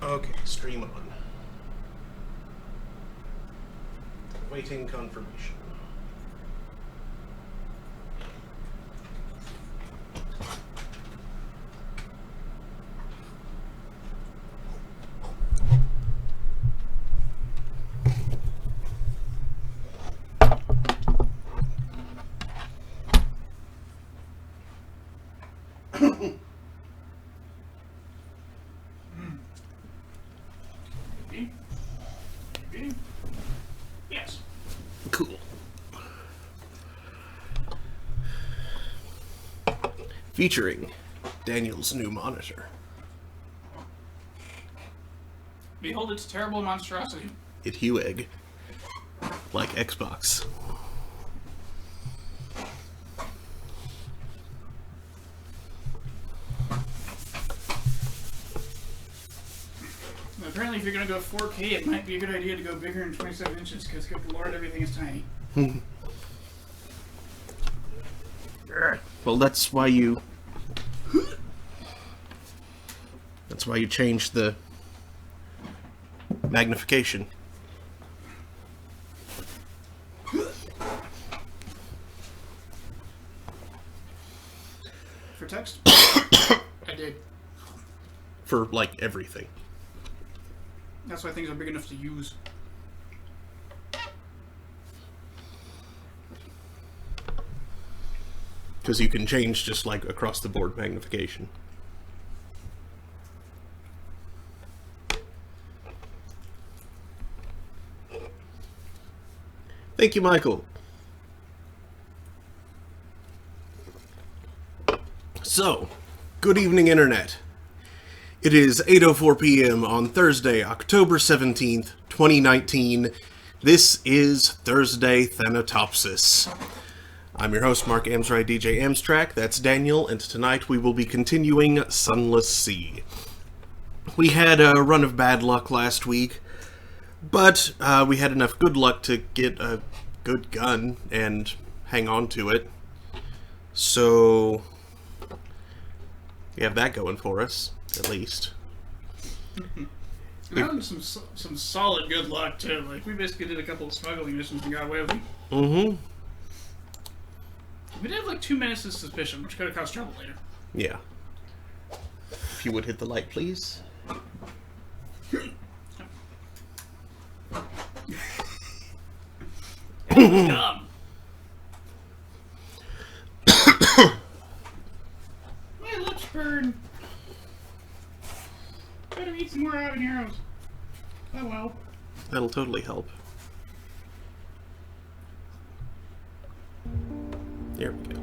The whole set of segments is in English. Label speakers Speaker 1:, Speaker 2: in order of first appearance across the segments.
Speaker 1: Okay, stream on. Waiting confirmation.
Speaker 2: Yes.
Speaker 1: Cool. Featuring Daniel's new monitor.
Speaker 2: Behold its terrible monstrosity.
Speaker 1: It Hewegg. Like Xbox.
Speaker 2: Apparently, if you're going to go 4K, it might be a good idea to go bigger than 27 inches, because good lord, everything is tiny.
Speaker 1: Well, that's why you change the magnification.
Speaker 2: For text? I did.
Speaker 1: For, like, everything.
Speaker 2: That's why things are big enough to use.
Speaker 1: Because you can change just, like, across-the-board magnification. Thank you, Michael. So, good evening, Internet. It is 8:04 p.m. on Thursday, October 17th, 2019. This is Thursday Thanatopsis. I'm your host, Mark Amsray, DJ Amstrack. That's Daniel, and tonight we will be continuing Sunless Sea. We had a run of bad luck last week, but we had enough good luck to get a good gun and hang on to it. So, we have that going for us. At least.
Speaker 2: And that was some solid good luck, too. Like, we basically did a couple of smuggling missions and got away with them.
Speaker 1: Mm-hmm.
Speaker 2: We did have like 2 minutes of suspicion, which could have caused trouble later.
Speaker 1: Yeah. If you would hit the light, please.
Speaker 2: Dumb. My lips burn. Better eat some more habaneros. Oh well.
Speaker 1: That'll totally help. There we go.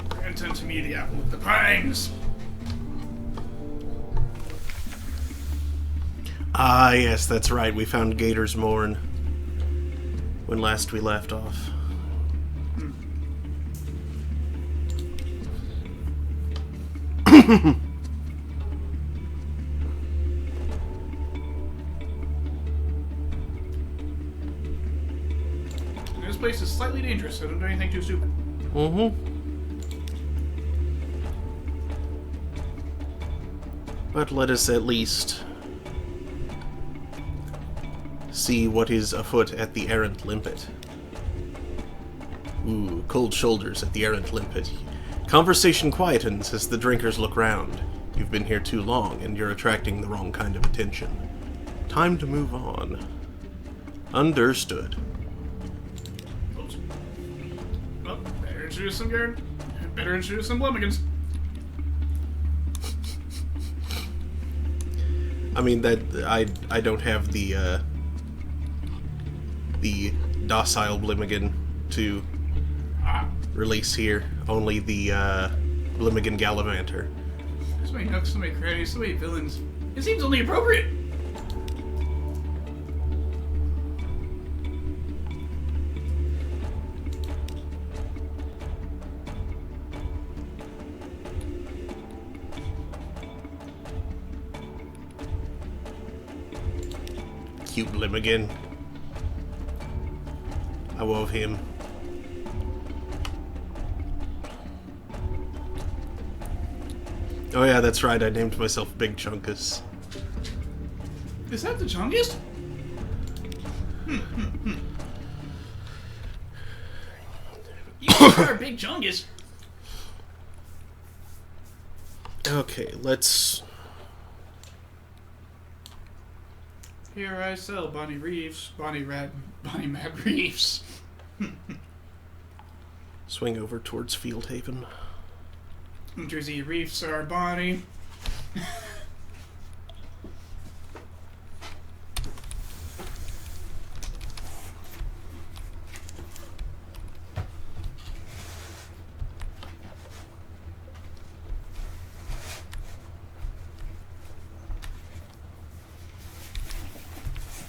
Speaker 2: Grant unto me the apple of the pines.
Speaker 1: Ah, yes, that's right. We found Gator's Morn when last we left off.
Speaker 2: This place is slightly dangerous, so don't do anything too stupid.
Speaker 1: Mm-hmm. But let us at least see what is afoot at the errant limpet. Ooh, cold shoulders at the errant limpet. Conversation quietens as the drinkers look round. You've been here too long, and you're attracting the wrong kind of attention. Time to move on. Understood.
Speaker 2: Oops. Well, better introduce some Garen. Better introduce some Blummigans.
Speaker 1: I mean, that I don't have the docile Blimmigan to release here. Only the Blimmigan Gallivanter.
Speaker 2: So many nooks, so many crannies, so many villains. It seems only appropriate.
Speaker 1: cute Blimmigan. I love him. Oh yeah, that's right, I named myself Big Chunkus.
Speaker 2: Is that the Chungus? You are Big Chungus.
Speaker 1: Okay, let's...
Speaker 2: Here I sell Bonnie Reeves, Bonnie Mad Reeves.
Speaker 1: swing over towards Fieldhaven.
Speaker 2: New Jersey Reefs are Bonnie.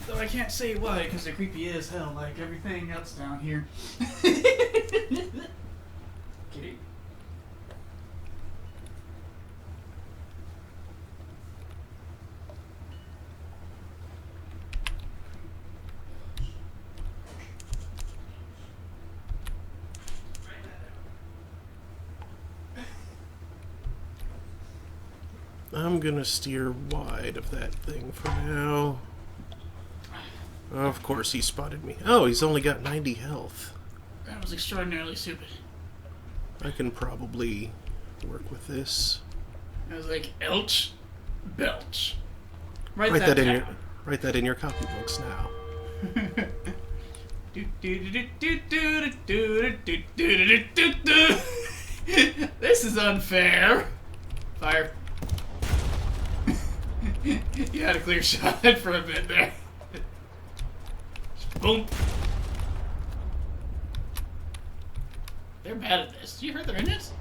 Speaker 2: Though I can't say why, because they're creepy as hell, like everything else down here. Okay.
Speaker 1: I'm gonna steer wide of that thing for now. Of course he spotted me. Oh, he's only got 90 health.
Speaker 2: That was extraordinarily stupid.
Speaker 1: I can probably work with this.
Speaker 2: I was like, Elch, Belch. Write
Speaker 1: that in
Speaker 2: down.
Speaker 1: your copybooks now.
Speaker 2: This is unfair. Fire. You had a clear shot for a bit there. Boom. They're bad at this. You heard they're in this?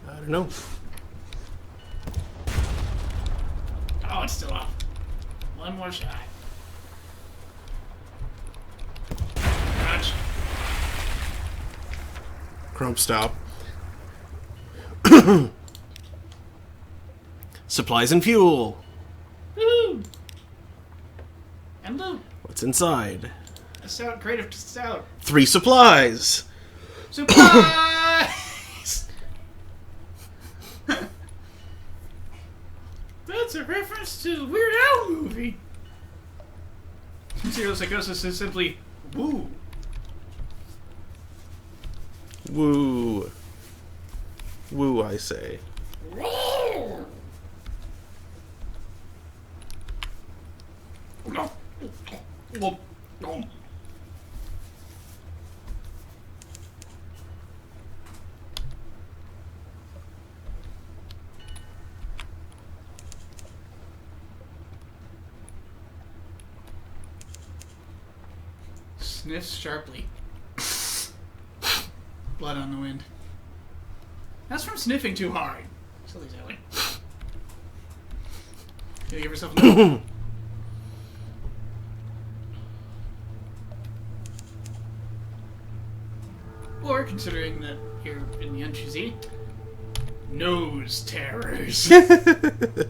Speaker 1: I don't know.
Speaker 2: Oh, it's still off. One more shot. Crunch.
Speaker 1: Crump stop. Supplies and fuel.
Speaker 2: Woo! And loot.
Speaker 1: What's inside?
Speaker 2: A stout crate of stout.
Speaker 1: 3 supplies.
Speaker 2: Supplies! That's a reference to the Weird Al movie. Serial psychosis is simply woo.
Speaker 1: Woo. Woo, I say.
Speaker 2: No. No. No. Sniffs sharply. Blood on the wind. That's from sniffing too hard. Silly Zoe. Gonna give yourself a Or, considering that you're in the Unchoosy, nose terrors. The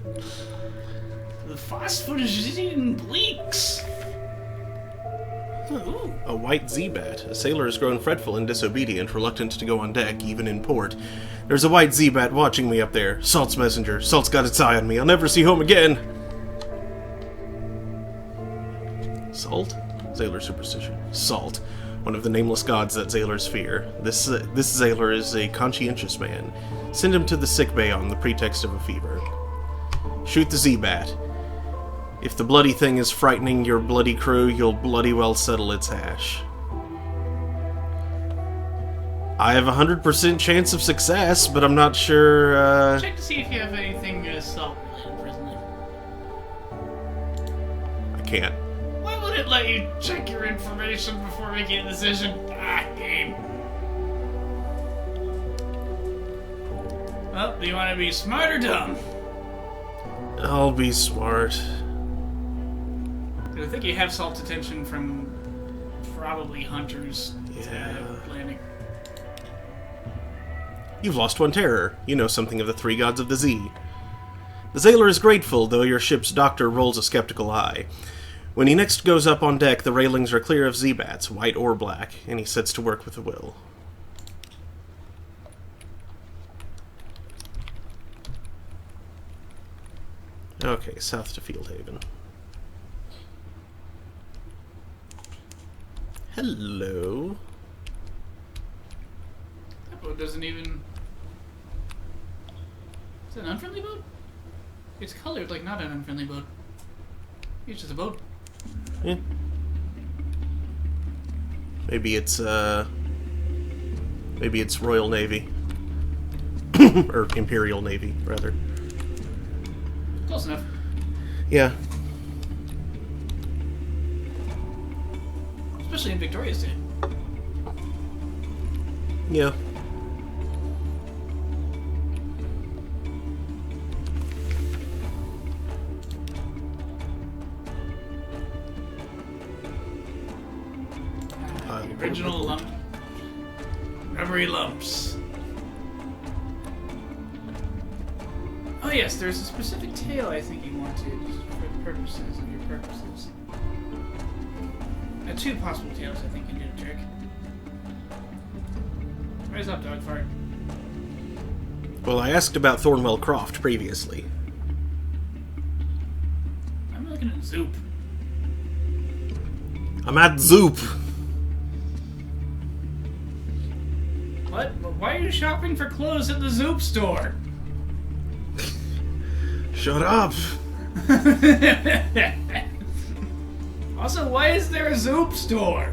Speaker 2: phosphogen bleaks. Ooh.
Speaker 1: A white Z-Bat. A sailor has grown fretful and disobedient, reluctant to go on deck, even in port. There's a white Z-Bat watching me up there. Salt's messenger. Salt's got its eye on me. I'll never see home again. Salt? Sailor superstition. Salt. One of the nameless gods that sailors fear. This sailor is a conscientious man. Send him to the sick bay on the pretext of a fever. Shoot the Z-Bat. If the bloody thing is frightening your bloody crew, you'll bloody well settle its hash. I have a 100% chance of success, but I'm not sure,
Speaker 2: Check to see if you have anything salt-related presently.
Speaker 1: I can't.
Speaker 2: Why would it let you check your information before making a decision? Ah, game. Well, do you want to be smart or dumb?
Speaker 1: I'll be smart.
Speaker 2: I think you have salt detention from probably hunters to landing.
Speaker 1: You've lost one terror. You know something of the 3 gods of the Z. The sailor is grateful, though your ship's doctor rolls a skeptical eye. When he next goes up on deck, the railings are clear of Z-Bats, white or black, and he sets to work with a will. Okay, south to Fieldhaven. Hello.
Speaker 2: That boat doesn't even... Is it an unfriendly boat? It's colored like not an unfriendly boat. It's just a boat.
Speaker 1: Yeah. Maybe it's Royal Navy. Or Imperial Navy, rather.
Speaker 2: Close enough.
Speaker 1: Yeah.
Speaker 2: Especially in Victoria's Day.
Speaker 1: Yeah.
Speaker 2: The original lump. Rubbery lumps. Oh yes, there's a specific tail I think you wanted for the purposes of your purposes. Two possible tails I think can do the trick. Rise up, dog fart.
Speaker 1: Well, I asked about Thornwell Croft previously.
Speaker 2: I'm looking at Zoop.
Speaker 1: I'm at Zoop.
Speaker 2: What? Why are you shopping for clothes at the Zoop store?
Speaker 1: Shut up.
Speaker 2: Also, why is there a Zoop store?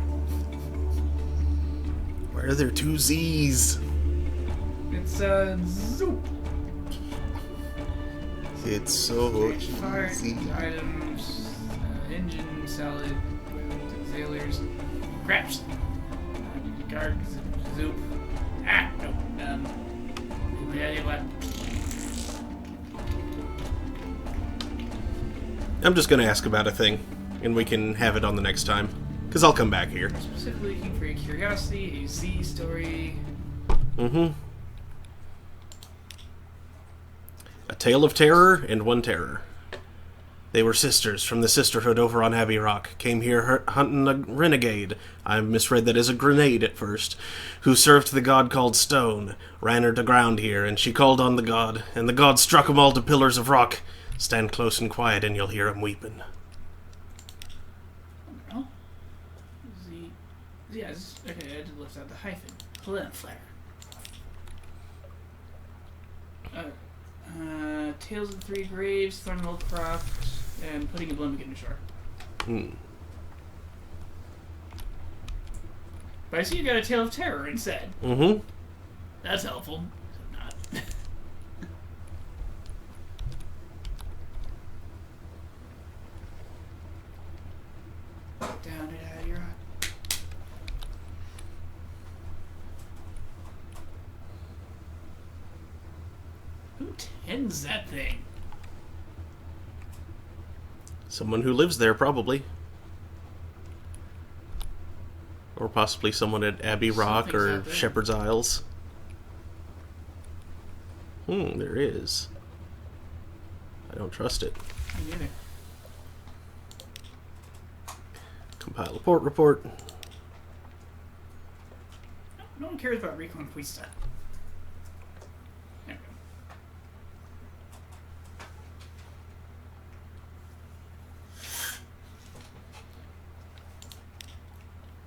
Speaker 1: Why are there two Z's?
Speaker 2: It's Zoop.
Speaker 1: It's so
Speaker 2: Fire
Speaker 1: easy.
Speaker 2: items, engine, salad, sailors, craps, guards, Zoop. Ah, no. Yeah, what?
Speaker 1: I'm just gonna ask about a thing, and we can have it on the next time. Because I'll come back here.
Speaker 2: Specifically looking for a curiosity, a Z story.
Speaker 1: Mm-hmm. A tale of terror and one terror. They were sisters from the Sisterhood over on Abbey Rock. Came here hunting a renegade. I misread that as a grenade at first. Who served the god called Stone. Ran her to ground here, and she called on the god. And the god struck 'em all to pillars of rock. Stand close and quiet, and you'll hear 'em weeping.
Speaker 2: Oh. Z. Yes. Okay, I had to lift out the hyphen. Flare. Tales of the Three Graves, Thornwell Croft, and Putting a Blumpkin to Shore. But I see you got a Tale of Terror instead.
Speaker 1: Mm-hmm.
Speaker 2: That's helpful. Not. Down it out of your eye. Who tends that thing?
Speaker 1: Someone who lives there, probably. Or possibly someone at Abbey Rock or Shepherd's Isles. There is. I don't trust it.
Speaker 2: Me neither.
Speaker 1: Compile a port report.
Speaker 2: No one cares about Reconquista. There we go.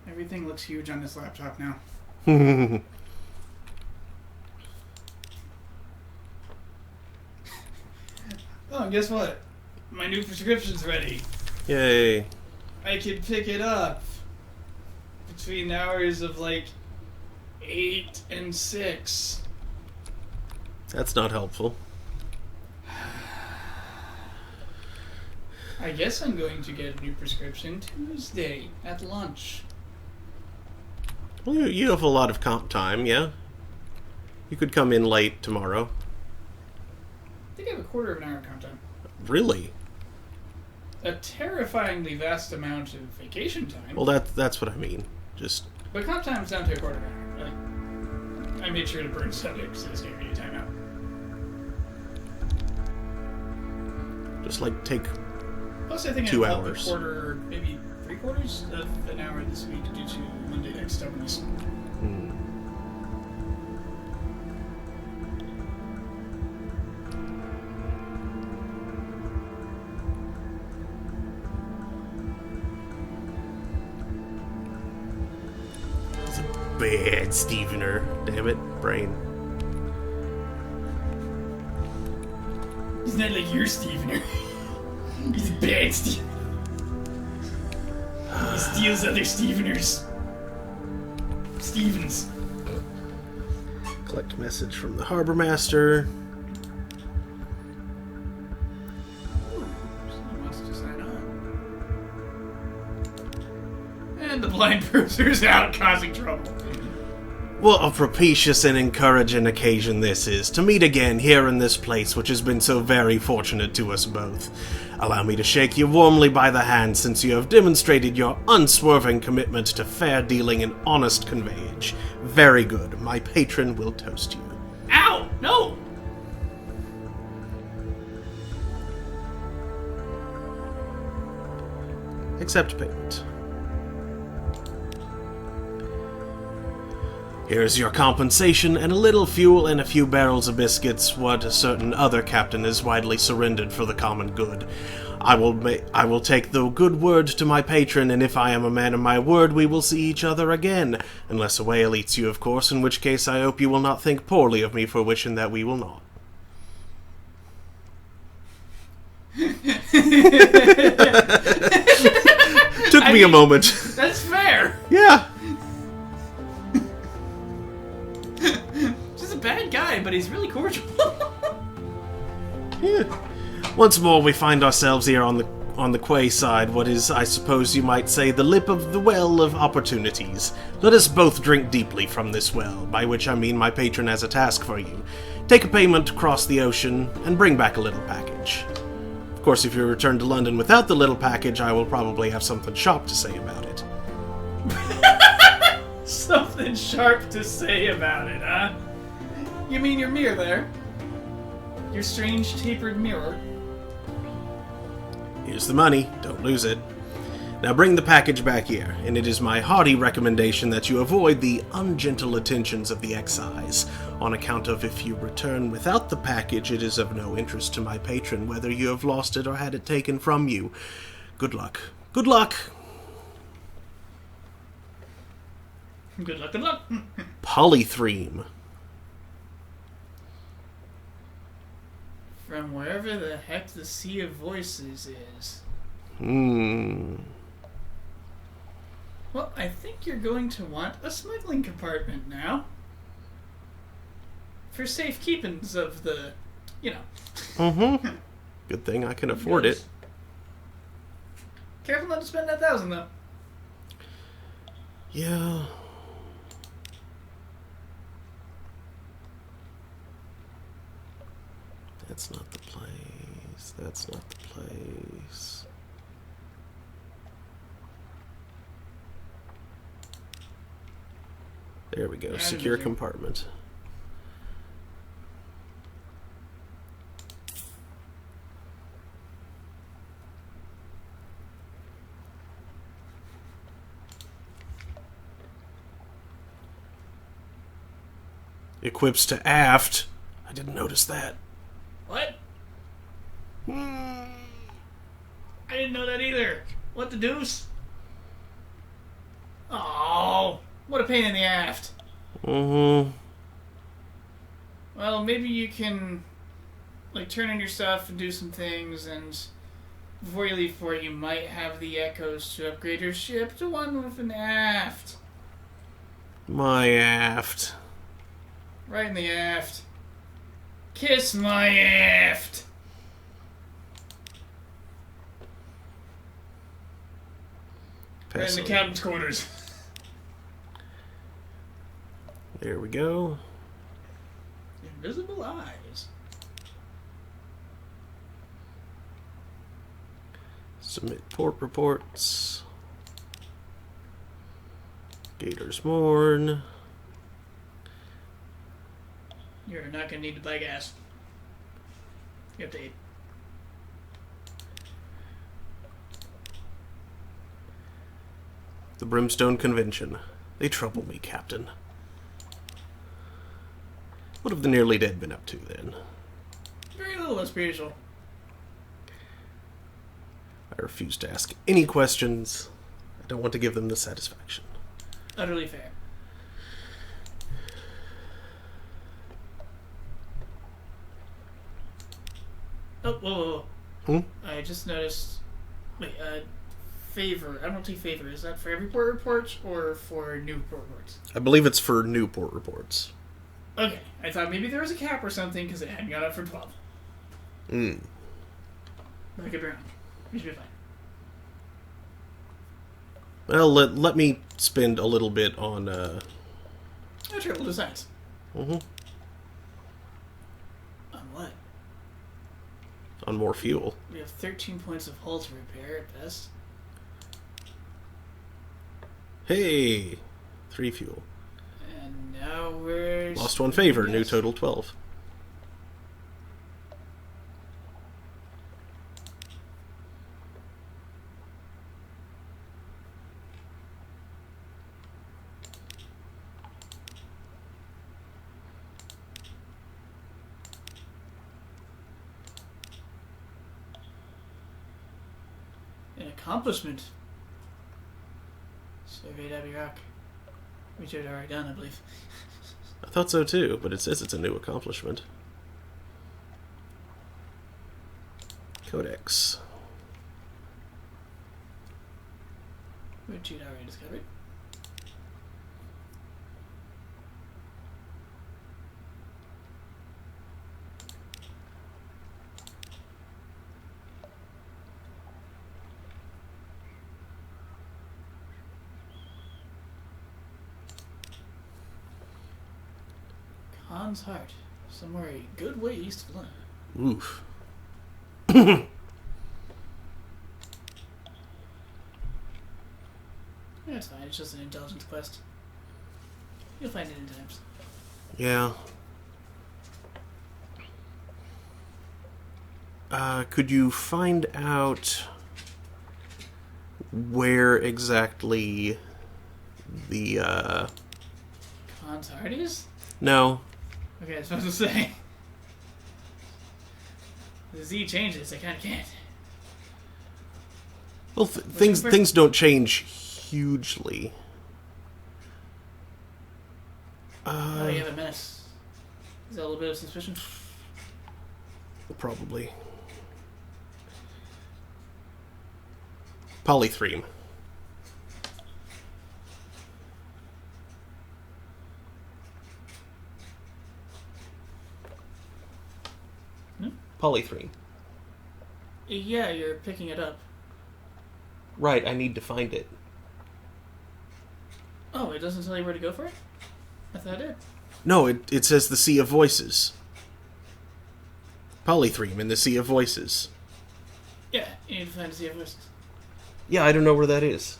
Speaker 2: Everything looks huge on this laptop now. Oh, and guess what? My new prescription's ready.
Speaker 1: Yay.
Speaker 2: I can pick it up between hours of like 8 and 6.
Speaker 1: That's not helpful.
Speaker 2: I guess I'm going to get a new prescription Tuesday at lunch.
Speaker 1: Well, you have a lot of comp time, yeah? You could come in late tomorrow.
Speaker 2: I think I have a quarter of an hour comp time.
Speaker 1: Really?
Speaker 2: A terrifyingly vast amount of vacation time.
Speaker 1: Well, that's what I mean. Just...
Speaker 2: But comp time is down to a quarter of an hour. I made sure to burn subjects so this gave me a timeout.
Speaker 1: Just, like, take
Speaker 2: Plus, I think
Speaker 1: 2
Speaker 2: I
Speaker 1: hours.
Speaker 2: a quarter, maybe 3/4 of an hour this week due to Monday night stubbornness.
Speaker 1: He's a bad Stevener. Damn it, brain.
Speaker 2: He's not like your Stevener. He's a bad Stevener. He steals other Steveners. Stevens.
Speaker 1: Collect message from the harbor master.
Speaker 2: Someone wants to sign on. And the blind purser's out causing trouble.
Speaker 1: What a propitious and encouraging occasion this is, to meet again here in this place which has been so very fortunate to us both. Allow me to shake you warmly by the hand, since you have demonstrated your unswerving commitment to fair dealing and honest conveyance. Very good. My patron will toast you.
Speaker 2: Ow! No!
Speaker 1: Accept payment. Here's your compensation, and a little fuel and a few barrels of biscuits, what a certain other captain has widely surrendered for the common good. I will take the good word to my patron, and if I am a man of my word, we will see each other again. Unless a whale eats you, of course, in which case I hope you will not think poorly of me for wishing that we will not. Took me a moment.
Speaker 2: That's fair!
Speaker 1: Yeah.
Speaker 2: He's a bad guy, but he's really cordial.
Speaker 1: Yeah. Once more, we find ourselves here on the quayside, what is, I suppose you might say, the lip of the well of opportunities. Let us both drink deeply from this well, by which I mean my patron has a task for you. Take a payment across the ocean, and bring back a little package. Of course, if you return to London without the little package, I will probably have something sharp to say about it.
Speaker 2: Something sharp to say about it, huh? You mean your mirror there? Your strange tapered mirror?
Speaker 1: Here's the money, don't lose it. Now bring the package back here, and it is my hearty recommendation that you avoid the ungentle attentions of the excise, on account of if you return without the package, it is of no interest to my patron whether you have lost it or had it taken from you. Good luck. Good luck!
Speaker 2: Good luck, good luck.
Speaker 1: Polythreme.
Speaker 2: From wherever the heck the Sea of Voices is. Well, I think you're going to want a smuggling compartment now. For safekeepings of the,
Speaker 1: Good thing I can afford it.
Speaker 2: Careful not to spend that 1,000, though.
Speaker 1: Yeah. That's not the place. That's not the place. There we go. Secure compartment. Equips to aft. I didn't notice that.
Speaker 2: What? I didn't know that either. What the deuce? Oh, what a pain in the aft. Well, maybe you can, turn in your stuff and do some things, and before you leave port, you might have the echoes to upgrade your ship to one with an aft.
Speaker 1: My aft.
Speaker 2: Right in the aft. Kiss my aft. Right in the captain's quarters.
Speaker 1: There we go.
Speaker 2: Invisible eyes.
Speaker 1: Submit port reports. Gators Morn.
Speaker 2: You're not going to need to buy gas. You have to eat.
Speaker 1: The Brimstone Convention. They trouble me, Captain. What have the Nearly Dead been up to, then?
Speaker 2: Very little, as per usual.
Speaker 1: I refuse to ask any questions. I don't want to give them the satisfaction.
Speaker 2: Utterly fair. Oh, whoa. I just noticed... Wait, favor. Admiralty favor. Is that for every port report or for new port reports?
Speaker 1: I believe it's for new port reports.
Speaker 2: Okay. I thought maybe there was a cap or something because it hadn't gone up for 12. But I could be wrong. We should be fine.
Speaker 1: Well, let me spend a little bit on,
Speaker 2: Oh, sure, we'll do science. On what?
Speaker 1: On more fuel.
Speaker 2: We have 13 points of hull to repair at best.
Speaker 1: Hey! 3 fuel.
Speaker 2: And now we're...
Speaker 1: Lost 1 favor, new total 12.
Speaker 2: An accomplishment. Surveyed Abbey Rock. Which had already done, I believe.
Speaker 1: I thought so too, but it says it's a new accomplishment. Codex.
Speaker 2: Which you'd already discovered. Khan's Heart. Somewhere a good way east of London.
Speaker 1: Oof.
Speaker 2: Yeah, it's fine. It's just an intelligence quest. You'll find it in times.
Speaker 1: Yeah. Could you find out where exactly the,
Speaker 2: Khan's Heart is?
Speaker 1: No.
Speaker 2: Okay, I was supposed to say. The Z changes. I kind of can't.
Speaker 1: Well, things don't change hugely.
Speaker 2: Oh, you have a menace. Is that a little bit of suspicion?
Speaker 1: Probably. Polythreme. Polythreme.
Speaker 2: Yeah, you're picking it up.
Speaker 1: Right, I need to find it.
Speaker 2: Oh, it doesn't tell you where to go for it? I thought it did.
Speaker 1: No, it says the Sea of Voices. Polythreme in the Sea of Voices.
Speaker 2: Yeah, you need to find the Sea of Voices.
Speaker 1: Yeah, I don't know where that is.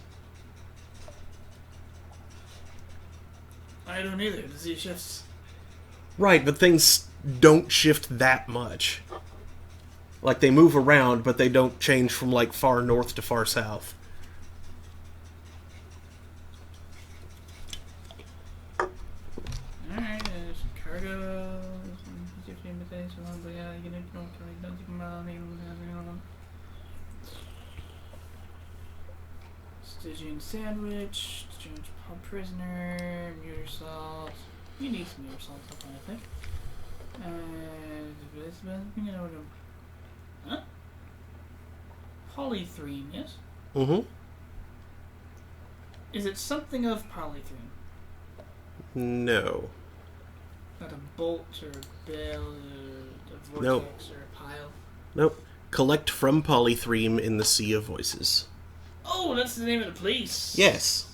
Speaker 2: I don't either. The Z shifts.
Speaker 1: Right, but things don't shift that much. Like, they move around, but they don't change from, like, far north to far south.
Speaker 2: Alright, there's cargo. Stygian sandwich. Stygian prisoner. Muir salt. You need some muir salt, I think. Huh? Polythreme, yes?
Speaker 1: Mm-hmm.
Speaker 2: Is it something of polythreme?
Speaker 1: No.
Speaker 2: Not a bolt or a bell or a vortex
Speaker 1: Nope.
Speaker 2: or a pile?
Speaker 1: Nope. Collect from Polythreme in the Sea of Voices.
Speaker 2: Oh, that's the name of the place.
Speaker 1: Yes.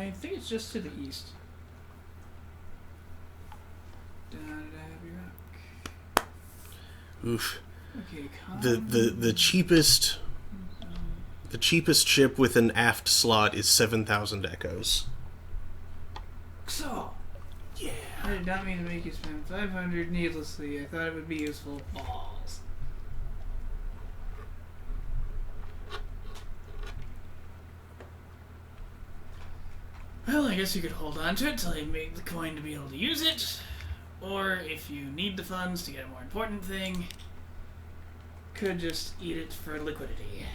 Speaker 2: I think it's just to the east. Heavy rock.
Speaker 1: Oof.
Speaker 2: Okay,
Speaker 1: The cheapest ship with an aft slot is 7,000 echoes.
Speaker 2: So,
Speaker 1: Yeah.
Speaker 2: I did not mean to make you spend 500 needlessly. I thought it would be useful. Balls. Well, I guess you could hold on to it till you make the coin to be able to use it. Or, if you need the funds to get a more important thing, could just eat it for liquidity.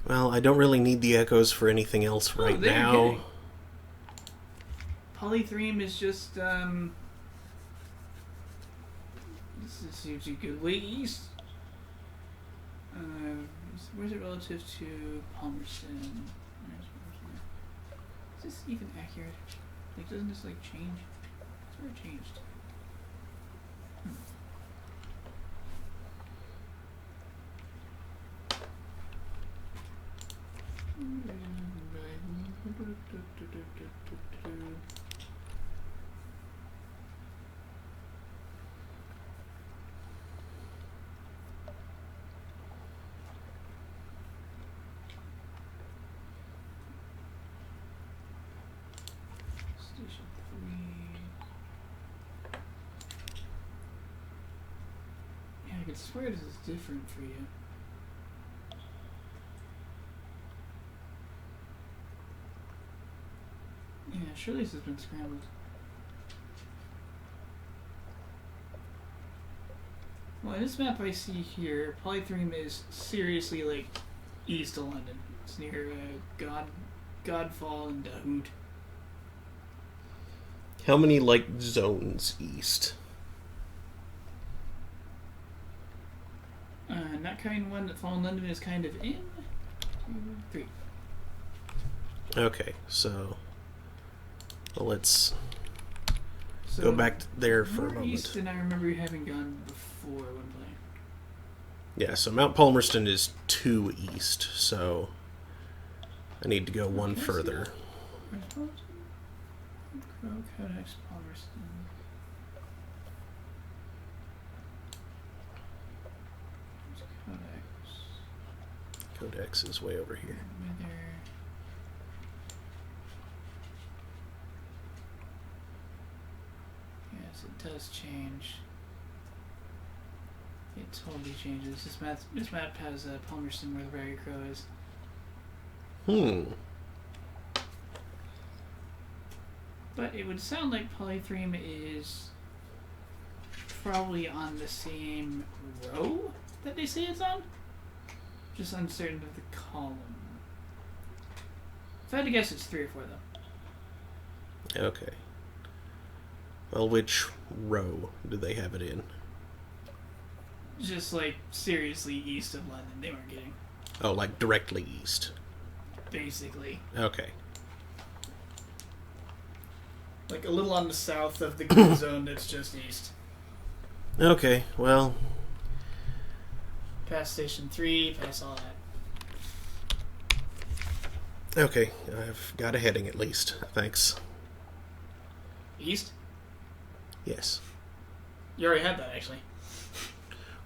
Speaker 1: Well, I don't really need the echoes for anything else right now.
Speaker 2: Polythreme is just, this seems a good way east. Where's it relative to Palmerston? Is this even accurate? Like, doesn't this, like, change? It's sort of changed. Station 3. Yeah, I could swear this is different for you. Yeah, surely this has been scrambled. Well, in this map I see here, Polythreme is seriously, like, east of London. It's near Godfall and Dahoot.
Speaker 1: How many, like, zones east?
Speaker 2: Not counting one that Fallen London is kind of in. 2, 3.
Speaker 1: Okay, so let's go back there for a moment.
Speaker 2: East than I remember you having gone before one play.
Speaker 1: Yeah, so Mount Palmerston is 2 east, so I need to go one further.
Speaker 2: Where's Palmerston? Codex Palmerston.
Speaker 1: Codex is way over here.
Speaker 2: Weather. Yes, it does change. It totally changes. This map has Palmerston where the Barrier Crow is. But it would sound like Polythreme is probably on the same row that they say it's on. Just uncertain of the column. If I had to guess, it's 3 or 4 though.
Speaker 1: Okay. Well, which row do they have it in?
Speaker 2: Just like seriously east of London, they weren't getting.
Speaker 1: Oh, like directly east.
Speaker 2: Basically.
Speaker 1: Okay.
Speaker 2: Like a little on the south of the green zone that's just east.
Speaker 1: Okay, well.
Speaker 2: Past Station 3, past all that.
Speaker 1: Okay, I've got a heading at least. Thanks.
Speaker 2: East?
Speaker 1: Yes.
Speaker 2: You already had that, actually.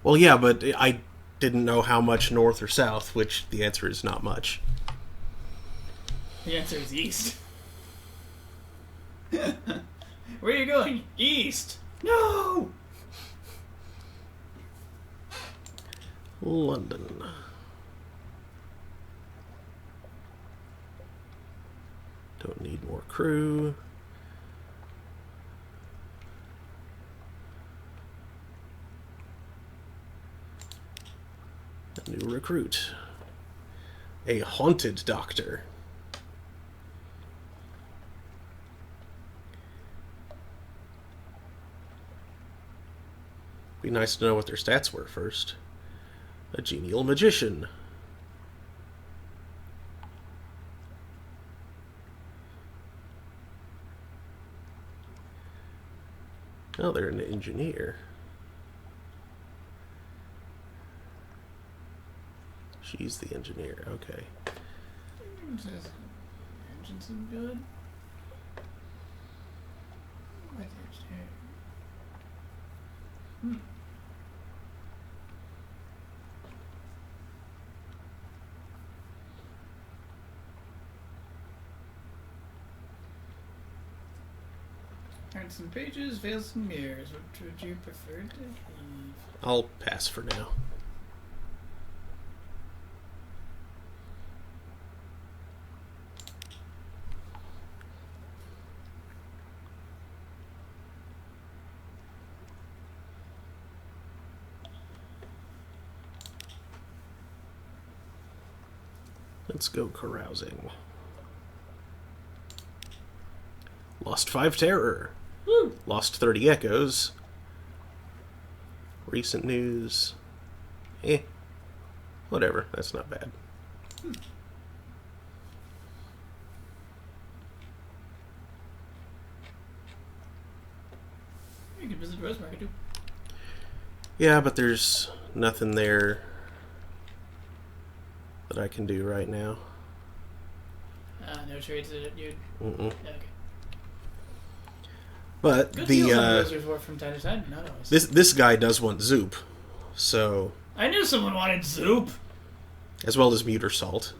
Speaker 1: Well, yeah, but I didn't know how much north or south, which the answer is not much.
Speaker 2: The answer is east. Where are you going? East! No!
Speaker 1: London. Don't need more crew. A new recruit. A haunted doctor. Be nice to know what their stats were first. A genial magician. Oh, they're an engineer. She's the engineer. Okay.
Speaker 2: Engine seem good. Turn some pages, veil some mirrors. What would you prefer to leave?
Speaker 1: I'll pass for now. Let's go carousing. Lost 5 terror.
Speaker 2: Woo!
Speaker 1: Lost 30 echoes. Recent news. Whatever. That's not bad.
Speaker 2: You can visit Rose Market too.
Speaker 1: Yeah, but there's nothing there that I can do right now.
Speaker 2: No trades that you'd...
Speaker 1: Mm-mm.
Speaker 2: Okay.
Speaker 1: But
Speaker 2: Good
Speaker 1: the
Speaker 2: deals on Blizzard's War from time to time, not always.
Speaker 1: this guy does want Zoop, so
Speaker 2: I knew someone wanted Zoop!
Speaker 1: as well as Muter Salt.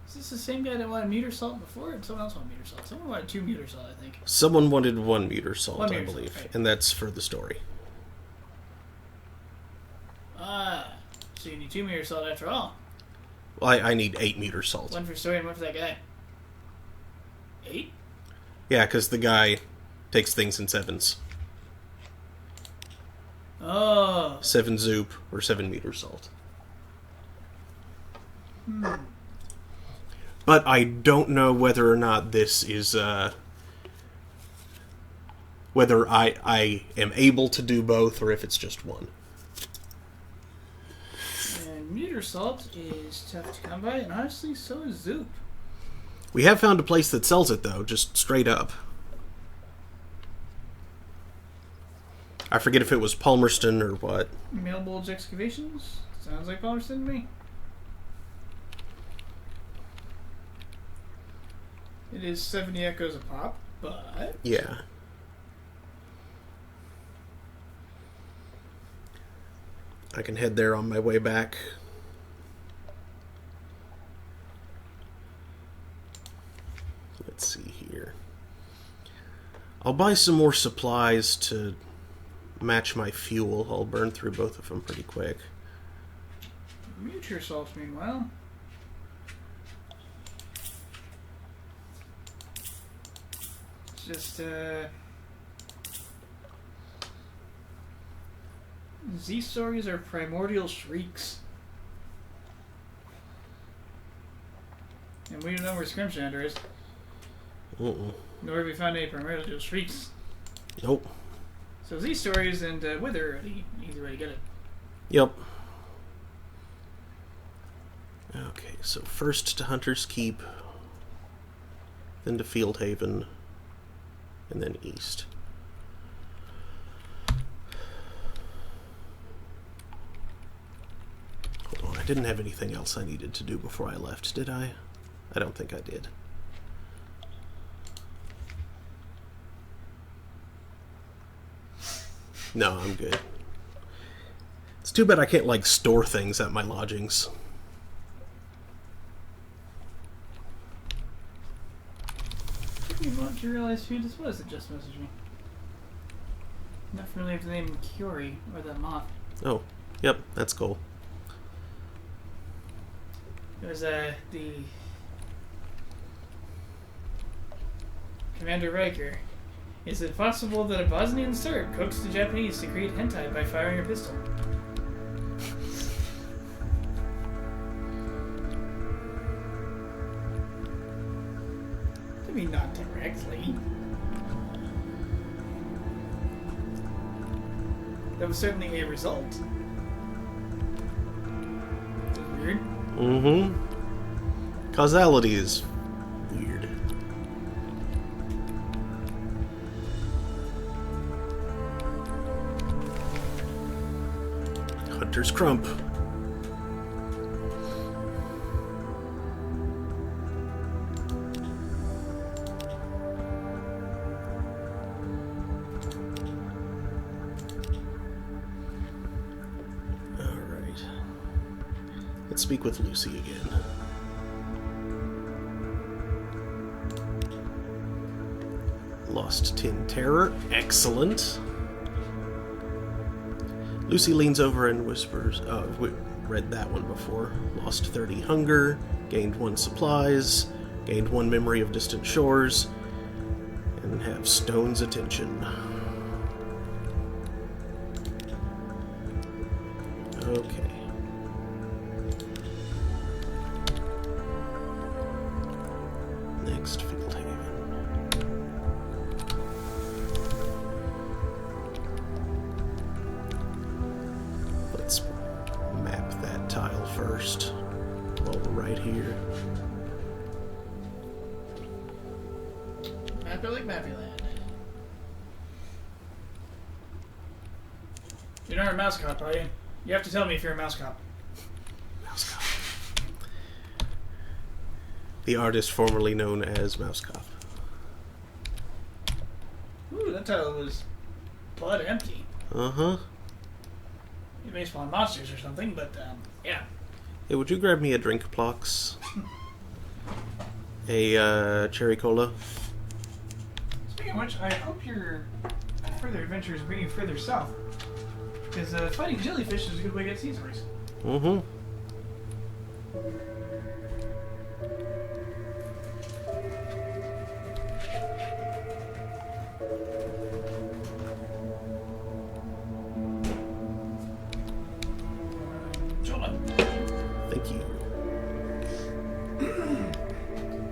Speaker 2: Is this the same guy that wanted Muter Salt before? Or someone else wanted Muter Salt? Someone wanted 2 Muter Salt, I think.
Speaker 1: Someone wanted 1 Muter Salt,
Speaker 2: One
Speaker 1: I
Speaker 2: Muter Salt,
Speaker 1: believe,
Speaker 2: right.
Speaker 1: and that's for the story.
Speaker 2: So you need 2 Muter Salt after all.
Speaker 1: Well, I need 8 Muter Salt.
Speaker 2: 1 for story and 1 for that guy. 8?
Speaker 1: Yeah, because the guy takes things in 7s.
Speaker 2: Oh.
Speaker 1: 7 Zoop or 7 Muter Salt. But I don't know whether or not this is whether I am able to do both or if it's just one.
Speaker 2: And Muter Salt is tough to come by, and honestly, so is Zoop.
Speaker 1: We have found a place that sells it, though, just straight up. I forget if it was Palmerston or what.
Speaker 2: Mailbulge Excavations? Sounds like Palmerston to me. It is 70 echoes a pop, but...
Speaker 1: Yeah. I can head there on my way back. Let's see here. I'll buy some more supplies to match my fuel. I'll burn through both of them pretty quick.
Speaker 2: Mute yourself, meanwhile. It's just, Z-stories are primordial shrieks. And we don't know where Scrimshander is. Nor have we found any primordial shrieks.
Speaker 1: Nope.
Speaker 2: So Z-stories and Wither are the easy way to get it.
Speaker 1: Yep. Okay, so first to Hunter's Keep, then to Fieldhaven, and then east. Hold on, I didn't have anything else I needed to do before I left, did I? I don't think I did. No, I'm good. It's too bad I can't, like, store things at my lodgings.
Speaker 2: You want to realize who this was that just messaged me. I'm not familiar with the name Curie or the moth.
Speaker 1: Oh, yep, that's cool.
Speaker 2: It was the Commander Riker. Is it possible that a Bosnian Serb coaxed the Japanese to create hentai by firing a pistol? I mean, not directly. That was certainly a result. Weird.
Speaker 1: Mm-hmm. Causality is weird. Hunter's Crump. Let's speak with Lucy again. Lost 10 terror. Excellent. Lucy leans over and whispers, we read that one before. Lost 30 hunger, gained 1 supplies, gained 1 memory of distant shores, and have Stone's attention. Okay. Next field haven. Let's map that tile first while we're right here.
Speaker 2: Mappy like Mappy Land. You're not a mouse cop, are you? You have to tell me if you're a mouse cop.
Speaker 1: Mouse Cop. The artist formerly known as Mouse Cop.
Speaker 2: Ooh, that tile was blood empty.
Speaker 1: Uh-huh.
Speaker 2: You may spawn monsters or something, but, yeah.
Speaker 1: Hey, would you grab me a drink, Plox? A, cherry cola?
Speaker 2: Speaking of which, I hope your further adventures bring you further south. Because fighting jellyfish is a good way to get sea stories.
Speaker 1: Mm-hmm.
Speaker 2: Jola.
Speaker 1: Thank you.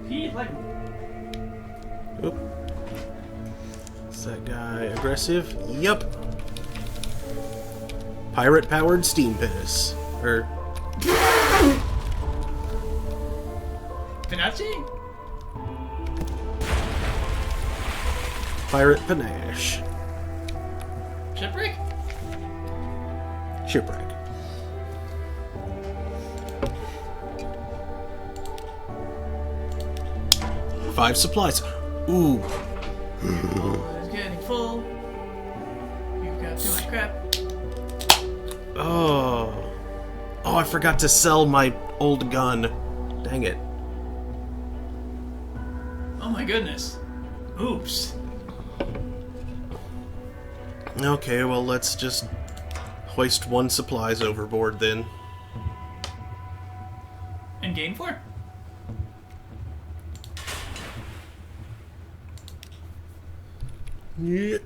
Speaker 2: He like.
Speaker 1: Oop. Is that guy aggressive? Yup. Pirate-powered steam penis. Or...
Speaker 2: Finazzi?
Speaker 1: Pirate panache.
Speaker 2: Shipwreck?
Speaker 1: Shipwreck. Five supplies. Ooh.
Speaker 2: It's getting full. You've got too much crap.
Speaker 1: Oh. Oh, I forgot to sell my old gun. Dang it.
Speaker 2: Oh my goodness. Oops.
Speaker 1: Okay, well, let's just hoist 1 supplies overboard then.
Speaker 2: And gain 4.
Speaker 1: Yeah.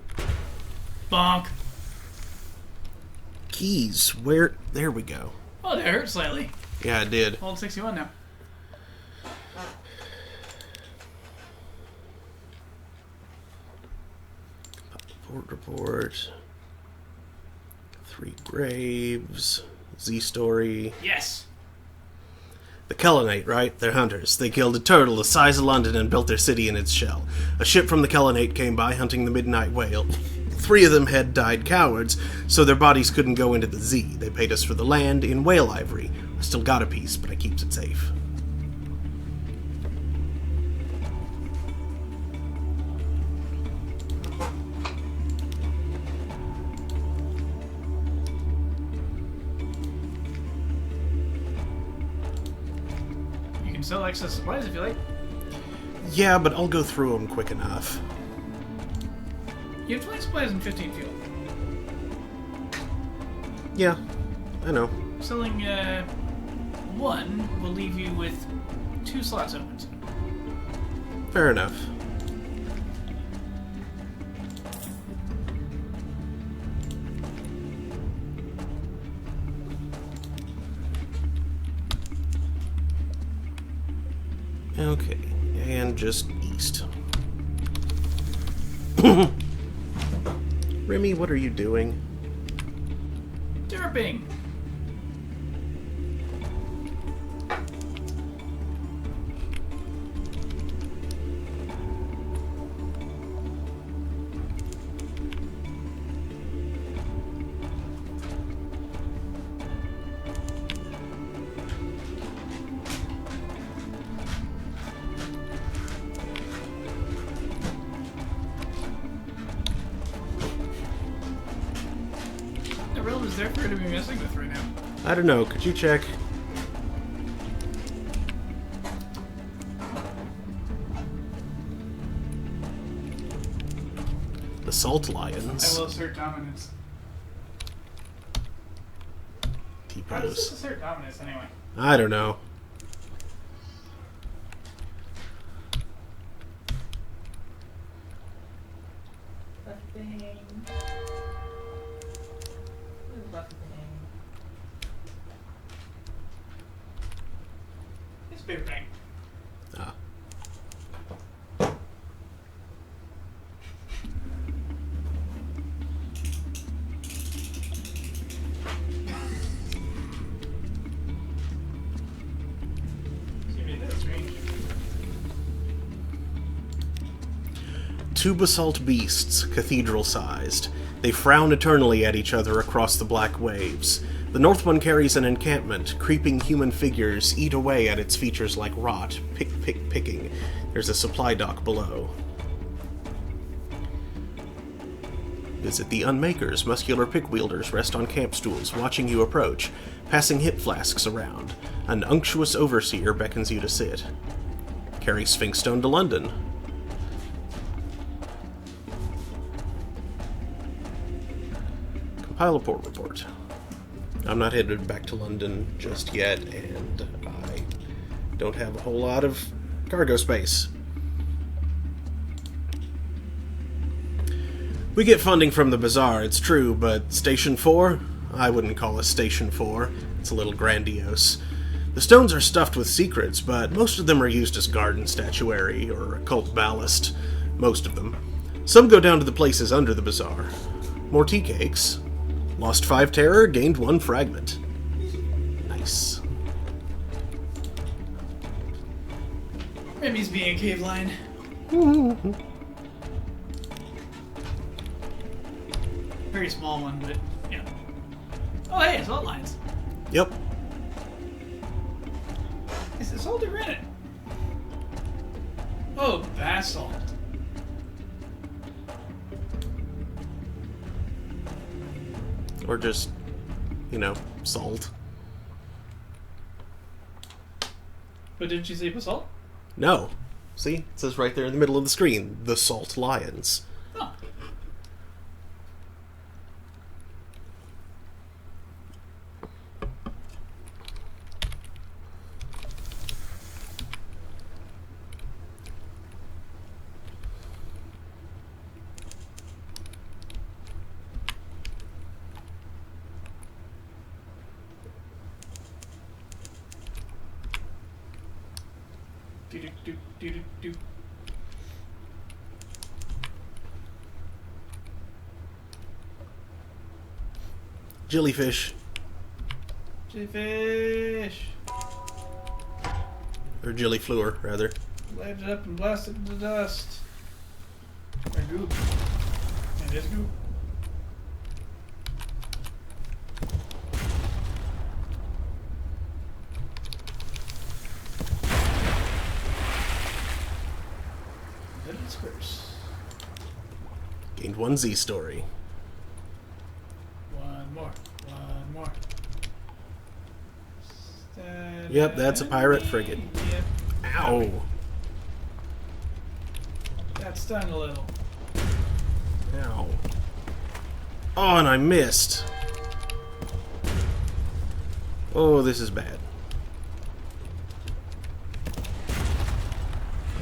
Speaker 2: Bonk.
Speaker 1: Keys. Where? There we go.
Speaker 2: Oh, that hurt slightly.
Speaker 1: Yeah, it did.
Speaker 2: Hold 61 now.
Speaker 1: Port report. 3 graves. Z-story.
Speaker 2: Yes.
Speaker 1: The Kellanite, right? They're hunters. They killed a turtle the size of London and built their city in its shell. A ship from the Kellanite came by hunting the midnight whale. 3 of them had died cowards, so their bodies couldn't go into the Z. They paid us for the land in whale ivory. I still got a piece, but I keeps it safe.
Speaker 2: You can sell excess supplies if you like.
Speaker 1: Yeah, but I'll go through them quick enough.
Speaker 2: You have 20 supplies and 15 fuel.
Speaker 1: Yeah, I know.
Speaker 2: Selling 1 will leave you with 2 slots open.
Speaker 1: Fair enough. Okay, and just east. Remy, what are you doing?
Speaker 2: Derping. The realm is there for her to be messing with right now.
Speaker 1: I don't know, could you check? Assault
Speaker 2: I
Speaker 1: lions.
Speaker 2: will assert dominance. How does this
Speaker 1: T-pose.
Speaker 2: assert dominance anyway?
Speaker 1: I don't know.
Speaker 2: Buffing. It's big bang.
Speaker 1: Ah. Two basalt beasts, cathedral-sized. They frown eternally at each other across the black waves. The north one carries an encampment. Creeping human figures eat away at its features like rot, picking. There's a supply dock below. Visit the Unmakers. Muscular pick-wielders rest on camp stools, watching you approach, passing hip flasks around. An unctuous overseer beckons you to sit. Carry Sphinx Stone to London. Compile a port report. I'm not headed back to London just yet, and I don't have a whole lot of cargo space. We get funding from the Bazaar, it's true, but Station 4? I wouldn't call us Station 4. It's a little grandiose. The stones are stuffed with secrets, but most of them are used as garden statuary or occult ballast. Most of them. Some go down to the places under the Bazaar. More tea cakes. Lost 5 terror, gained 1 fragment. Nice.
Speaker 2: Remy's being a cave lion. Very small one, but yeah. Oh, hey, assault lions.
Speaker 1: Yep.
Speaker 2: Is assault or granite? Oh, basalt.
Speaker 1: Or just, salt.
Speaker 2: But didn't you say basalt?
Speaker 1: No. See? It says right there in the middle of the screen, the Salt Lions.
Speaker 2: Oh. Do.
Speaker 1: Jellyfish.
Speaker 2: Jellyfish.
Speaker 1: Or jellyfluor, rather.
Speaker 2: Light it up and blast it into dust. Or goop. It is goop.
Speaker 1: Gained 1 Z story.
Speaker 2: One more.
Speaker 1: Yep, that's a pirate frigate.
Speaker 2: Yep.
Speaker 1: Ow!
Speaker 2: That stung a little.
Speaker 1: Ow. Oh, and I missed. Oh, this is bad.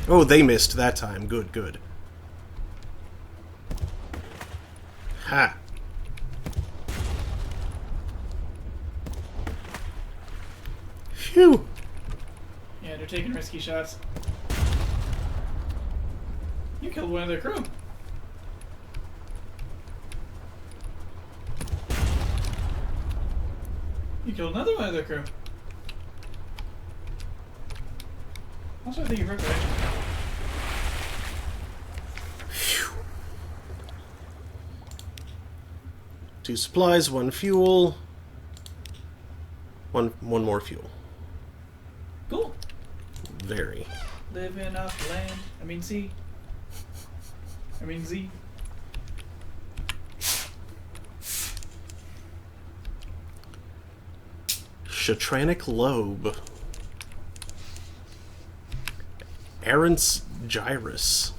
Speaker 1: Oh, they missed that time. Good. Ha! Phew!
Speaker 2: Yeah, they're taking risky shots. You killed one of their crew. You killed another one of their crew. Also, I think you broke the engine.
Speaker 1: Phew. 2 supplies, 1 fuel. One more fuel.
Speaker 2: Cool.
Speaker 1: Very.
Speaker 2: Living off land. Sea. Z.
Speaker 1: Shatranic lobe. Errant's gyrus.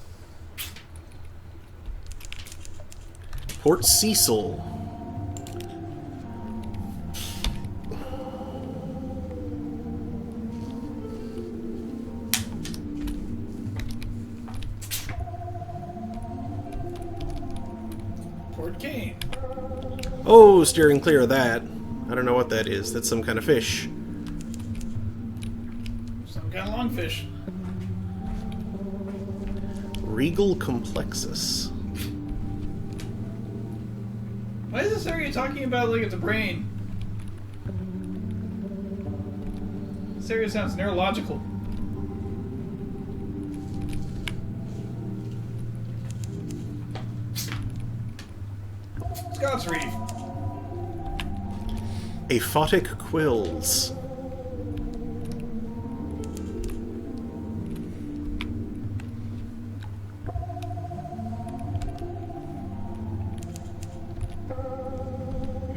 Speaker 1: Port Cecil.
Speaker 2: Port Kane.
Speaker 1: Oh, steering clear of that. I don't know what that is. That's some kind of fish.
Speaker 2: Some kind of lungfish.
Speaker 1: Regal Complexus.
Speaker 2: Why is this area talking about like it's a brain? This area sounds neurological. Scott's Reef.
Speaker 1: Aphotic Quills.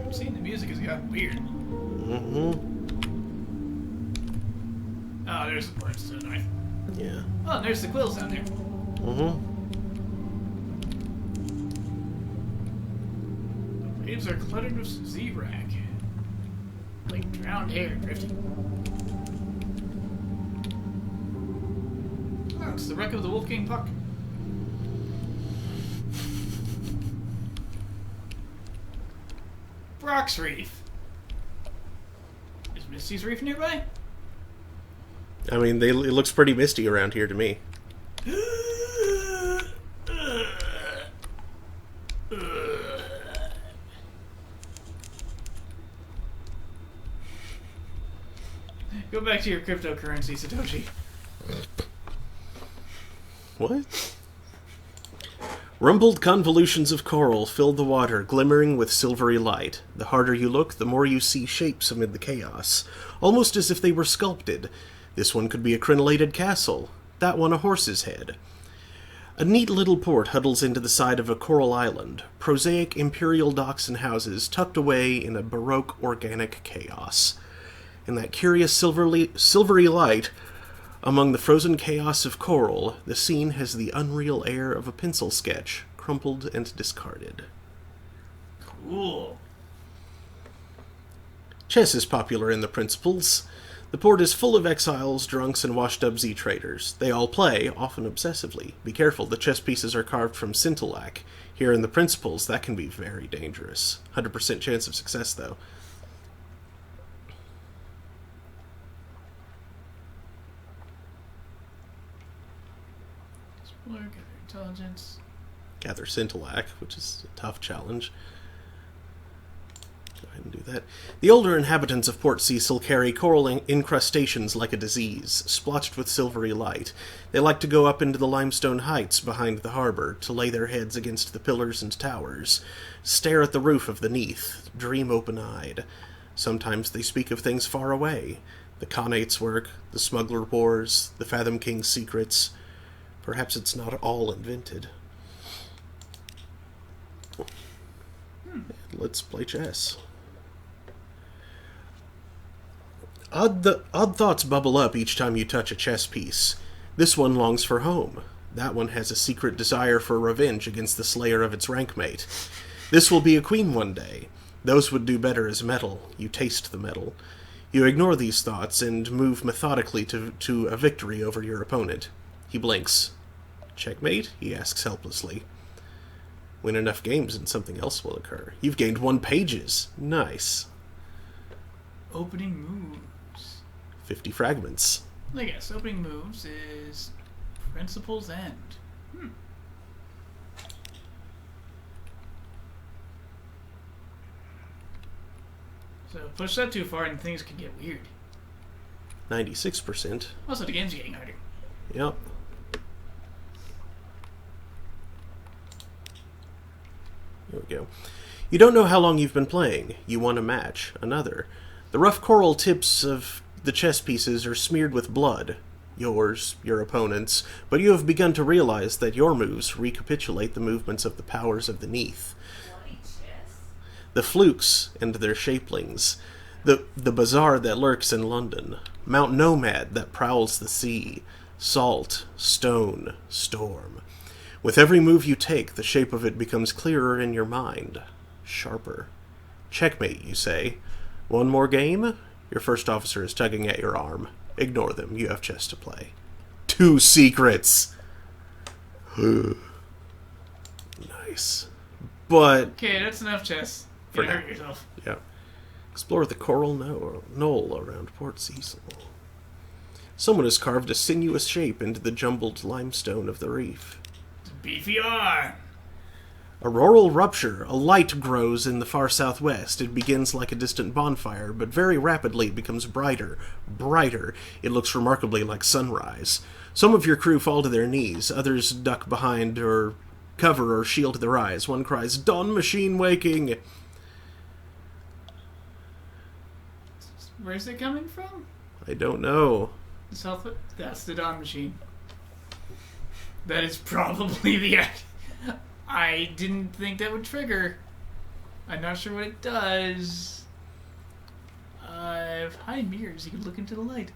Speaker 2: I'm seeing the music has gotten weird.
Speaker 1: Mm-hmm.
Speaker 2: Oh, there's the ports to the north.
Speaker 1: Yeah.
Speaker 2: Oh, and there's the quills down there.
Speaker 1: Mm-hmm.
Speaker 2: The waves are cluttered with zebra. Like drowned hair drifting. Oh, it's the wreck of the Wolfgang Puck. Brock's Reef. Is Misty's Reef nearby?
Speaker 1: I mean, it looks pretty misty around here to me. Go back to your cryptocurrency, Satoshi. What? Rumbled convolutions of coral fill the water, glimmering with silvery light. The harder you look, the more you see shapes amid the chaos, almost as if they were sculpted. This one could be a crenellated castle, that one a horse's head. A neat little port huddles into the side of a coral island, prosaic imperial docks and houses tucked away in a baroque organic chaos. In that curious silvery light, among the frozen chaos of coral, the scene has the unreal air of a pencil sketch, crumpled and discarded.
Speaker 2: Cool.
Speaker 1: Chess is popular in the Principles. The port is full of exiles, drunks, and washed-up Z-traders. They all play, often obsessively. Be careful, the chess pieces are carved from scintillac. Here in the Principles, that can be very dangerous. 100% chance of success, though.
Speaker 2: Explore, gather intelligence.
Speaker 1: Gather scintillac, which is a tough challenge. Go ahead and do that. The older inhabitants of Port Cecil carry coral incrustations like a disease, splotched with silvery light. They like to go up into the limestone heights behind the harbor, to lay their heads against the pillars and towers, stare at the roof of the Neath, dream open-eyed. Sometimes they speak of things far away. The Khanate work, the smuggler wars, the Fathom King's secrets. Perhaps it's not all invented. Let's play chess. Odd thoughts bubble up each time you touch a chess piece. This one longs for home. That one has a secret desire for revenge against the slayer of its rankmate. This will be a queen one day. Those would do better as metal. You taste the metal. You ignore these thoughts and move methodically to a victory over your opponent. He blinks. Checkmate? He asks helplessly. Win enough games and something else will occur. You've gained 1 pages. Nice.
Speaker 2: Opening moves.
Speaker 1: 50 fragments.
Speaker 2: I guess opening moves is Principle's End. So push that too far and things can get weird.
Speaker 1: 96%.
Speaker 2: Also, the game's getting harder.
Speaker 1: Yep. There we go. You don't know how long you've been playing. You won a match. Another. The rough coral tips of the chess pieces are smeared with blood. Yours, your opponent's, but you have begun to realize that your moves recapitulate the movements of the powers of the Neath. The flukes and their shapelings. The bazaar that lurks in London. Mount Nomad that prowls the sea. Salt, stone, storm. With every move you take, the shape of it becomes clearer in your mind. Sharper. Checkmate, you say. One more game? Your first officer is tugging at your arm. Ignore them. You have chess to play. 2 secrets! Nice. But...
Speaker 2: Okay, that's enough chess. You hurt yourself.
Speaker 1: Yeah. Explore the coral knoll around Port Cecil. Someone has carved a sinuous shape into the jumbled limestone of the reef.
Speaker 2: It's a beefy arm.
Speaker 1: Auroral rupture. A light grows in the far southwest. It begins like a distant bonfire, but very rapidly it becomes brighter. Brighter. It looks remarkably like sunrise. Some of your crew fall to their knees. Others duck behind or cover or shield their eyes. One cries, "Dawn machine waking!"
Speaker 2: Where's it coming from?
Speaker 1: I don't know.
Speaker 2: That's the Dawn machine. That is probably the... I didn't think that would trigger. I'm not sure what it does. High mirrors, you can look into the light.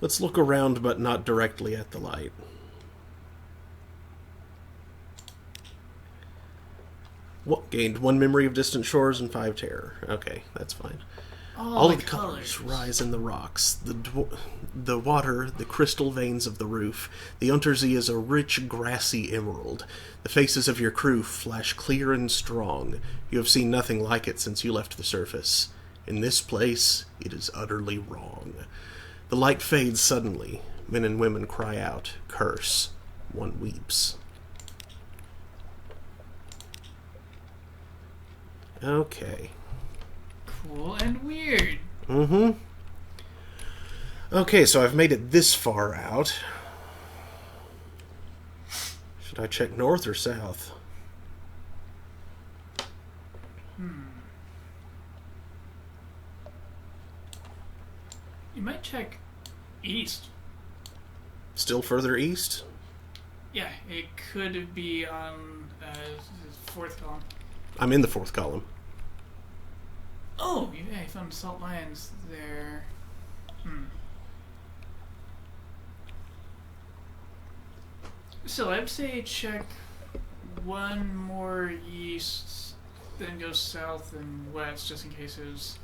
Speaker 1: Let's look around, but not directly at the light. What gained 1 memory of distant shores and 5 terror. Okay, that's fine. All of the colors rise in the rocks, the water, the crystal veins of the roof. The Untersee is a rich, grassy emerald. The faces of your crew flash clear and strong. You have seen nothing like it since you left the surface. In this place, it is utterly wrong. The light fades suddenly. Men and women cry out, curse. One weeps. Okay.
Speaker 2: Cool and weird.
Speaker 1: Mm-hmm. Okay, so I've made it this far out. Should I check north or south?
Speaker 2: You might check east.
Speaker 1: Still further east?
Speaker 2: Yeah, it could be on the 4th column.
Speaker 1: I'm in the 4th column.
Speaker 2: Oh, yeah, I found salt lions there. So I'd say check 1 more east, then go south and west, just in case it was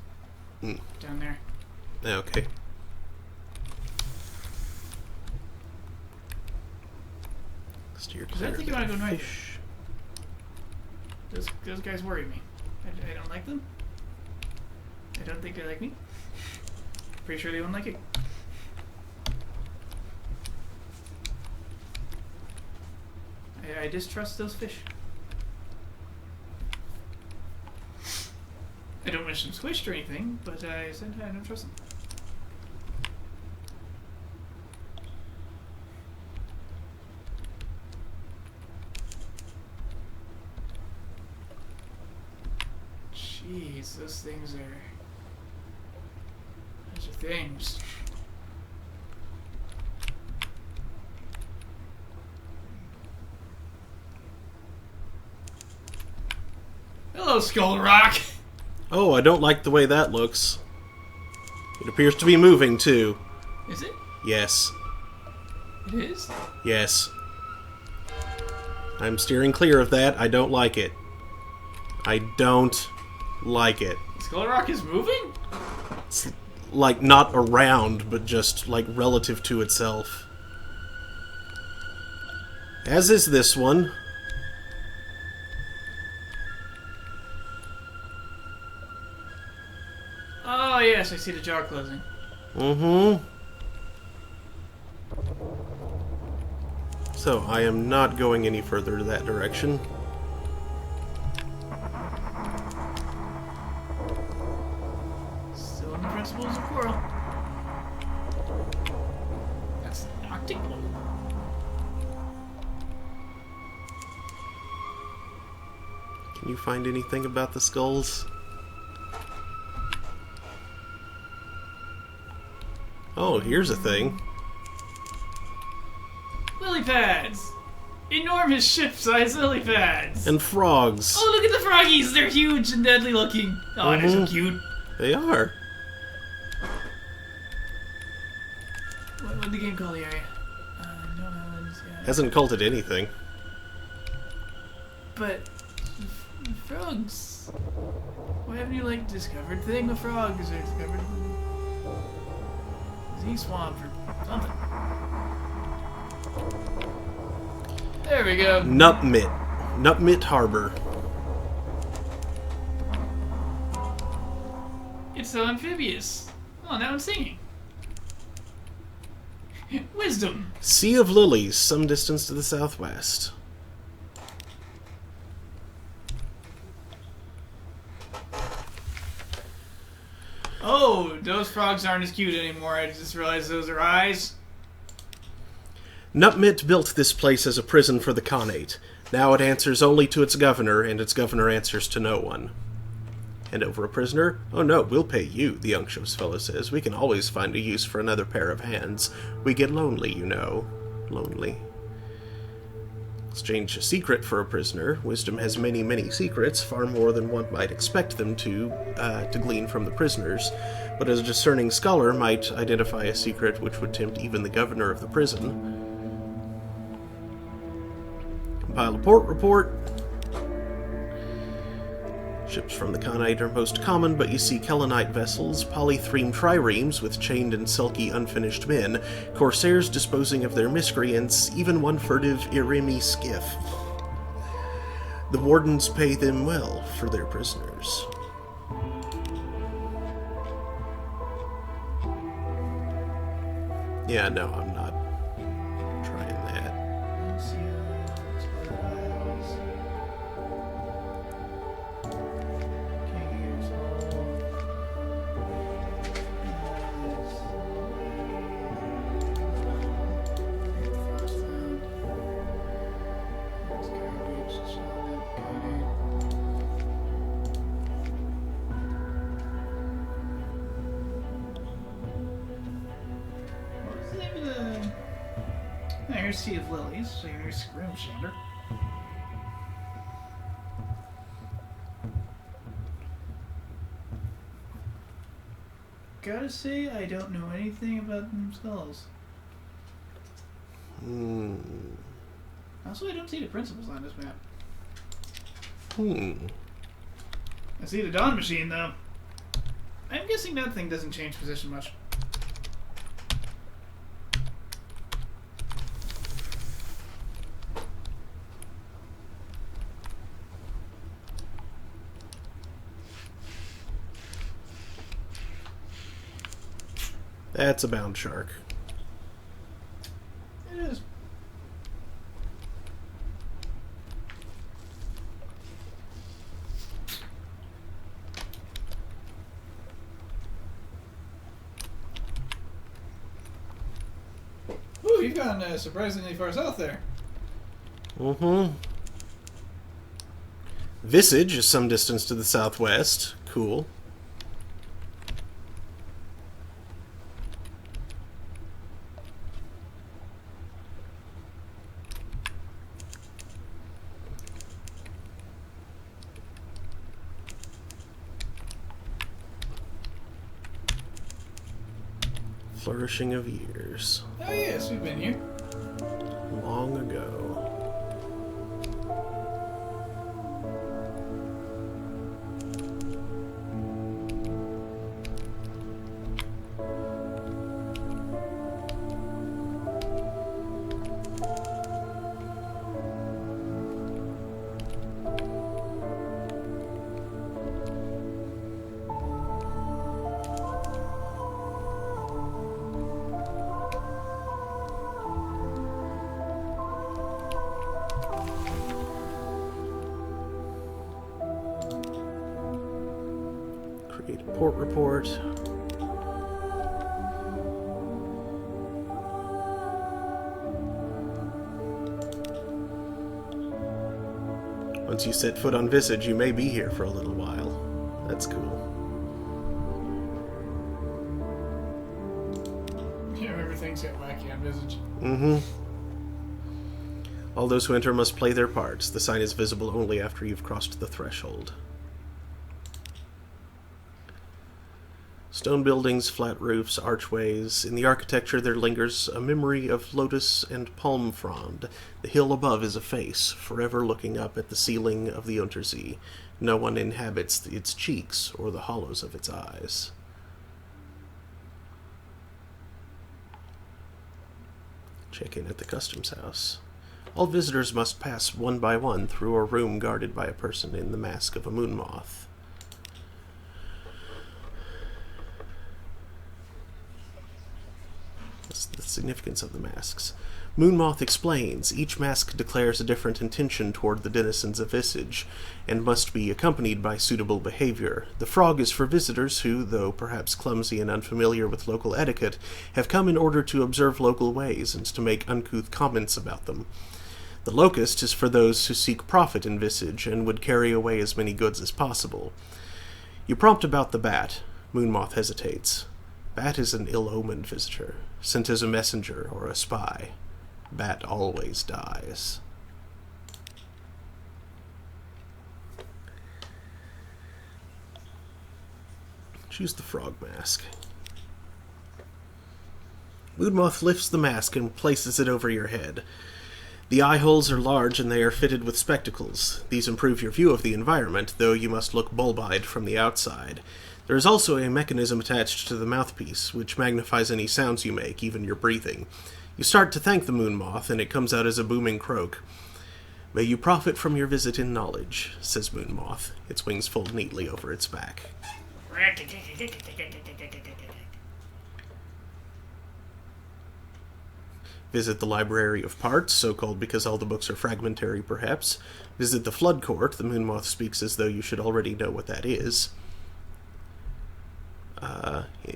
Speaker 2: down there.
Speaker 1: Okay. Steer
Speaker 2: Because I think you want to go north. Those guys worry me. I don't like them. I don't think they like me. Pretty sure they wouldn't like it. I distrust those fish. I don't wish them squished or anything, but I said I don't trust them. Jeez, those things are... Those are things. Hello, Skull Rock!
Speaker 1: Oh, I don't like the way that looks. It appears to be moving, too.
Speaker 2: Is it?
Speaker 1: Yes.
Speaker 2: It is?
Speaker 1: Yes. I'm steering clear of that. I don't like it. I don't like it.
Speaker 2: Skull Rock is moving?
Speaker 1: It's like not around, but just like relative to itself. As is this one.
Speaker 2: Oh yes, I see the jaw closing.
Speaker 1: Mm-hmm. So, I am not going any further to that direction.
Speaker 2: Still in the principles of Coral. That's Arctic.
Speaker 1: Can you find anything about the skulls? Oh, here's a thing.
Speaker 2: Lily pads! Enormous ship-sized lily pads!
Speaker 1: And frogs.
Speaker 2: Oh, look at the froggies! They're huge and deadly looking. Oh, they're so cute.
Speaker 1: They are.
Speaker 2: What'd the game call the area? No islands, yeah.
Speaker 1: Hasn't culted anything.
Speaker 2: But frogs. Why haven't you like discovered thing with frogs or discovered sea swamp or something? There we go.
Speaker 1: Nutmit Harbor.
Speaker 2: It's so amphibious. Oh, now I'm singing. Wisdom.
Speaker 1: Sea of Lilies, some distance to the southwest.
Speaker 2: Oh, those frogs aren't as cute anymore. I just realized those are eyes.
Speaker 1: Nutmit built this place as a prison for the Khanate. Now it answers only to its governor, and its governor answers to no one. Hand over a prisoner? Oh no, we'll pay you, the unctuous fellow says. We can always find a use for another pair of hands. We get lonely, you know. Lonely. Exchange a secret for a prisoner. Wisdom has many, many secrets, far more than one might expect them to glean from the prisoners. But as a discerning scholar might identify a secret which would tempt even the governor of the prison. Compile a port report. Ships from the Khanate are most common, but you see Kellanite vessels, polythreme triremes with chained and sulky unfinished men, corsairs disposing of their miscreants, even one furtive Irimi skiff. The wardens pay them well for their prisoners. Yeah, no, I'm not trying that.
Speaker 2: Here's Sea of Lilies, so here's Room Chamber. Gotta say, I don't know anything about them skulls. Also, I don't see the principles on this map. I see the Dawn Machine, though. I'm guessing that thing doesn't change position much.
Speaker 1: That's a bound shark.
Speaker 2: It is. Ooh, you've gone surprisingly far south there.
Speaker 1: Visage is some distance to the southwest. Cool. Flourishing of Years.
Speaker 2: Oh yes, we've been here.
Speaker 1: Long ago. Create a port report. Once you set foot on Visage, you may be here for a little while. That's cool.
Speaker 2: Yeah, remember things get wacky on Visage.
Speaker 1: All those who enter must play their parts. The sign is visible only after you've crossed the threshold. Stone buildings, flat roofs, archways. In the architecture there lingers a memory of lotus and palm frond. The hill above is a face, forever looking up at the ceiling of the Untersee. No one inhabits its cheeks or the hollows of its eyes. Check in at the customs house. All visitors must pass one by one through a room guarded by a person in the mask of a moon moth. That's the significance of the masks. Moonmoth explains, each mask declares a different intention toward the denizens of Visage, and must be accompanied by suitable behavior. The frog is for visitors who, though perhaps clumsy and unfamiliar with local etiquette, have come in order to observe local ways and to make uncouth comments about them. The locust is for those who seek profit in Visage and would carry away as many goods as possible. You prompt about the bat. Moonmoth hesitates. Bat is an ill-omened visitor, sent as a messenger or a spy. Bat always dies. Choose the frog mask. Moonmoth lifts the mask and places it over your head. The eye holes are large and they are fitted with spectacles. These improve your view of the environment, though you must look bulb-eyed from the outside. There is also a mechanism attached to the mouthpiece, which magnifies any sounds you make, even your breathing. You start to thank the moon moth, and it comes out as a booming croak. May you profit from your visit in knowledge, says Moon Moth. Its wings fold neatly over its back. Visit the Library of Parts, so called because all the books are fragmentary, perhaps. Visit the Flood Court. The Moon Moth speaks as though you should already know what that is.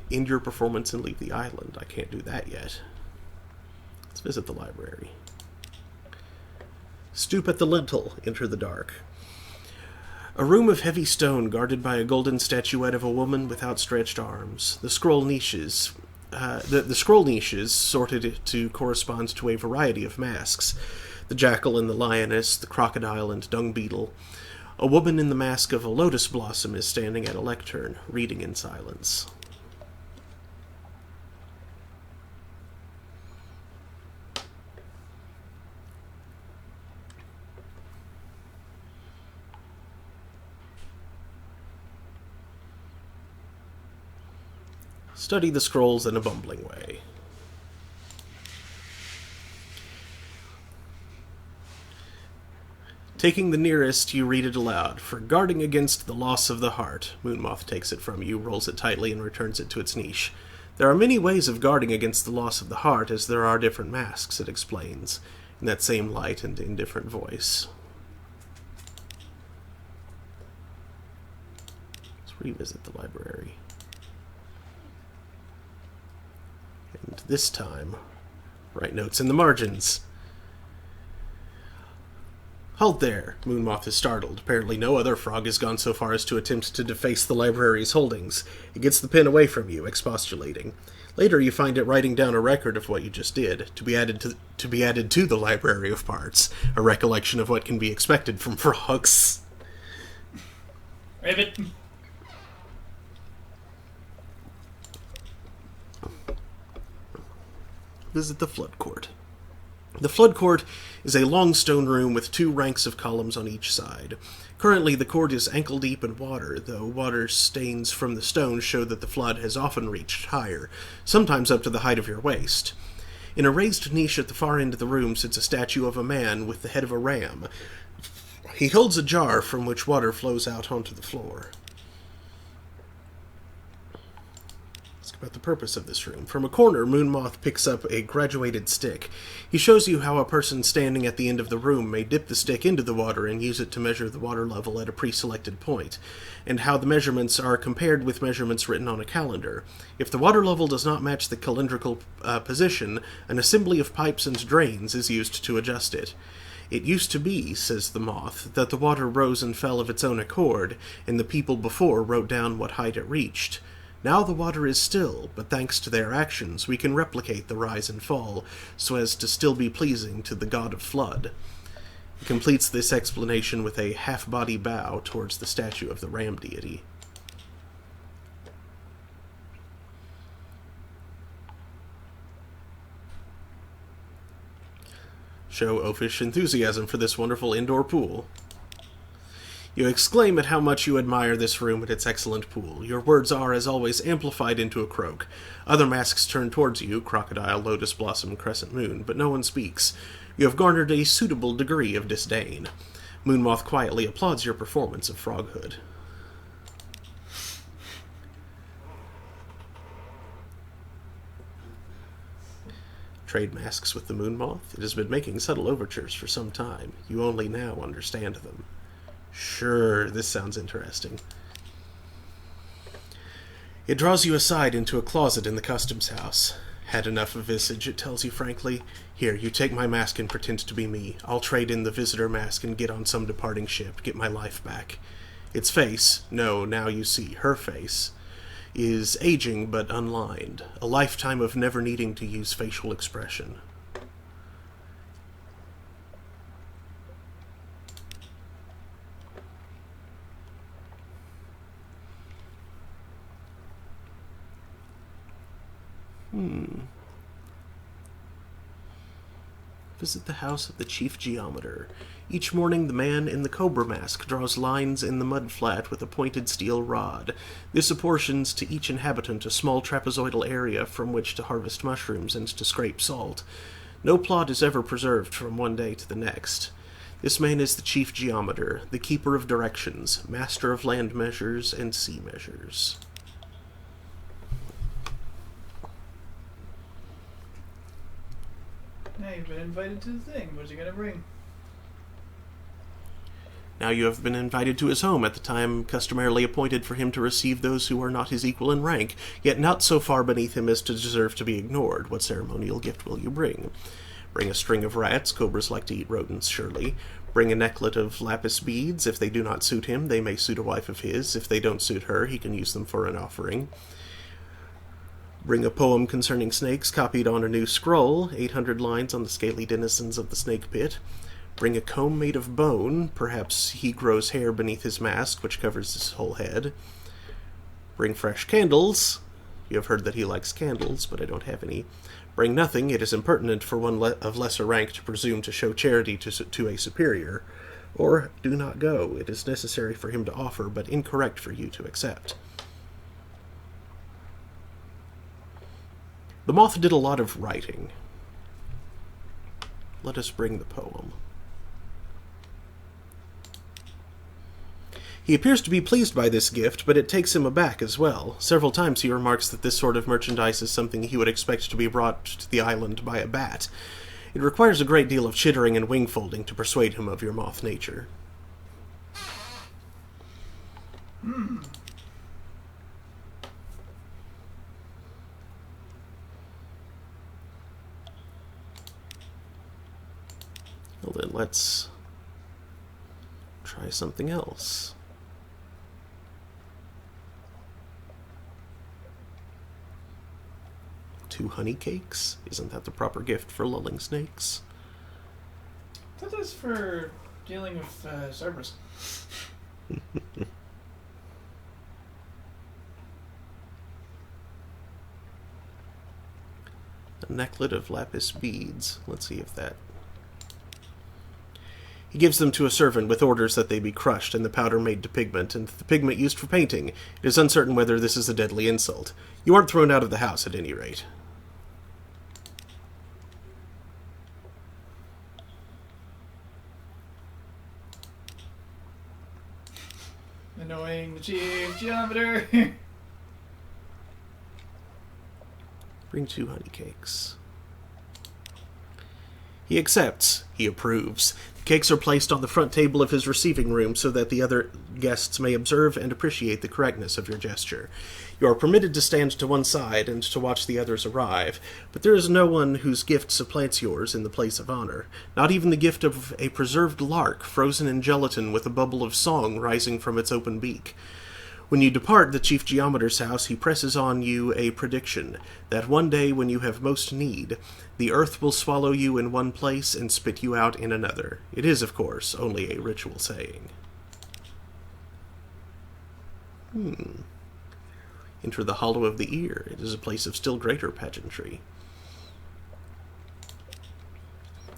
Speaker 1: End your performance and leave the island. I can't do that yet. Let's visit the library. Stoop at the lintel. Enter the dark. A room of heavy stone guarded by a golden statuette of a woman with outstretched arms. The scroll niches... The scroll niches sorted to correspond to a variety of masks. The jackal and the lioness, the crocodile and dung beetle. A woman in the mask of a lotus blossom is standing at a lectern, reading in silence. Study the scrolls in a bumbling way. Taking the nearest, you read it aloud. For guarding against the loss of the heart. Moonmoth takes it from you, rolls it tightly, and returns it to its niche. There are many ways of guarding against the loss of the heart, as there are different masks, it explains, in that same light and indifferent voice. Let's revisit the library. And this time, write notes in the margins. Halt there! Moonmoth is startled. Apparently no other frog has gone so far as to attempt to deface the library's holdings. It gets the pen away from you, expostulating. Later you find it writing down a record of what you just did, to be added to the Library of Parts, a recollection of what can be expected from frogs.
Speaker 2: Ribbit.
Speaker 1: Visit the Flood Court. The Flood Court is a long stone room with 2 ranks of columns on each side. Currently, the court is ankle-deep in water, though water stains from the stone show that the flood has often reached higher, sometimes up to the height of your waist. In a raised niche at the far end of the room sits a statue of a man with the head of a ram. He holds a jar from which water flows out onto the floor. About the purpose of this room. From a corner, Moonmoth picks up a graduated stick. He shows you how a person standing at the end of the room may dip the stick into the water and use it to measure the water level at a pre-selected point, and how the measurements are compared with measurements written on a calendar. If the water level does not match the calendrical position, an assembly of pipes and drains is used to adjust it. It used to be, says the moth, that the water rose and fell of its own accord, and the people before wrote down what height it reached. Now the water is still, but thanks to their actions we can replicate the rise and fall, so as to still be pleasing to the god of flood. He completes this explanation with a half-body bow towards the statue of the ram deity. show oafish enthusiasm for this wonderful indoor pool. You exclaim at how much you admire this room and its excellent pool. Your words are, as always, amplified into a croak. Other masks turn towards you, crocodile, lotus blossom, crescent moon, but no one speaks. You have garnered a suitable degree of disdain. Moonmoth quietly applauds your performance of froghood. Trade masks with the Moonmoth. It has been making subtle overtures for some time. You only now understand them. Sure, this sounds interesting. It draws you aside into a closet in the customs house. Had enough of visage, it tells you frankly. Here, you take my mask and pretend to be me. I'll trade in the visitor mask and get on some departing ship, get my life back. Its face, no, now you see, her face, is aging but unlined. A lifetime of never needing to use facial expression. Visit the house of the chief geometer. Each morning the man in the cobra mask draws lines in the mud flat with a pointed steel rod. This apportions to each inhabitant a small trapezoidal area from which to harvest mushrooms and to scrape salt. No plot is ever preserved from one day to the next. This man is the chief geometer, the keeper of directions, master of land measures and sea measures.
Speaker 2: Now you've been invited to the thing. What you gonna bring?
Speaker 1: Now you have been invited to his home at the time customarily appointed for him to receive those who are not his equal in rank, yet not so far beneath him as to deserve to be ignored. What ceremonial gift will you bring? Bring a string of rats. Cobras like to eat rodents, surely. Bring a necklet of lapis beads. If they do not suit him, they may suit a wife of his. If they don't suit her, he can use them for an offering. Bring a poem concerning snakes copied on a new scroll, 800 lines on the scaly denizens of the snake pit. Bring a comb made of bone, perhaps he grows hair beneath his mask, which covers his whole head. Bring fresh candles. You have heard that he likes candles, but I don't have any. Bring nothing. It is impertinent for one of lesser rank to presume to show charity to a superior. Or do not go. It is necessary for him to offer, but incorrect for you to accept. The moth did a lot of writing. Let us bring the poem. He appears to be pleased by this gift, but it takes him aback as well. Several times he remarks that this sort of merchandise is something he would expect to be brought to the island by a bat. It requires a great deal of chittering and wing-folding to persuade him of your moth nature. Well then, let's try something else. 2 honey cakes? Isn't that the proper gift for lulling snakes?
Speaker 2: That is for dealing with Cerberus.
Speaker 1: A necklet of lapis beads. Let's see if that... He gives them to a servant with orders that they be crushed and the powder made to pigment, and the pigment used for painting. It is uncertain whether this is a deadly insult. You aren't thrown out of the house, at any rate.
Speaker 2: Annoying the chief geometer.
Speaker 1: Bring 2 honey cakes. He accepts. He approves. The cakes are placed on the front table of his receiving room so that the other guests may observe and appreciate the correctness of your gesture. You are permitted to stand to one side and to watch the others arrive, but there is no one whose gift supplants yours in the place of honor, not even the gift of a preserved lark frozen in gelatin with a bubble of song rising from its open beak. When you depart the chief geometer's house, he presses on you a prediction, that one day when you have most need, the earth will swallow you in one place and spit you out in another. It is, of course, only a ritual saying. Enter the hollow of the ear. It is a place of still greater pageantry.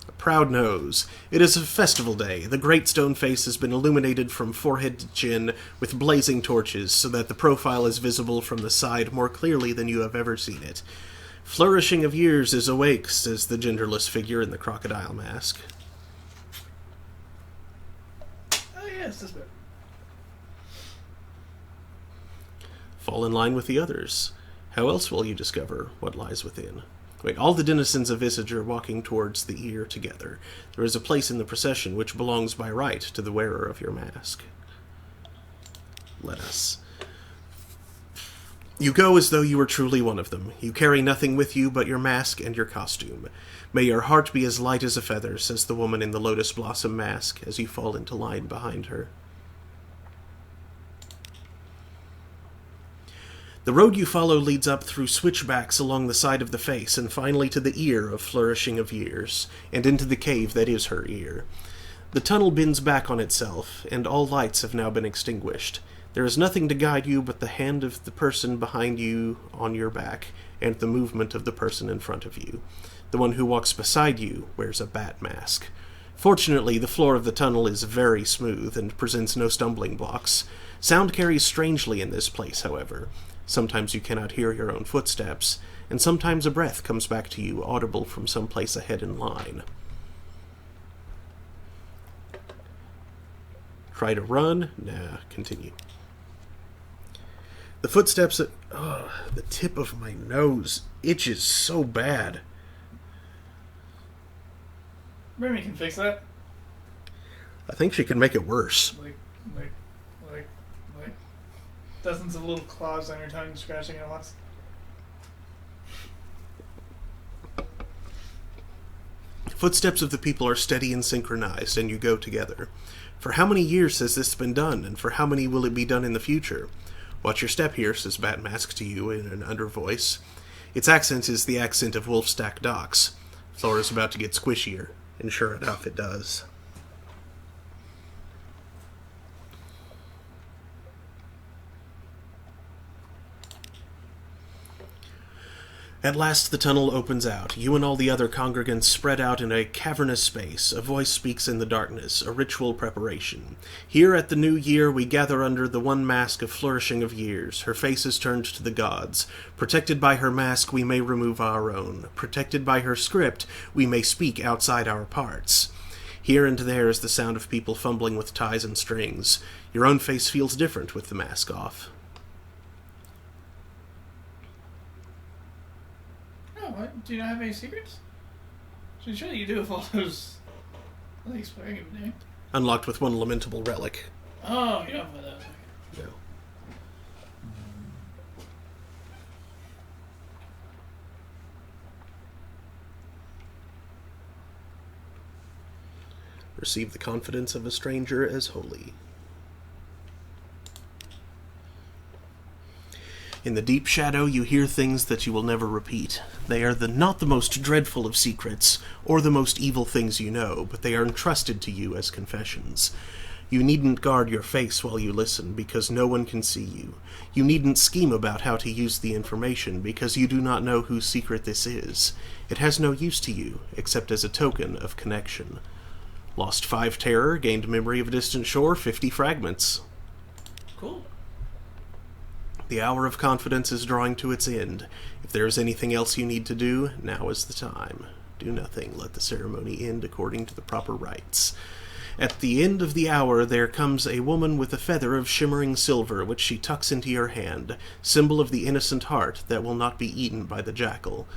Speaker 1: A proud nose. It is a festival day. The great stone face has been illuminated from forehead to chin with blazing torches, so that the profile is visible from the side more clearly than you have ever seen it. Flourishing of years is awake, says the genderless figure in the crocodile mask.
Speaker 2: Oh yes, this bit.
Speaker 1: Fall in line with the others. How else will you discover what lies within? Wait, all the denizens of Visage are walking towards the ear together. There is a place in the procession which belongs by right to the wearer of your mask. Let us. You go as though you were truly one of them. You carry nothing with you but your mask and your costume. May your heart be as light as a feather, says the woman in the lotus blossom mask as you fall into line behind her. The road you follow leads up through switchbacks along the side of the face, and finally to the ear of Flourishing of Years, and into the cave that is her ear. The tunnel bends back on itself, and all lights have now been extinguished. There is nothing to guide you but the hand of the person behind you on your back, and the movement of the person in front of you. The one who walks beside you wears a bat mask. Fortunately, the floor of the tunnel is very smooth and presents no stumbling blocks. Sound carries strangely in this place, however. Sometimes you cannot hear your own footsteps, and sometimes a breath comes back to you, audible from some place ahead in line. Try to run? Nah, continue. The footsteps at... the tip of my nose itches so bad.
Speaker 2: Remy can fix that.
Speaker 1: I think she can make it worse.
Speaker 2: Like. Dozens of little claws on your tongue scratching at once.
Speaker 1: Footsteps of the people are steady and synchronized, and you go together. For how many years has this been done, and for how many will it be done in the future? Watch your step here, says Bat Mask to you in an under voice. Its accent is the accent of Wolfstack Docks. Floor is about to get squishier, and sure enough it does. At last the tunnel opens out. You and all the other congregants spread out in a cavernous space. A voice speaks in the darkness, a ritual preparation. Here at the new year we gather under the one mask of Flourishing of Years. Her face is turned to the gods. Protected by her mask we may remove our own. Protected by her script we may speak outside our parts. Here and there is the sound of people fumbling with ties and strings. Your own face feels different with the mask off.
Speaker 2: What? Do you not have any secrets? Surely you do have all those... What are they swearing at me?
Speaker 1: Unlocked with one lamentable relic.
Speaker 2: Oh, you don't have those.
Speaker 1: No. Receive the confidence of a stranger as holy. In the deep shadow, you hear things that you will never repeat. They are not the most dreadful of secrets, or the most evil things you know, but they are entrusted to you as confessions. You needn't guard your face while you listen, because no one can see you. You needn't scheme about how to use the information, because you do not know whose secret this is. It has no use to you, except as a token of connection. Lost 5 terror, gained memory of a distant shore, 50 fragments.
Speaker 2: Cool.
Speaker 1: The hour of confidence is drawing to its end. If there is anything else you need to do, now is the time. Do nothing. Let the ceremony end according to the proper rites. At the end of the hour, there comes a woman with a feather of shimmering silver, which she tucks into your hand, symbol of the innocent heart that will not be eaten by the jackal.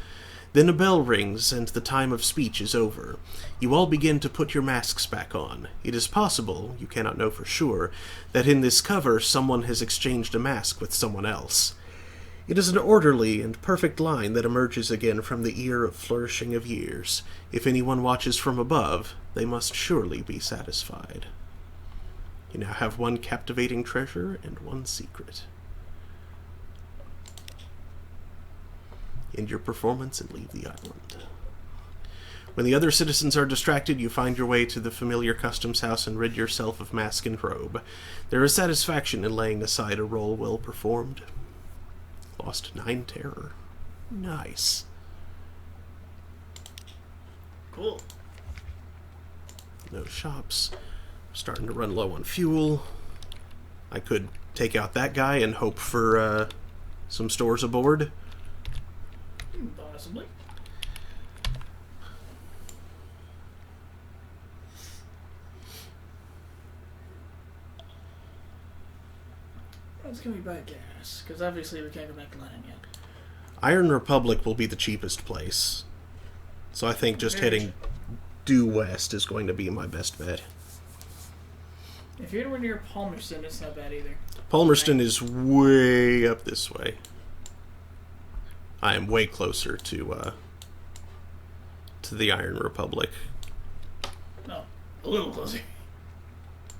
Speaker 1: Then a bell rings, and the time of speech is over. You all begin to put your masks back on. It is possible, you cannot know for sure, that in this cover someone has exchanged a mask with someone else. It is an orderly and perfect line that emerges again from the ear of Flourishing of Years. If anyone watches from above, they must surely be satisfied. You now have one captivating treasure and one secret. End your performance and leave the island. When the other citizens are distracted, you find your way to the familiar customs house and rid yourself of mask and robe. There is satisfaction in laying aside a role well performed. Lost 9 terror. Nice.
Speaker 2: Cool.
Speaker 1: No shops. Starting to run low on fuel. I could take out that guy and hope for some stores aboard.
Speaker 2: Possibly. Let's go buy gas, because obviously we can't go back to London yet.
Speaker 1: Iron Republic will be the cheapest place. So I think just heading due west is going to be my best bet.
Speaker 2: If you're anywhere near Palmerston, it's not bad either.
Speaker 1: Palmerston is way up this way. I am way closer to the Iron Republic.
Speaker 2: No, a little closer.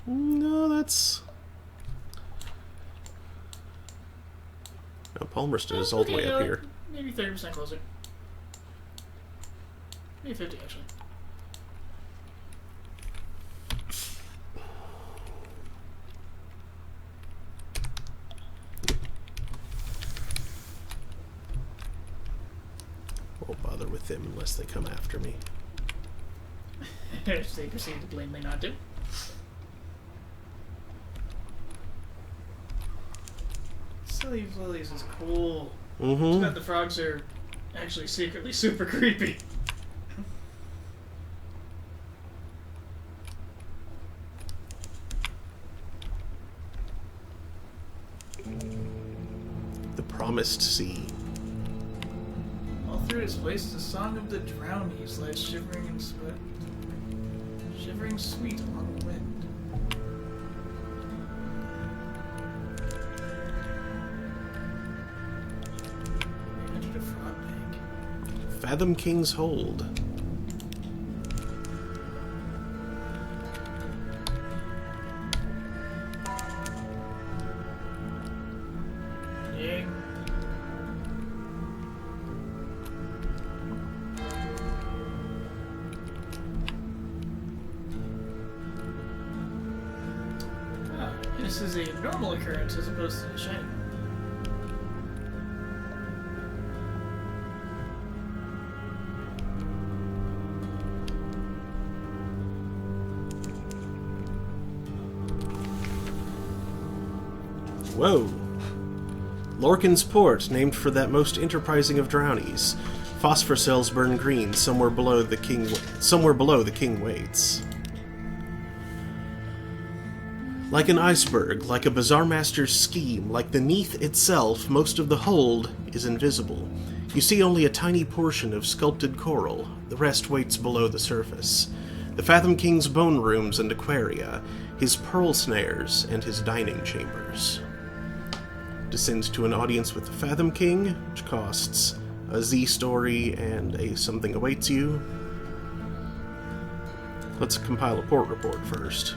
Speaker 1: No, that's... No, Palmerston is all the way up here.
Speaker 2: Maybe 30% closer. Maybe 50, actually.
Speaker 1: Won't bother with them unless they come after me.
Speaker 2: If they proceed to blatantly not do. Silly Lilies is cool.
Speaker 1: Mm-hmm.
Speaker 2: But the frogs are actually secretly super creepy.
Speaker 1: The Promised Sea.
Speaker 2: All through this place is a song of the drownies, lies shivering and shivering sweet along the wind. We entered a frog bank.
Speaker 1: Fathom King's Hold.
Speaker 2: Yay. This is a normal occurrence as opposed to a shining.
Speaker 1: Whoa. Lorcan's Port, named for that most enterprising of drownies. Phosphor cells burn green somewhere below the king waits. Like an iceberg, like a Bazaar Master's scheme, like the Neath itself, most of the hold is invisible. You see only a tiny portion of sculpted coral, the rest waits below the surface. The Fathom King's bone rooms and aquaria, his pearl snares, and his dining chambers. Descend to an audience with the Fathom King, which costs a Z story and a something awaits you. Let's compile a port report first.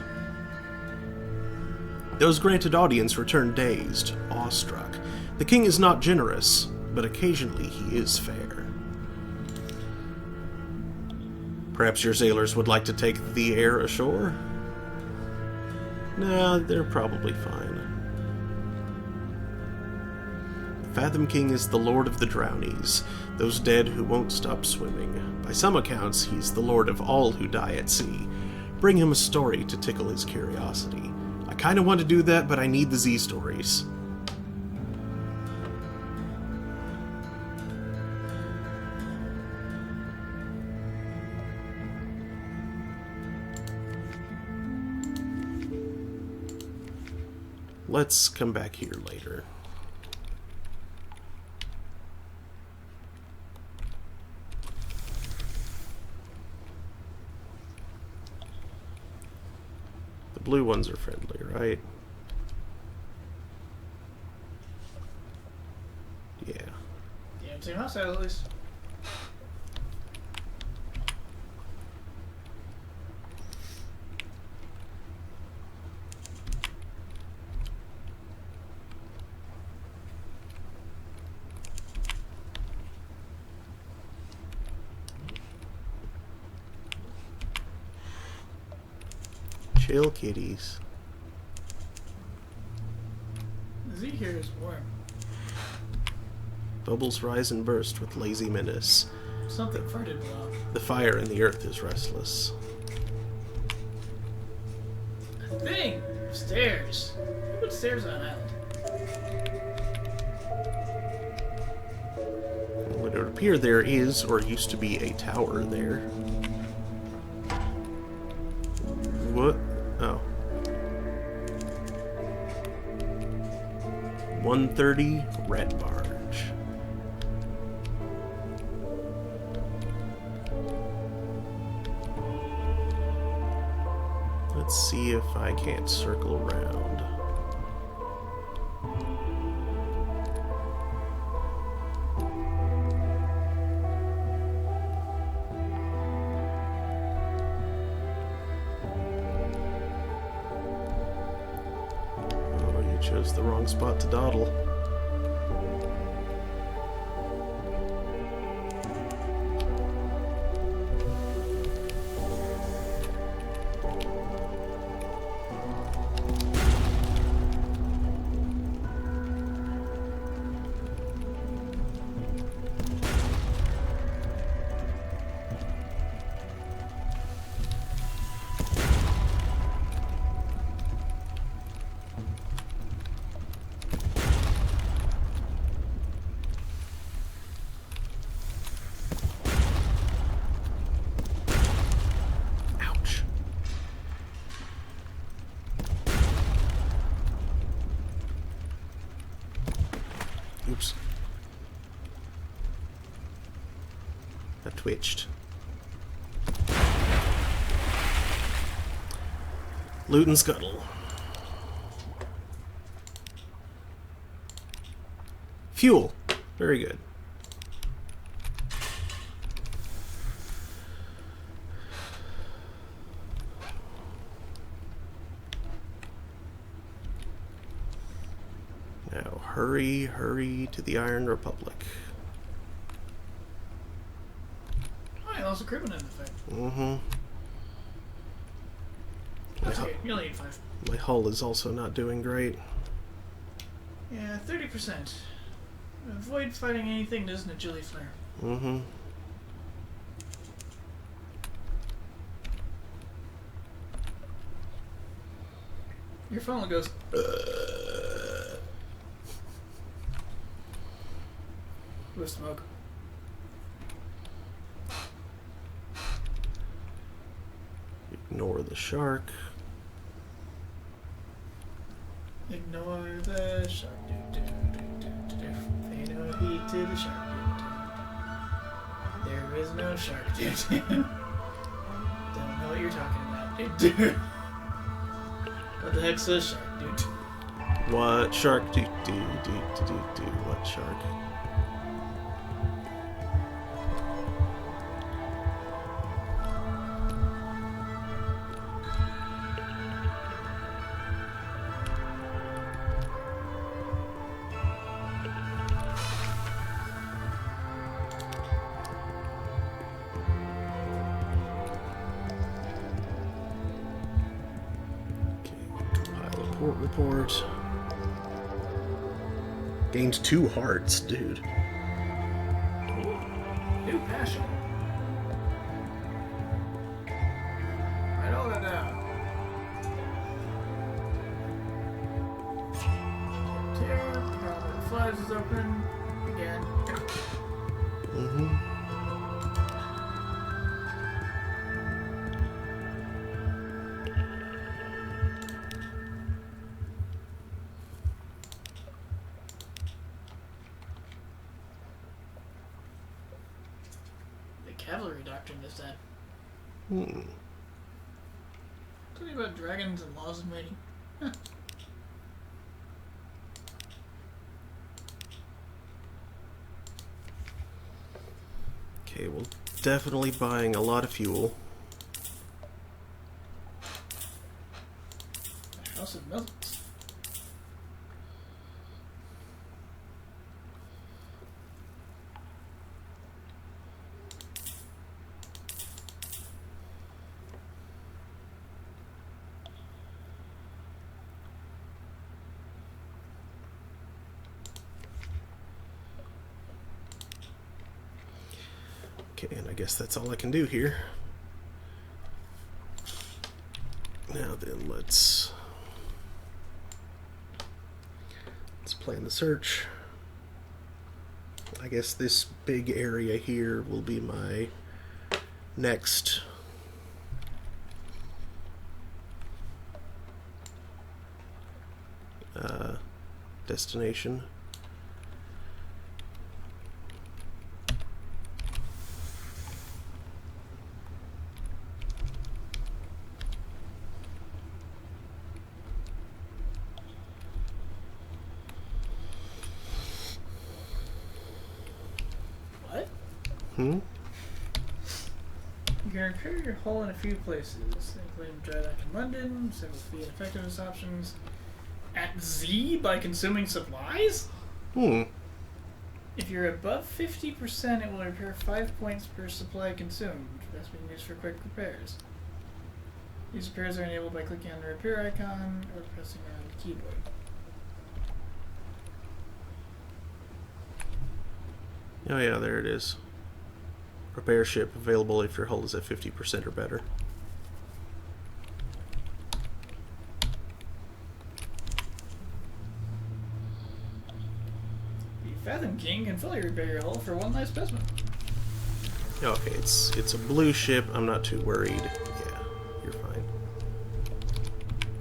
Speaker 1: Those granted audience return dazed, awestruck. The king is not generous, but occasionally he is fair. Perhaps your sailors would like to take the air ashore? Nah, they're probably fine. The Fathom King is the lord of the drownies, those dead who won't stop swimming. By some accounts, he's the lord of all who die at sea. Bring him a story to tickle his curiosity. I kinda want to do that, but I need the Z stories. Let's come back here later. The blue ones are friendly, right? Yeah.
Speaker 2: Yeah, same house at least.
Speaker 1: Chill, kitties.
Speaker 2: The Z here is warm.
Speaker 1: Bubbles rise and burst with lazy menace.
Speaker 2: Something farted below.
Speaker 1: The fire in the earth is restless.
Speaker 2: thing! Stairs. Who put stairs on an island?
Speaker 1: It would appear there is, or used to be, a tower there. What? Oh. 130 Red Barge. Let's see if I can't circle around. Oh, you chose the wrong spot to dawdle. Oops. That twitched. Loot and scuttle. Fuel. Very good. Now, hurry, hurry to the Iron Republic.
Speaker 2: Oh, I lost a criminal in the fight.
Speaker 1: Mm-hmm.
Speaker 2: That's okay. You only need 5.
Speaker 1: My hull is also not doing great.
Speaker 2: Yeah, 30%. Avoid fighting anything that isn't a Julie flare.
Speaker 1: Mm-hmm.
Speaker 2: Your phone goes. With smoke.
Speaker 1: Ignore the shark.
Speaker 2: Ignore the shark. Pay no heed to the shark. There is no shark. Don't know what you're talking about. What the heck's a shark, dude?
Speaker 1: What shark? Do. What shark? Report. Gained 2 hearts, dude.
Speaker 2: New passion. Write all that down. Tear, probably flies is open again.
Speaker 1: Mm-hmm.
Speaker 2: Cavalry doctrine is that. Tell me about dragons and laws of mating. Huh.
Speaker 1: Okay, well, definitely buying a lot of fuel.
Speaker 2: House of Milks.
Speaker 1: Okay, and I guess that's all I can do here. Now then, let's plan the search. I guess this big area here will be my next destination.
Speaker 2: What?
Speaker 1: Hmm?
Speaker 2: You can repair your hull in a few places, including dry dock in London, several fee and effectiveness options. At Z by consuming supplies? If you're above 50%, it will repair 5 points per supply consumed. That's being used for quick repairs. These repairs are enabled by clicking on the repair icon or pressing on the keyboard.
Speaker 1: Oh yeah, there it is. Repair ship available if your hull is at 50% or better.
Speaker 2: The Fathom King can fully repair your hull for one life specimen.
Speaker 1: Okay, it's a blue ship. I'm not too worried. Yeah, you're fine.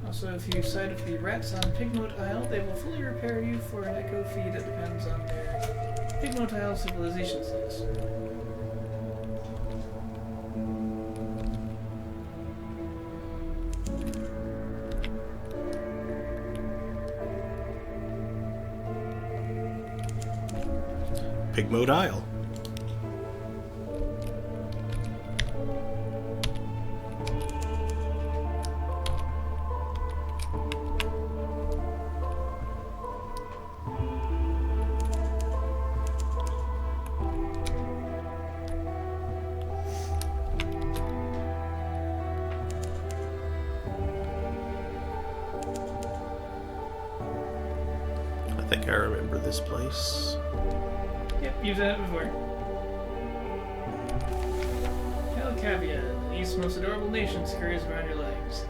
Speaker 2: Also, if you side with the rats on Pigmote Isle, they will fully repair you for an echo fee that depends on their Pigmote Isle civilization status.
Speaker 1: Pigmote Isle. I think I remember this place.
Speaker 2: Yep, you've done it before. Calcavia, the East's most adorable nation, scurries around your legs.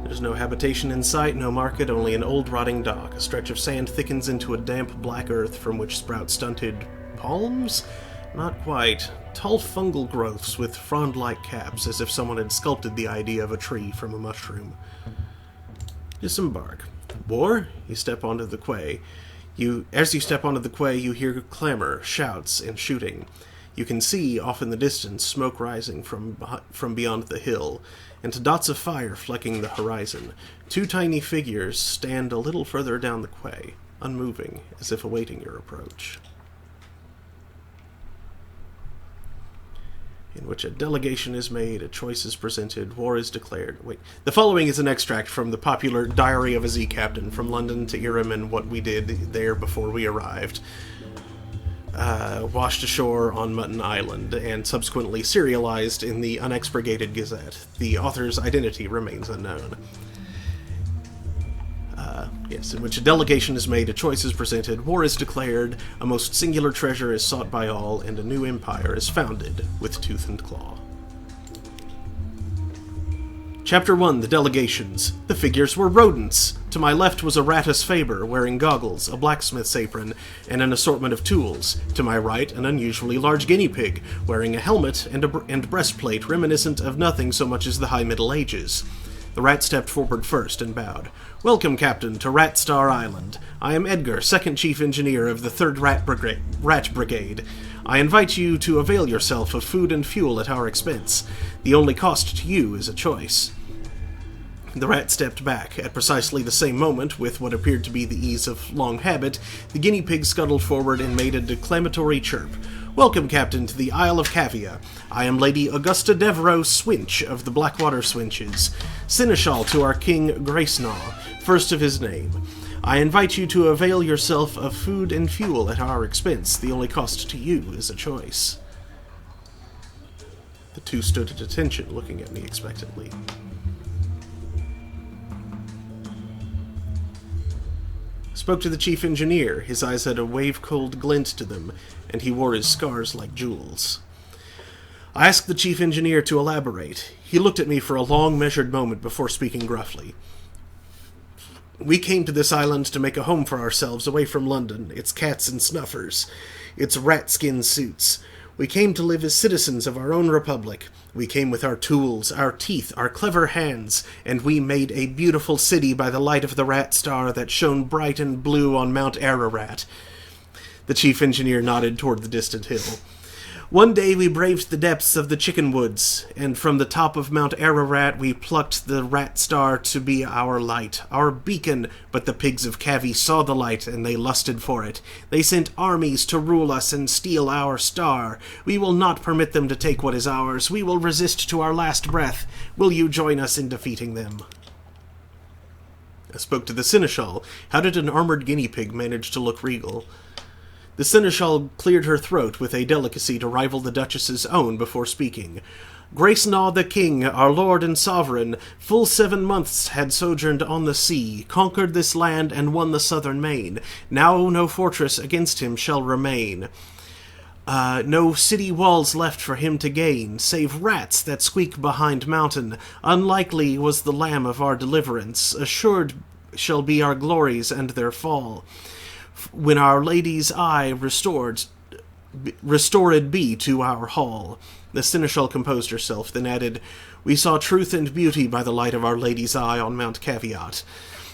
Speaker 1: There's no habitation in sight, no market, only an old rotting dock. A stretch of sand thickens into a damp black earth from which sprout stunted palms? Not quite. Tall fungal growths with frond-like caps, as if someone had sculpted the idea of a tree from a mushroom. Disembark. War? You step onto the quay. As you step onto the quay, you hear clamor, shouts, and shooting. You can see, off in the distance, smoke rising from beyond the hill, and dots of fire flecking the horizon. Two tiny figures stand a little further down the quay, unmoving, as if awaiting your approach. In which a delegation is made, a choice is presented, war is declared. Wait, the following is an extract from the popular Diary of a Z Captain, from London to Irem and what we did there before we arrived. Washed ashore on Mutton Island, and subsequently serialized in the Unexpurgated Gazette. The author's identity remains unknown. Yes, in which a delegation is made, a choice is presented, war is declared, a most singular treasure is sought by all, and a new empire is founded with tooth and claw. Chapter 1, The Delegations. The figures were rodents. To my left was a Rattus Faber, wearing goggles, a blacksmith's apron, and an assortment of tools. To my right, an unusually large guinea pig, wearing a helmet and breastplate reminiscent of nothing so much as the High Middle Ages. The rat stepped forward first and bowed. "Welcome, Captain, to Rat Star Island. I am Edgar, second chief engineer of the 3rd Rat Brigade. I invite you to avail yourself of food and fuel at our expense. The only cost to you is a choice." The rat stepped back. At precisely the same moment, with what appeared to be the ease of long habit, the guinea pig scuttled forward and made a declamatory chirp. "Welcome, Captain, to the Isle of Cavia. I am Lady Augusta Devereux Swinch of the Blackwater Swinches, Seneschal to our King Gracenaw, first of his name. I invite you to avail yourself of food and fuel at our expense. The only cost to you is a choice." The two stood at attention, looking at me expectantly. Spoke to the chief engineer. His eyes had a wave-cold glint to them, and he wore his scars like jewels. I asked the chief engineer to elaborate. He looked at me for a long, measured moment before speaking gruffly. We came to this island to make a home for ourselves away from London, its cats and snuffers, its rat-skin suits. We came to live as citizens of our own republic. We came with our tools, our teeth, our clever hands, and we made a beautiful city by the light of the rat star that shone bright and blue on Mount Ararat. The chief engineer nodded toward the distant hill. One day we braved the depths of the chicken woods, and from the top of Mount Ararat we plucked the rat star to be our light, our beacon. But the pigs of Cavi saw the light, and they lusted for it. They sent armies to rule us and steal our star. We will not permit them to take what is ours. We will resist to our last breath. Will you join us in defeating them? I spoke to the seneschal. How did an armored guinea pig manage to look regal? The seneschal cleared her throat with a delicacy to rival the duchess's own before speaking. Grace-Naw the king, our lord and sovereign, full 7 months had sojourned on the sea, conquered this land, and won the southern main. Now no fortress against him shall remain. No city walls left for him to gain, save rats that squeak behind mountain. Unlikely was the lamb of our deliverance, assured shall be our glories and their fall. When our lady's eye restored be to our hall. The seneschal composed herself, then added, We saw truth and beauty by the light of our lady's eye on Mount Caveat.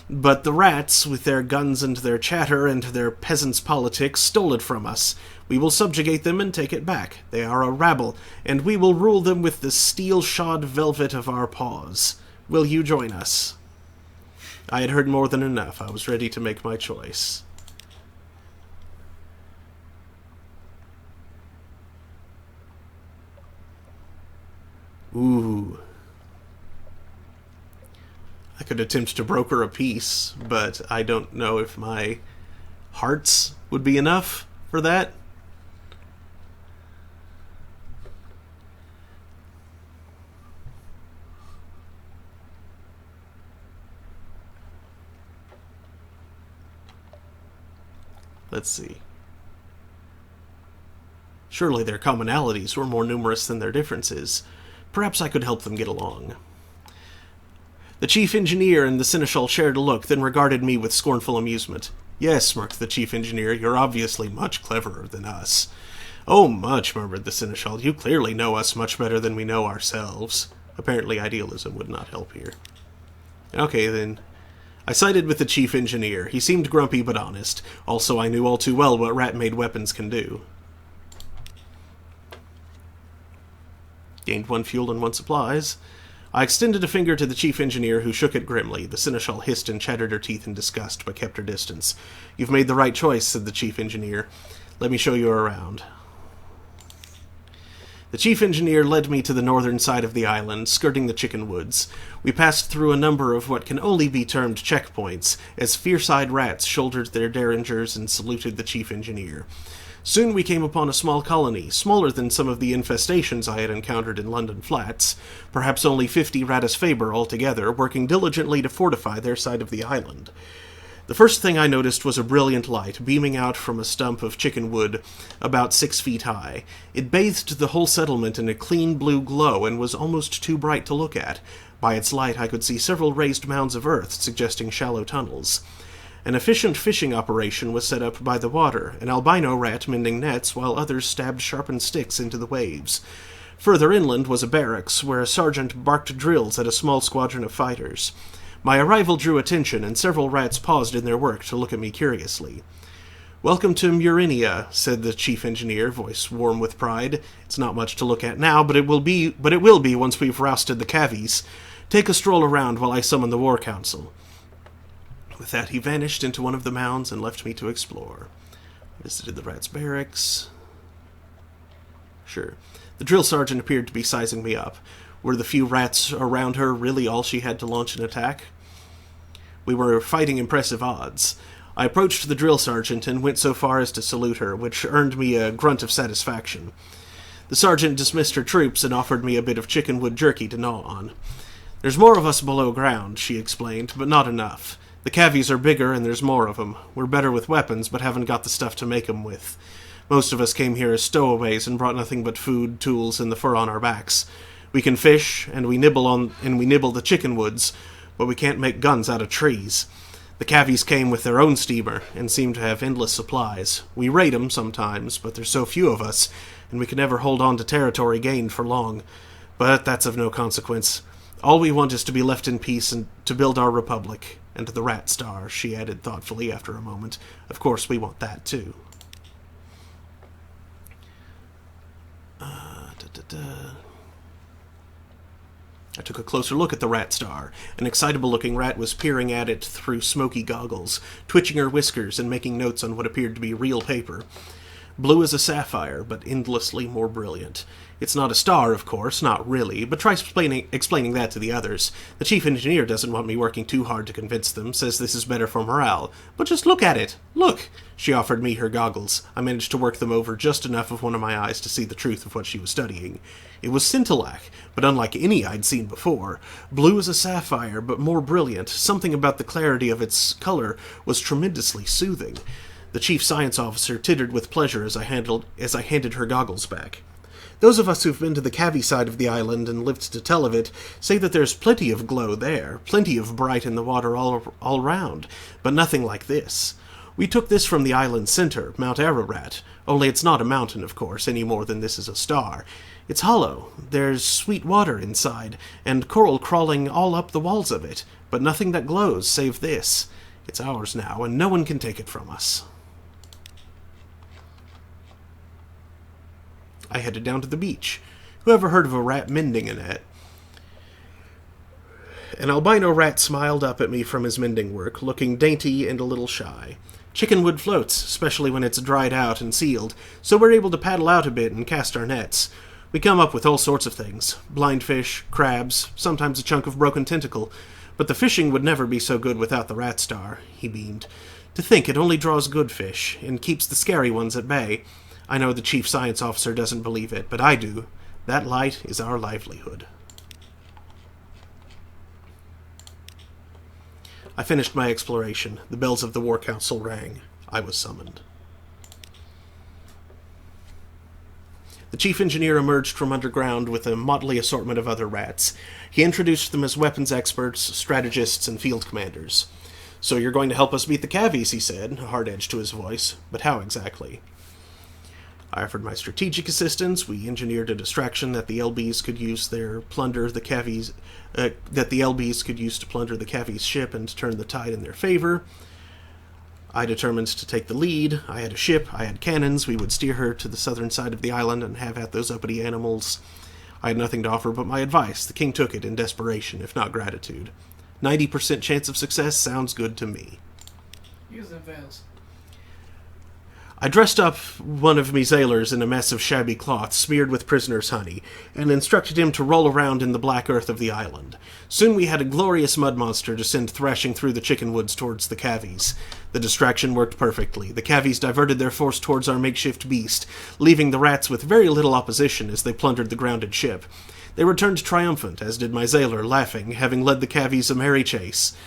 Speaker 1: But the rats, with their guns and their chatter and their peasants' politics, stole it from us. We will subjugate them and take it back. They are a rabble, and we will rule them with the steel-shod velvet of our paws. Will you join us? I had heard more than enough. I was ready to make my choice. Ooh. I could attempt to broker a peace, but I don't know if my hearts would be enough for that. Let's see. Surely their commonalities were more numerous than their differences. Perhaps I could help them get along. The chief engineer and the seneschal shared a look, then regarded me with scornful amusement. Yes, smirked the chief engineer, you're obviously much cleverer than us. Oh, much, murmured the seneschal. You clearly know us much better than we know ourselves. Apparently idealism would not help here. Okay, then. I sided with the chief engineer. He seemed grumpy but honest. Also, I knew all too well what rat-made weapons can do. Gained 1 fuel and 1 supplies. I extended a finger to the chief engineer, who shook it grimly. The seneschal hissed and chattered her teeth in disgust, but kept her distance. You've made the right choice, said the chief engineer. Let me show you around. The chief engineer led me to the northern side of the island, skirting the chicken woods. We passed through a number of what can only be termed checkpoints, as fierce-eyed rats shouldered their derringers and saluted the chief engineer. Soon we came upon a small colony, smaller than some of the infestations I had encountered in London flats, perhaps only 50 Ratus Faber altogether, working diligently to fortify their side of the island. The first thing I noticed was a brilliant light beaming out from a stump of chicken wood about 6 feet high. It bathed the whole settlement in a clean blue glow and was almost too bright to look at. By its light I could see several raised mounds of earth, suggesting shallow tunnels. An efficient fishing operation was set up by the water, an albino rat mending nets, while others stabbed sharpened sticks into the waves. Further inland was a barracks, where a sergeant barked drills at a small squadron of fighters. My arrival drew attention, and several rats paused in their work to look at me curiously. "Welcome to Murinia," said the chief engineer, voice warm with pride. "It's not much to look at now, but it will be once we've rousted the cavies. Take a stroll around while I summon the war council." With that, he vanished into one of the mounds and left me to explore. Visited the rats' barracks. Sure. The drill sergeant appeared to be sizing me up. Were the few rats around her really all she had to launch an attack? We were fighting impressive odds. I approached the drill sergeant and went so far as to salute her, which earned me a grunt of satisfaction. The sergeant dismissed her troops and offered me a bit of chickenwood jerky to gnaw on. "There's more of us below ground," she explained, "but not enough. The cavies are bigger and there's more of them. We're better with weapons, but haven't got the stuff to make 'em with. Most of us came here as stowaways and brought nothing but food, tools, and the fur on our backs. We can fish, and we nibble the chicken woods, but we can't make guns out of trees. The cavies came with their own steamer, and seemed to have endless supplies. We raid 'em sometimes, but there's so few of us, and we can never hold on to territory gained for long. But that's of no consequence. All we want is to be left in peace and to build our republic. And the Rat Star, she added thoughtfully after a moment. Of course, we want that, too. I took a closer look at the Rat Star. An excitable-looking rat was peering at it through smoky goggles, twitching her whiskers and making notes on what appeared to be real paper. Blue as a sapphire, but endlessly more brilliant. It's not a star, of course, not really, but try explaining that to the others. The chief engineer doesn't want me working too hard to convince them, says this is better for morale. But just look at it. Look! She offered me her goggles. I managed to work them over just enough of one of my eyes to see the truth of what she was studying. It was scintillac, but unlike any I'd seen before. Blue as a sapphire, but more brilliant. Something about the clarity of its color was tremendously soothing. The chief science officer tittered with pleasure as I handed her goggles back. Those of us who've been to the Cavi side of the island and lived to tell of it say that there's plenty of glow there, plenty of bright in the water all round, but nothing like this. We took this from the island center, Mount Ararat, only it's not a mountain, of course, any more than this is a star. It's hollow, there's sweet water inside, and coral crawling all up the walls of it, but nothing that glows save this. It's ours now, and no one can take it from us. I headed down to the beach. Who ever heard of a rat mending a net? An albino rat smiled up at me from his mending work, looking dainty and a little shy. Chickenwood floats, especially when it's dried out and sealed, so we're able to paddle out a bit and cast our nets. We come up with all sorts of things. Blind fish, crabs, sometimes a chunk of broken tentacle. But the fishing would never be so good without the Rat Star, he beamed. To think it only draws good fish, and keeps the scary ones at bay. I know the chief science officer doesn't believe it, but I do. That light is our livelihood. I finished my exploration. The bells of the War Council rang. I was summoned. The chief engineer emerged from underground with a motley assortment of other rats. He introduced them as weapons experts, strategists, and field commanders. So you're going to help us beat the Cavies, he said, a hard edge to his voice. But how exactly? I offered my strategic assistance. We engineered a distraction that the LBs could use to plunder the Cavies' ship and turn the tide in their favor. I determined to take the lead. I had a ship, I had cannons. We would steer her to the southern side of the island and have at those uppity animals. I had nothing to offer but my advice. The king took it in desperation, if not gratitude. 90% chance of success sounds good to me.
Speaker 2: Use them veils.
Speaker 1: I dressed up one of me sailors in a mess of shabby cloth smeared with prisoner's honey, and instructed him to roll around in the black earth of the island. Soon we had a glorious mud monster descend thrashing through the chicken woods towards the Cavies. The distraction worked perfectly. The Cavies diverted their force towards our makeshift beast, leaving the rats with very little opposition as they plundered the grounded ship. They returned triumphant, as did my sailor, laughing, having led the Cavies a merry chase.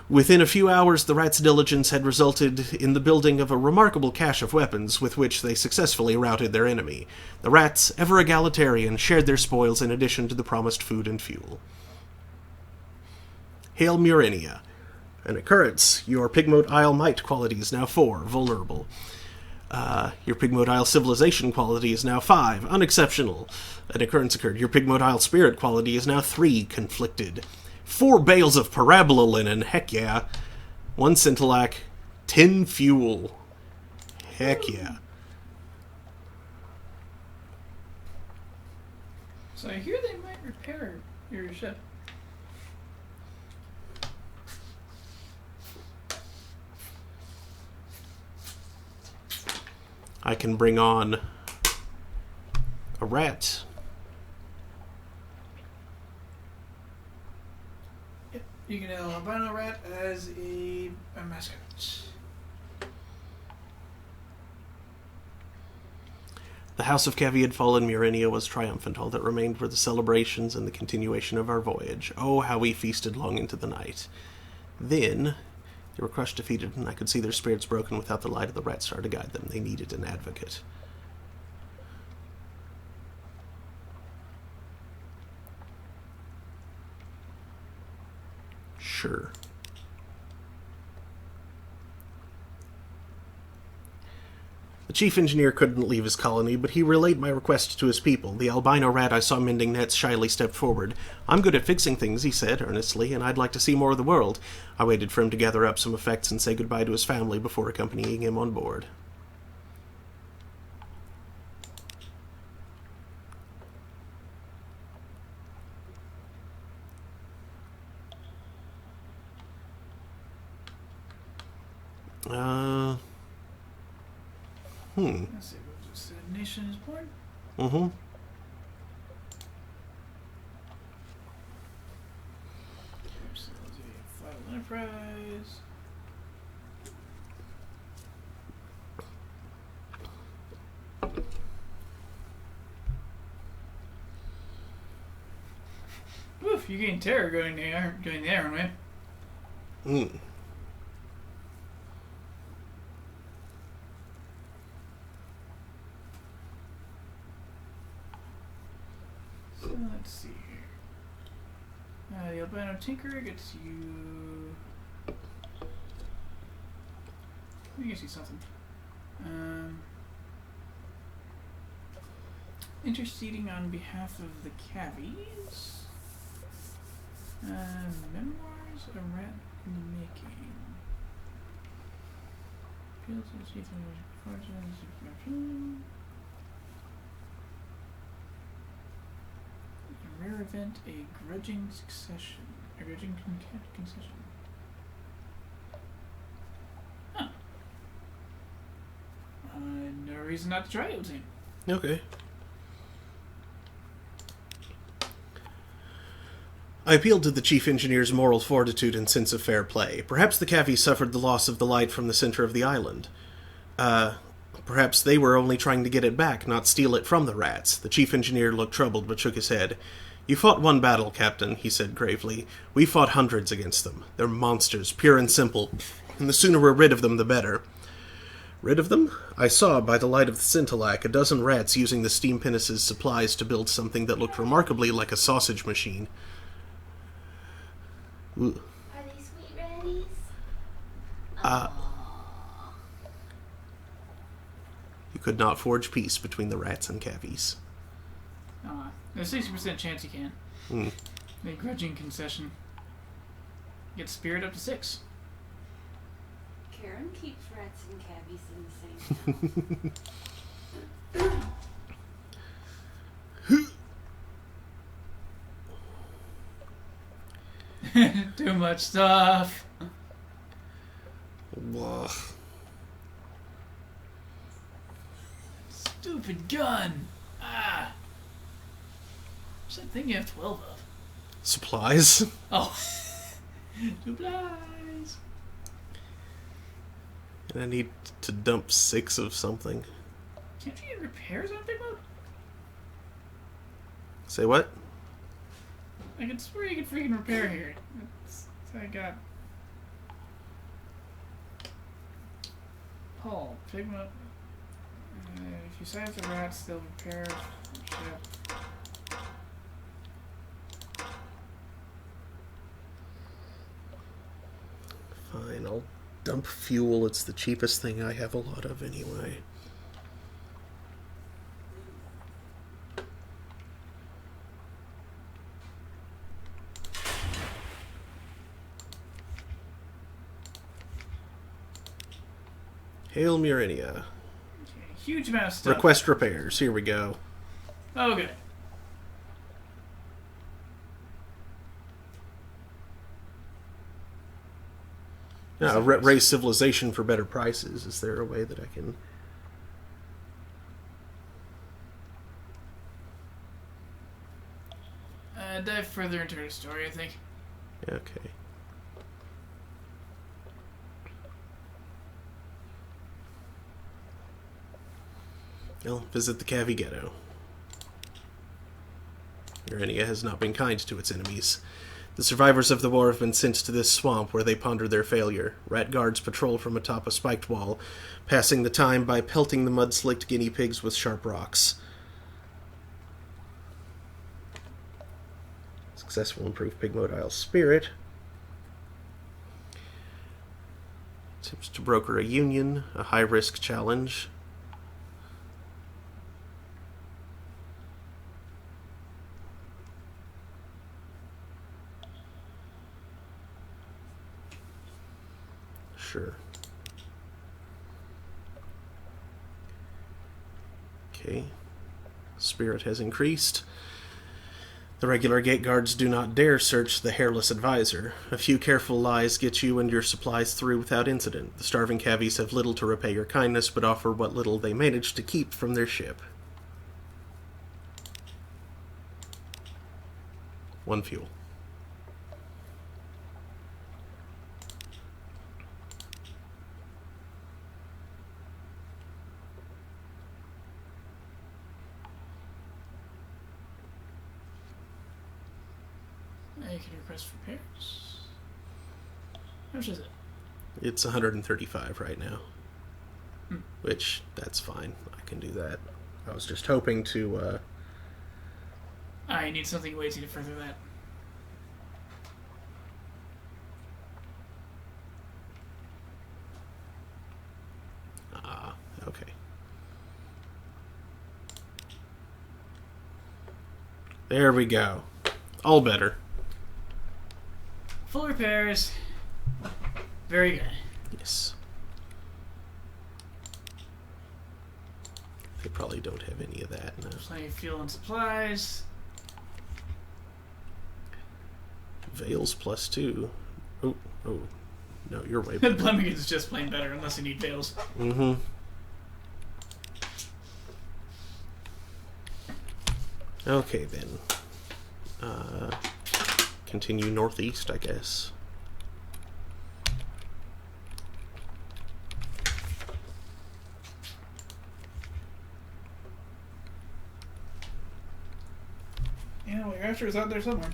Speaker 1: Within a few hours, the rats' diligence had resulted in the building of a remarkable cache of weapons with which they successfully routed their enemy. The rats, ever egalitarian, shared their spoils in addition to the promised food and fuel. Hail Murinia. An occurrence. Your Pigmote Isle Might quality is now 4, vulnerable. Your Pigmote Isle Civilization quality is now 5, unexceptional. An occurrence occurred. Your Pigmote Isle Spirit quality is now 3, conflicted. 4 bales of parabola linen, heck yeah. 1 scintillac, 10 fuel. Heck yeah.
Speaker 2: So I hear they might repair your ship.
Speaker 1: I can bring on a rat.
Speaker 2: You can have an albino rat as a mascot.
Speaker 1: The House of Cavi had fallen. Murinia was triumphant. All that remained were the celebrations and the continuation of our voyage. Oh, how we feasted long into the night. Then they were crushed, defeated, and I could see their spirits broken without the light of the Rat Star to guide them. They needed an advocate. Sure. chief engineer couldn't leave his colony, but he relayed my request to his people. The albino rat I saw mending nets shyly stepped forward. "I'm good at fixing things," he said, earnestly, "and I'd like to see more of the world." I waited for him to gather up some effects and say goodbye to his family before accompanying him on board.
Speaker 2: Let's see, what just said nation is born.
Speaker 1: Mm-hmm.
Speaker 2: So let's see, Flavel Enterprise. Woof, you gain terror going there, right? So let's see here. The albino tinkerer gets you. Let me get you something. Interceding on behalf of the cavies. Memoirs of a rat in the making. Appeals to the chief of fortunes. A rare event, a grudging succession. A grudging concession. Huh. No reason not to try it with him.
Speaker 1: Okay. I appealed to the chief engineer's moral fortitude and sense of fair play. Perhaps the Cavies suffered the loss of the light from the center of the island. Perhaps they were only trying to get it back, not steal it from the rats. The chief engineer looked troubled, but shook his head. "You fought one battle, Captain," he said gravely. "We fought hundreds against them. They're monsters, pure and simple, and the sooner we're rid of them, the better." Rid of them? I saw, by the light of the scintillac, a dozen rats using the steam pinnace's supplies to build something that looked remarkably like a sausage machine. Ooh.
Speaker 3: Are they sweet ratties?
Speaker 1: You could not forge peace between the rats and cavies.
Speaker 2: There's a 60% chance you can. A grudging concession. Get spirit up to 6.
Speaker 3: Karen keeps rats and cavies in the same
Speaker 2: Too much stuff.
Speaker 1: Ugh.
Speaker 2: Stupid gun. What's that thing you have 12 of?
Speaker 1: Supplies?
Speaker 2: Oh. Supplies.
Speaker 1: And I need to dump 6 of something.
Speaker 2: Can't you get repairs on big mode?
Speaker 1: Say what?
Speaker 2: I could swear you could freaking repair here. I got Paul, Pigma. If you save the rats, they'll repair ship.
Speaker 1: Fine, I'll dump fuel. It's the cheapest thing I have a lot of anyway. Hail Murinia.
Speaker 2: Okay, huge amount of stuff.
Speaker 1: Request repairs. Here we go.
Speaker 2: Okay.
Speaker 1: Yeah, raise civilization for better prices. Is there a way that I can...
Speaker 2: Dive further into her story, I think.
Speaker 1: Okay. Well, visit the Cavi Ghetto. Urania has not been kind to its enemies. The survivors of the war have been sent to this swamp where they ponder their failure. Rat guards patrol from atop a spiked wall, passing the time by pelting the mud-slicked guinea pigs with sharp rocks. Successful improved pigmodile spirit. Attempts to broker a union, a high-risk challenge. Okay. Spirit has increased. The regular gate guards do not dare search the hairless advisor. A few careful lies get you and your supplies through without incident. The starving cavies have little to repay your kindness, but offer what little they manage to keep from their ship. 1 fuel.
Speaker 2: You can request repairs. How much is it?
Speaker 1: It's 135 right now.
Speaker 2: Hmm.
Speaker 1: Which, that's fine. I can do that. I was just hoping to,
Speaker 2: I need something way to further that.
Speaker 1: okay. There we go. All better.
Speaker 2: Full repairs. Very good.
Speaker 1: Yes. They probably don't have any of that now.
Speaker 2: Plenty of fuel and supplies.
Speaker 1: Veils +2. Oh. No, you're way better.
Speaker 2: Blemmigans just plain better unless you need veils.
Speaker 1: Mm-hmm. Okay, then. Continue northeast, I guess.
Speaker 2: Yeah, well, your after is out there somewhere.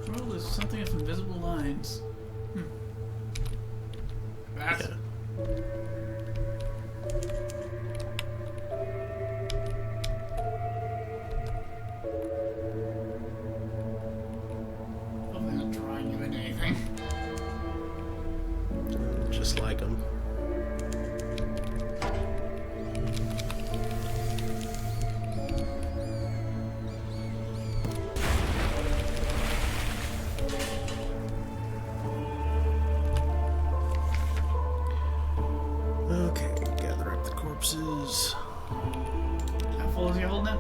Speaker 2: Well, there's something with invisible lines. That's
Speaker 1: Yeah.
Speaker 2: I'm not drawing you into anything.
Speaker 1: Just like them. Okay, gather up the corpses.
Speaker 2: How full is your hold now?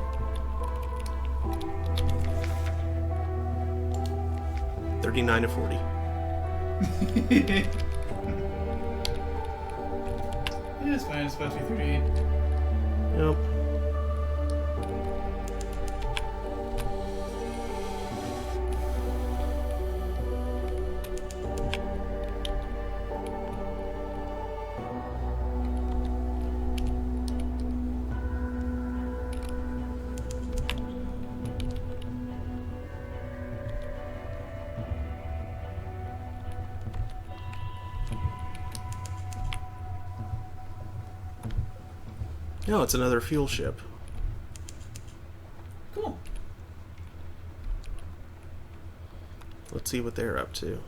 Speaker 1: $39 to $40.
Speaker 2: Yeah, it's fine. It's supposed to be 38.
Speaker 1: Yep. No, it's another fuel ship.
Speaker 2: Cool.
Speaker 1: Let's see what they're up to.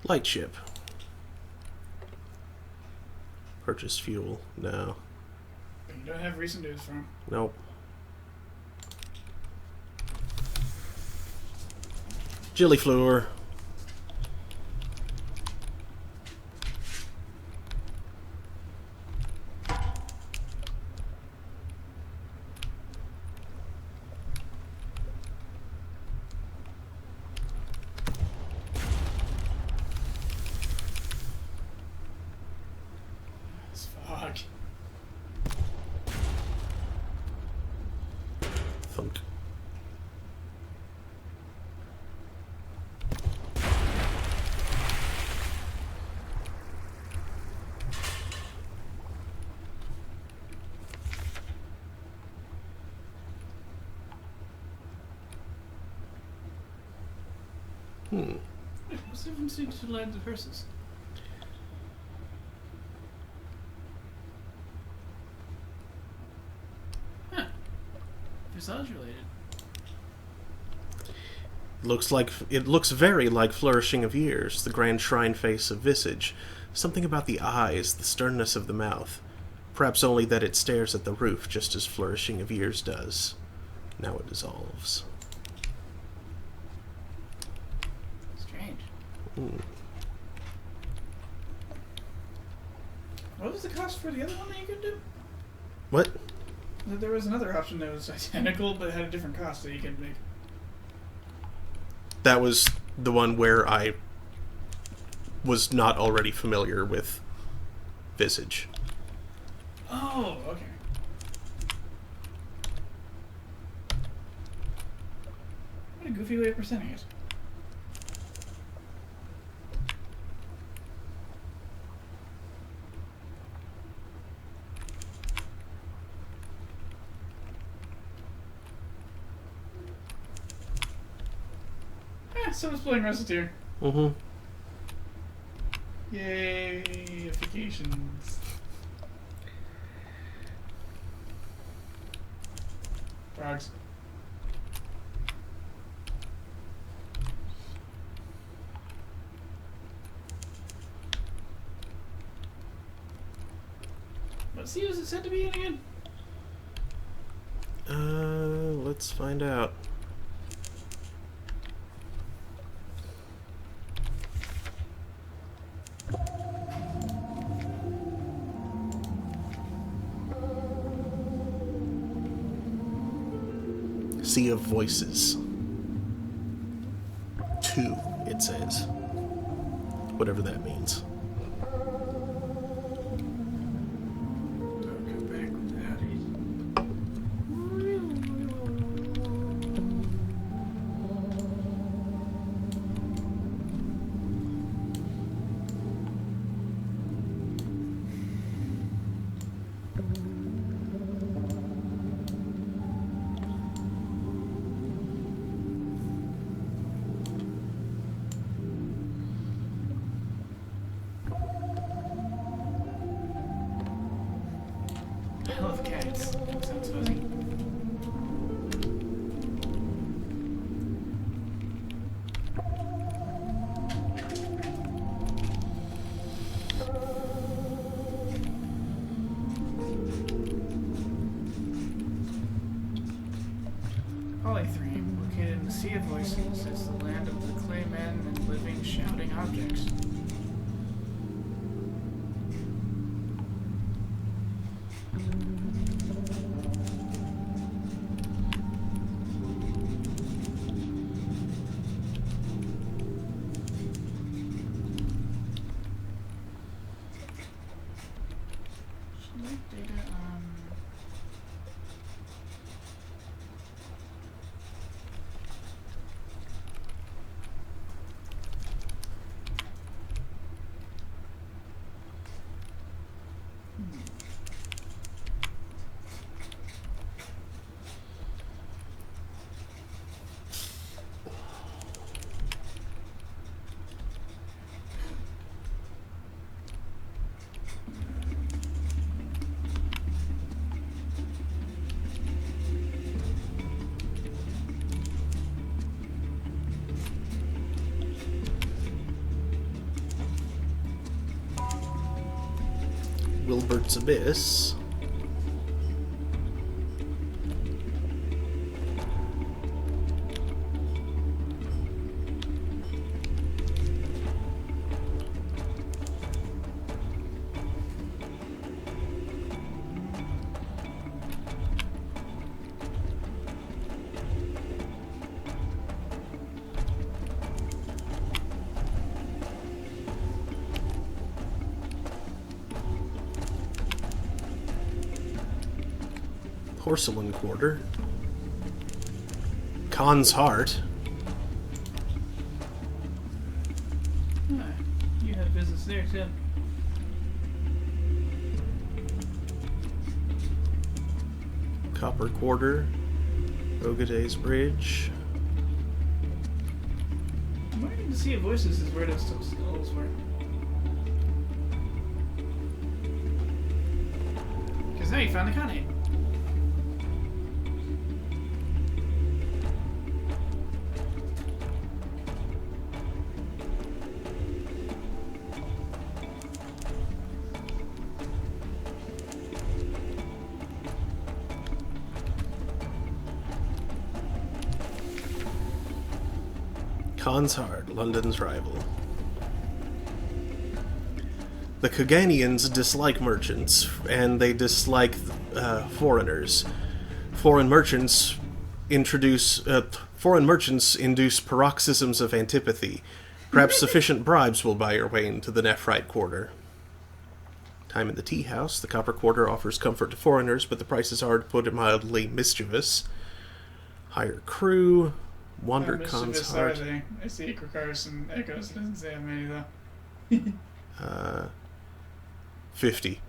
Speaker 1: Light ship. Purchase fuel. No.
Speaker 2: You don't have recent news from.
Speaker 1: Nope. Gilliflower. Thunk.
Speaker 2: What's the difference between two lines of verses? Huh. Visage related.
Speaker 1: It looks very like Flourishing of Years, the grand shrine face of Visage. Something about the eyes, the sternness of the mouth. Perhaps only that it stares at the roof just as Flourishing of Years does. Now it dissolves.
Speaker 2: Strange.
Speaker 1: Mm.
Speaker 2: What was the cost for the other one that you could do?
Speaker 1: What?
Speaker 2: There was another option that was identical but had a different cost that you could make.
Speaker 1: That was the one where I was not already familiar with Visage.
Speaker 2: Oh, okay. What a goofy way of presenting it. Someone's playing Reciteer.
Speaker 1: Mm-hmm.
Speaker 2: Yay-ifications. Frogs. What sea was it said to be in again?
Speaker 1: Let's find out. Sea of Voices. 2, it says. Whatever that means.
Speaker 2: Don't go back without it. I love cats. Sounds fuzzy. Poly 3, located in the Sea of Voices, is the land of the clay men and living, shouting objects. Select data on...
Speaker 1: Wilbert's Abyss. Porcelain Quarter. Khan's Heart.
Speaker 2: Ah, you have business there, too.
Speaker 1: Copper Quarter. Ogaday's Bridge.
Speaker 2: I'm waiting to see if voices is where those skulls were. Because now you found the Khanate.
Speaker 1: Khan's Heart, London's rival. The Kaganians dislike merchants, and they dislike foreigners. Foreign merchants induce paroxysms of antipathy. Perhaps sufficient bribes will buy your way into the Nephrite Quarter. Time in the tea house. The Copper Quarter offers comfort to foreigners, but the prices are, to put it mildly, mischievous. Hire crew. Wander Khan's Heart.
Speaker 2: I see Icarus and Echoes. It doesn't say how many, though.
Speaker 1: 50.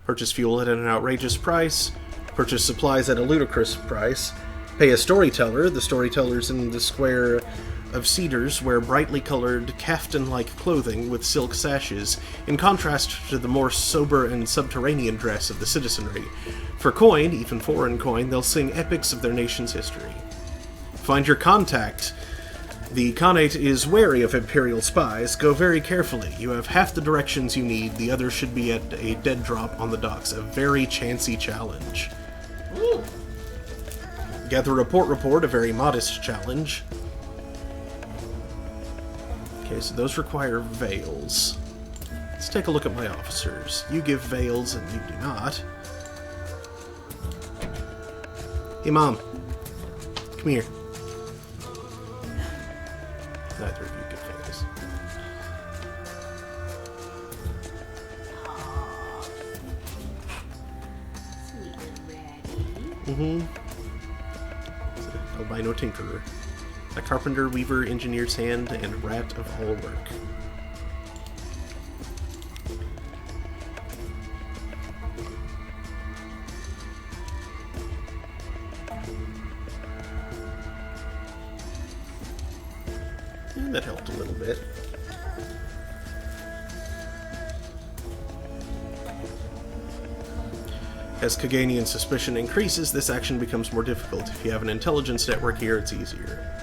Speaker 1: Purchase fuel at an outrageous price. Purchase supplies at a ludicrous price. Pay a storyteller. The storytellers in the Square of Cedars wear brightly colored, caftan-like clothing with silk sashes, in contrast to the more sober and subterranean dress of the citizenry. For coin, even foreign coin, they'll sing epics of their nation's history. Find your contact. The Khanate is wary of Imperial spies. Go very carefully. You have half the directions you need. The other should be at a dead drop on the docks. A very chancy challenge.
Speaker 2: Ooh.
Speaker 1: Gather a port report, a very modest challenge. Okay, so those require veils. Let's take a look at my officers. You give veils and you do not. Hey, Mom. Come here. Neither of you get veils.
Speaker 3: Sweet little Ratty.
Speaker 1: Albino Tinkerer. A carpenter, weaver, engineer's hand, and rat of all work. And that helped a little bit. As Kaganian suspicion increases, this action becomes more difficult. If you have an intelligence network here, it's easier.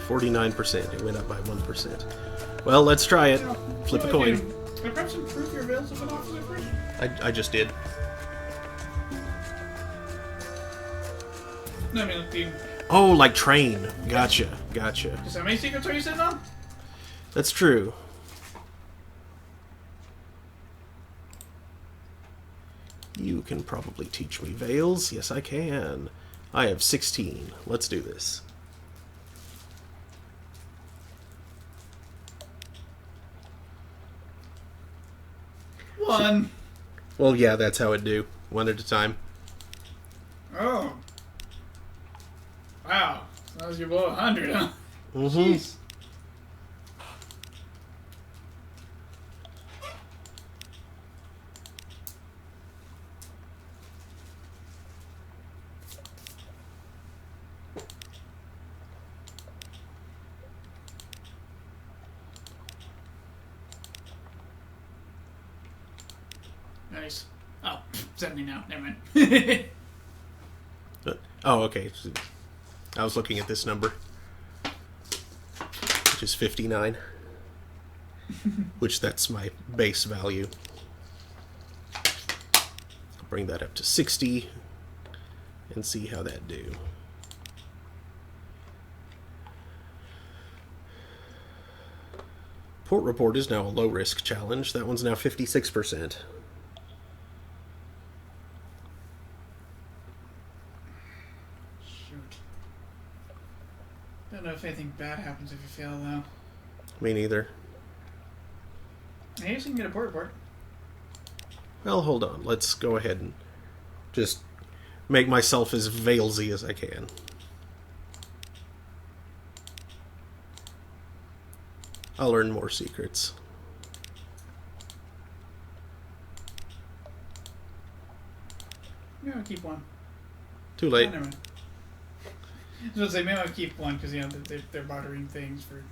Speaker 1: $49%. It went up by 1%. Well, let's try it. Flip a coin.
Speaker 2: Can I perhaps improve your veils of an officer first?
Speaker 1: I just did.
Speaker 2: No, I mean, the...
Speaker 1: Oh, like train. Gotcha. Gotcha.
Speaker 2: Just how many secrets are you sitting on?
Speaker 1: That's true. You can probably teach me veils. Yes, I can. I have 16. Let's do this.
Speaker 2: One.
Speaker 1: Well, yeah, that's how it do. One at a time.
Speaker 2: Oh. Wow. As long as you're below 100, huh?
Speaker 1: Mm-hmm.
Speaker 2: Jeez. Nice. Oh, 70 now. Never mind.
Speaker 1: Oh, okay. I was looking at this number, which is 59. Which that's my base value. I'll bring that up to 60 and see how that do. Port report is now a low-risk challenge. That one's now 56%.
Speaker 2: Don't know if anything bad happens if you fail, though.
Speaker 1: Me neither.
Speaker 2: I guess you can get a port report.
Speaker 1: Well, hold on. Let's go ahead and just make myself as veilsy as I can. I'll learn more secrets.
Speaker 2: Maybe I'll keep one.
Speaker 1: Too late.
Speaker 2: Oh, never mind. I was going to say, maybe I'll keep one because, they're bartering things for...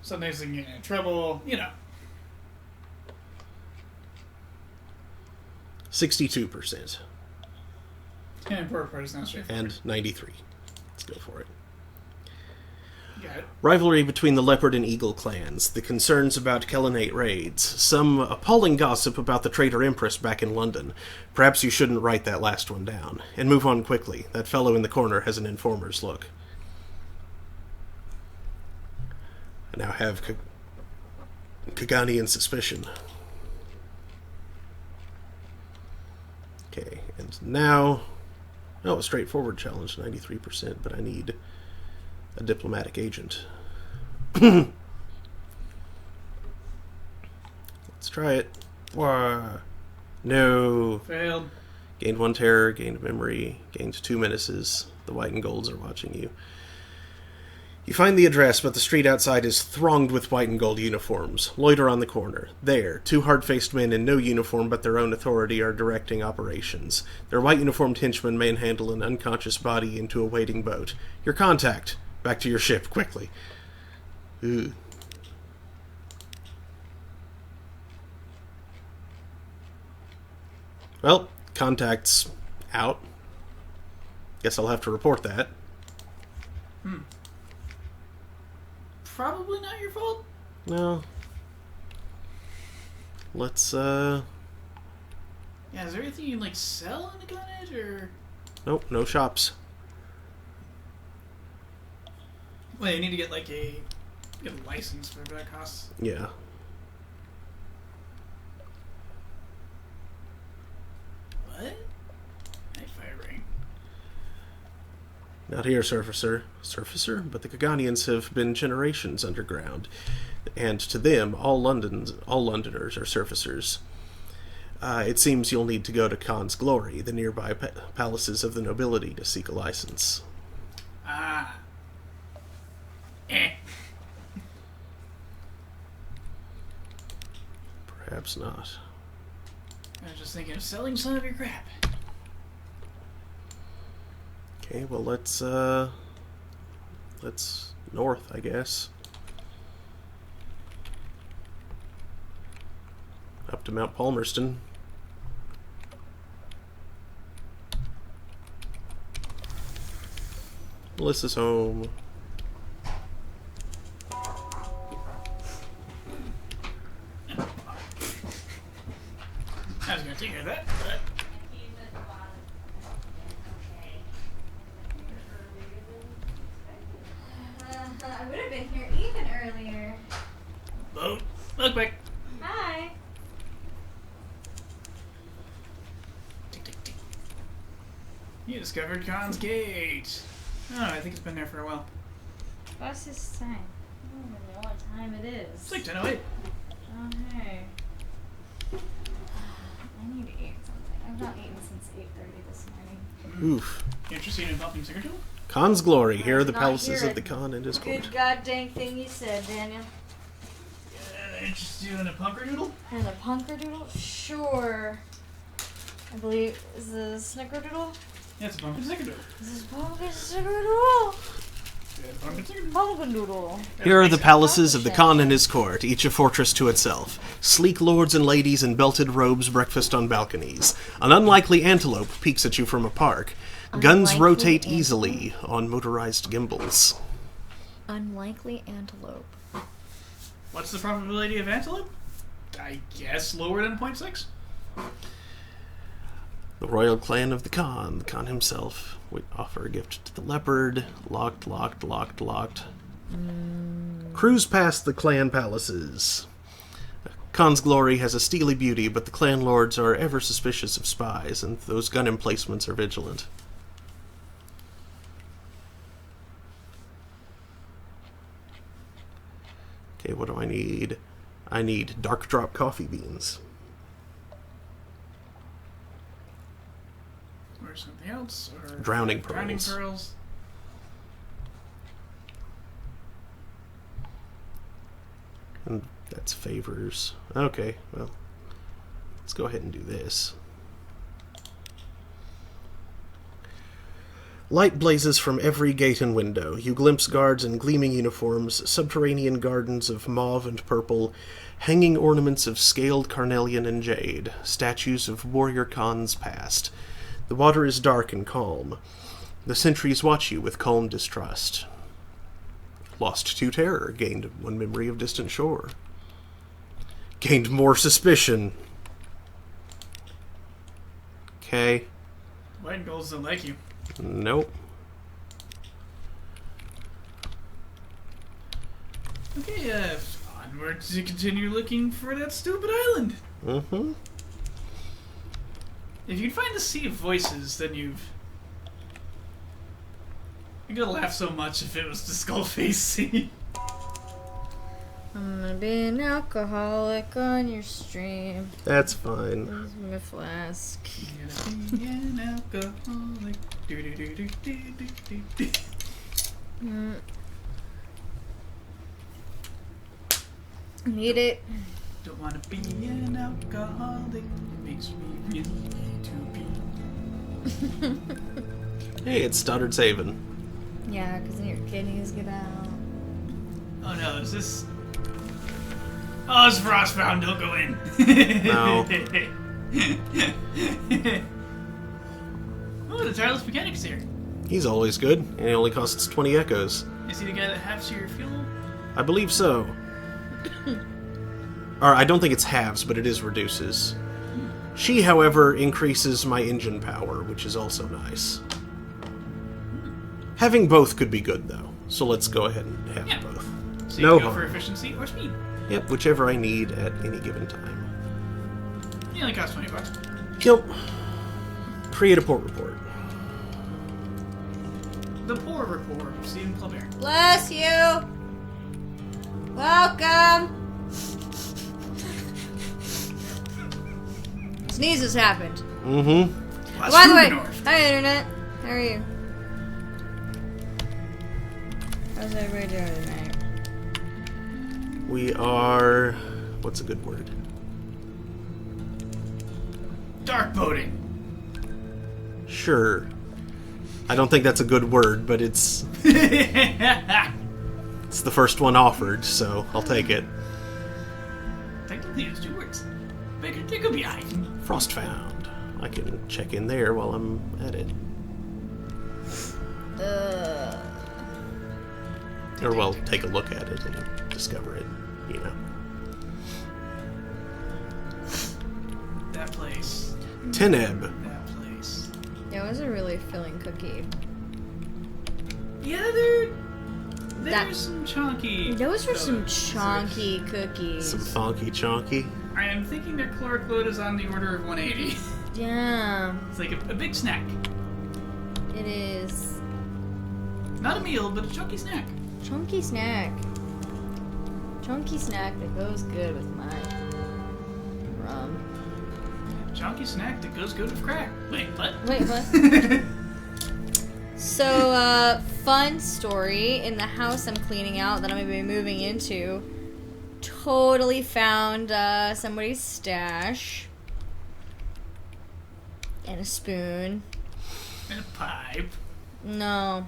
Speaker 2: Sometimes they can get in trouble,
Speaker 1: 62%.
Speaker 2: And port report is not straightforward.
Speaker 1: And 93. Let's go for it.
Speaker 2: Got it.
Speaker 1: Rivalry between the Leopard and Eagle clans, the concerns about Kellanate raids, some appalling gossip about the traitor Empress back in London. Perhaps you shouldn't write that last one down. And move on quickly. That fellow in the corner has an informer's look. I now have Kaganian suspicion. Okay, and now... Oh, a straightforward challenge, 93%, but I need a diplomatic agent. Let's try it. Wah. No.
Speaker 2: Failed.
Speaker 1: Gained 1 terror, gained memory, gained 2 menaces. The white and golds are watching you. You find the address, but the street outside is thronged with white and gold uniforms. Loiter on the corner. There, 2 hard-faced men in no uniform but their own authority are directing operations. Their white-uniformed henchmen manhandle an unconscious body into a waiting boat. Your contact. Back to your ship, quickly. Ooh. Well, contact's out. Guess I'll have to report that.
Speaker 2: Probably not your fault.
Speaker 1: No. Let's,
Speaker 2: Yeah, is there anything you can, sell in the Gunhead, or...
Speaker 1: Nope, no shops.
Speaker 2: Well, you need to get, get a license for that costs.
Speaker 1: Yeah.
Speaker 2: What? Night fire ring.
Speaker 1: Not here, Surfacer. Surfacer? But the Kaganians have been generations underground. And to them, all Londoners are Surfacers. It seems you'll need to go to Khan's Glory, the nearby palaces of the nobility, to seek a license.
Speaker 2: Ah.
Speaker 1: Perhaps not.
Speaker 2: I was just thinking of selling some of your crap.
Speaker 1: Okay, well, let's north, I guess. Up to Mount Palmerston. Melissa's home.
Speaker 2: I was going to take care of that, but...
Speaker 3: I would have been here even earlier.
Speaker 2: Boat. Look quick.
Speaker 3: Hi.
Speaker 2: Tick, tick, tick. You discovered Khan's Gate. Oh, I think it's been there for a while.
Speaker 3: What's this time? I don't even know what time it is.
Speaker 2: It's like 10:08.
Speaker 3: Oh, hey. I need to eat something. I've not eaten since 8:30 this morning.
Speaker 1: Oof.
Speaker 2: Interested in bumping Sigurd?
Speaker 1: Khan's Glory. Here are the
Speaker 3: Not
Speaker 1: palaces
Speaker 3: hear
Speaker 1: of the
Speaker 3: it.
Speaker 1: Khan and his court.
Speaker 3: Good god dang thing you said, Daniel.
Speaker 2: Interested in a punkerdoodle?
Speaker 3: And a punkerdoodle? Sure. I believe, is it a snickerdoodle?
Speaker 2: Yeah, it's a pumpkin Sigurd.
Speaker 3: Is this pumpkin snickerdoodle?
Speaker 2: Yeah, pumpkin Sigurd.
Speaker 3: Pumpkin doodle.
Speaker 1: Here are the palaces of the Khan and his court, each a fortress to itself. Sleek lords and ladies in belted robes breakfast on balconies. An unlikely antelope peeks at you from a park. Guns
Speaker 3: Unlikely
Speaker 1: rotate
Speaker 3: antelope.
Speaker 1: easily on motorized gimbals.
Speaker 3: Unlikely antelope.
Speaker 2: What's the probability of antelope? I guess lower than 0.6.
Speaker 1: The royal clan of the Khan himself, would offer a gift to the leopard. Locked. Cruise past the clan palaces. Khan's Glory has a steely beauty, but the clan lords are ever suspicious of spies, and those gun emplacements are vigilant. Okay, what do I need? I need dark drop coffee beans.
Speaker 2: Or something else. Or
Speaker 1: Drowning
Speaker 2: Drowning
Speaker 1: pearls.
Speaker 2: pearls.
Speaker 1: And that's favors. Okay, well, let's go ahead and do this. Light blazes from every gate and window. You glimpse guards in gleaming uniforms, subterranean gardens of mauve and purple, hanging ornaments of scaled carnelian and jade, statues of warrior Khans past. The water is dark and calm. The sentries watch you with calm distrust. Lost 2 terror, gained 1 memory of distant shore. Gained more suspicion. Okay.
Speaker 2: White and golds don't like you.
Speaker 1: Nope.
Speaker 2: Okay, onward to continue looking for that stupid island.
Speaker 1: Mm-hmm.
Speaker 2: If you find the Sea of Voices, then you've... I'm gonna laugh so much if it was the Skullface Sea.
Speaker 3: I'm gonna be an alcoholic on your stream.
Speaker 1: That's fine.
Speaker 3: Here's my flask.
Speaker 2: I'm gonna be an alcoholic. Do-do-do-do-do-do-do.
Speaker 3: Need it.
Speaker 2: Don't wanna be an alcoholic. It makes me really to be.
Speaker 1: Hey, it's Stoddard Savin.
Speaker 3: Yeah, because then your kidneys get out.
Speaker 2: Oh no, is this... Oh, it's Frostbound, don't go in.
Speaker 1: No.
Speaker 2: Oh, the Tireless Mechanic's here.
Speaker 1: He's always good, and he only costs 20 echoes.
Speaker 2: Is he the guy that halves your fuel?
Speaker 1: I believe so. Or, I don't think it's halves, but it is reduces. She, however, increases my engine power, which is also nice. Having both could be good, though, so let's go ahead and have
Speaker 2: Yeah.
Speaker 1: both.
Speaker 2: So you
Speaker 1: No
Speaker 2: go
Speaker 1: harm.
Speaker 2: for efficiency or speed.
Speaker 1: Yep, whichever I need at any given time.
Speaker 2: It only costs $20.
Speaker 1: Yep. Create a port report.
Speaker 2: The Poor Report of Stephen Colbert.
Speaker 3: Bless you. Welcome. Sneezes happened.
Speaker 1: Mm-hmm.
Speaker 3: By the way, hi internet. How are you? How's everybody doing tonight?
Speaker 1: We are... What's a good word?
Speaker 2: Dark boating.
Speaker 1: Sure. I don't think that's a good word, but it's it's the first one offered, so I'll take it.
Speaker 2: Technically, it's 2 words. But it could be I.
Speaker 1: Frost found. I can check in there while I'm at it. Or, well, take a look at it and discover it, you know.
Speaker 2: That place.
Speaker 1: Teneb.
Speaker 2: That place.
Speaker 3: Yeah, it was a really filling cookie.
Speaker 2: Yeah, there's
Speaker 3: That-
Speaker 2: some chunky.
Speaker 3: Those were some
Speaker 2: desserts.
Speaker 3: chonky cookies.
Speaker 1: Some funky chonky.
Speaker 2: I am thinking their caloric load is on the order of 180.
Speaker 3: Yeah,
Speaker 2: It's like a big snack.
Speaker 3: it is.
Speaker 2: Not a meal, but a chunky snack.
Speaker 3: Chunky snack. Chunky snack that goes good with my rum.
Speaker 2: Chunky snack that goes good with crack. Wait, what?
Speaker 3: Wait, what? So, fun story. In the house I'm cleaning out that I'm going to be moving into, totally found somebody's stash. And a spoon.
Speaker 2: And a pipe.
Speaker 3: No.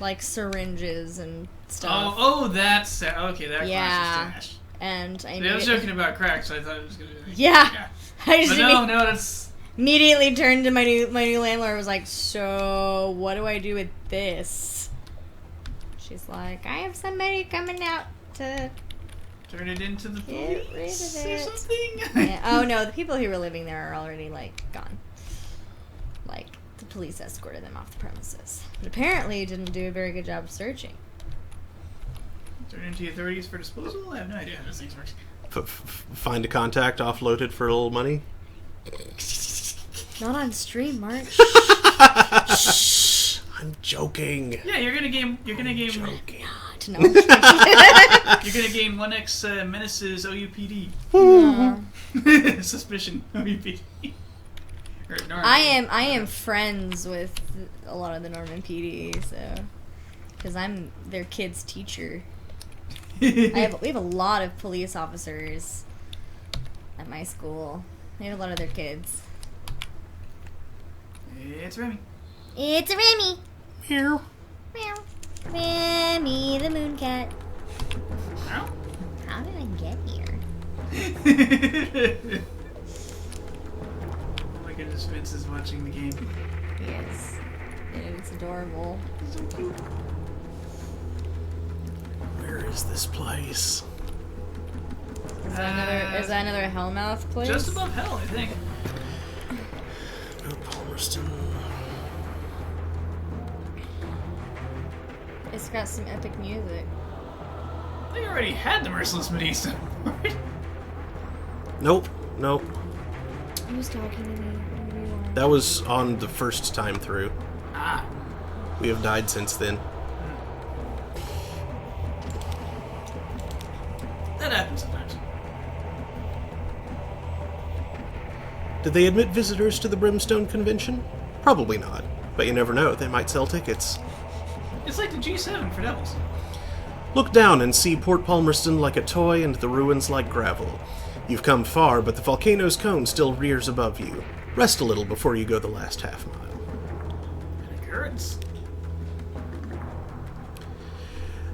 Speaker 3: Like syringes and stuff.
Speaker 2: Oh, that's okay. That
Speaker 3: Yeah.
Speaker 2: class is stash.
Speaker 3: And I
Speaker 2: I was joking about crack, so I thought it was gonna.
Speaker 3: Yeah. I just
Speaker 2: But no, that's.
Speaker 3: immediately turned to my new landlord and was like, so what do I do with this? She's like, I have somebody coming out to
Speaker 2: Turn it into the
Speaker 3: get rid
Speaker 2: police
Speaker 3: of
Speaker 2: or
Speaker 3: it.
Speaker 2: something.
Speaker 3: Yeah. Oh no, the people who were living there are already like gone. Like the police escorted them off the premises. But apparently didn't do a very good job of searching.
Speaker 2: Turn it into the authorities for disposal? I have no idea how this thing works.
Speaker 1: Find a contact, offload it for a little money.
Speaker 3: Not on stream, March.
Speaker 1: I'm joking.
Speaker 2: Yeah, you're gonna game.
Speaker 1: Joking.
Speaker 3: No. I'm kidding.
Speaker 2: You're gonna gain 1x Menace's OUPD. Suspicion OUPD.
Speaker 3: I am friends with a lot of the Norman PD, so because I'm their kid's teacher. We have a lot of police officers at my school. They have a lot of their kids.
Speaker 2: It's Remy.
Speaker 3: It's a Remy.
Speaker 1: Meow.
Speaker 3: Meow. Remy the moon cat.
Speaker 2: Ow.
Speaker 3: How did I get here?
Speaker 2: Oh my goodness, Vince is watching the game.
Speaker 3: Yes. It's adorable.
Speaker 2: So cute.
Speaker 1: Where is this place?
Speaker 3: Is that another Hellmouth place?
Speaker 2: Just above Hell, I think.
Speaker 1: Mount Palmerston.
Speaker 3: It's got some epic music.
Speaker 2: They already had the Merciless Medusa. Right?
Speaker 1: Nope.
Speaker 3: Who's talking to me? Everyone.
Speaker 1: That was on the first time through.
Speaker 2: Ah.
Speaker 1: We have died since then.
Speaker 2: That happens sometimes.
Speaker 1: Did they admit visitors to the Brimstone Convention? Probably not, but you never know, they might sell tickets.
Speaker 2: It's like the G7 for devils.
Speaker 1: Look down and see Port Palmerston like a toy and the ruins like gravel. You've come far, but the volcano's cone still rears above you. Rest a little before you go the last half mile.
Speaker 2: It hurts.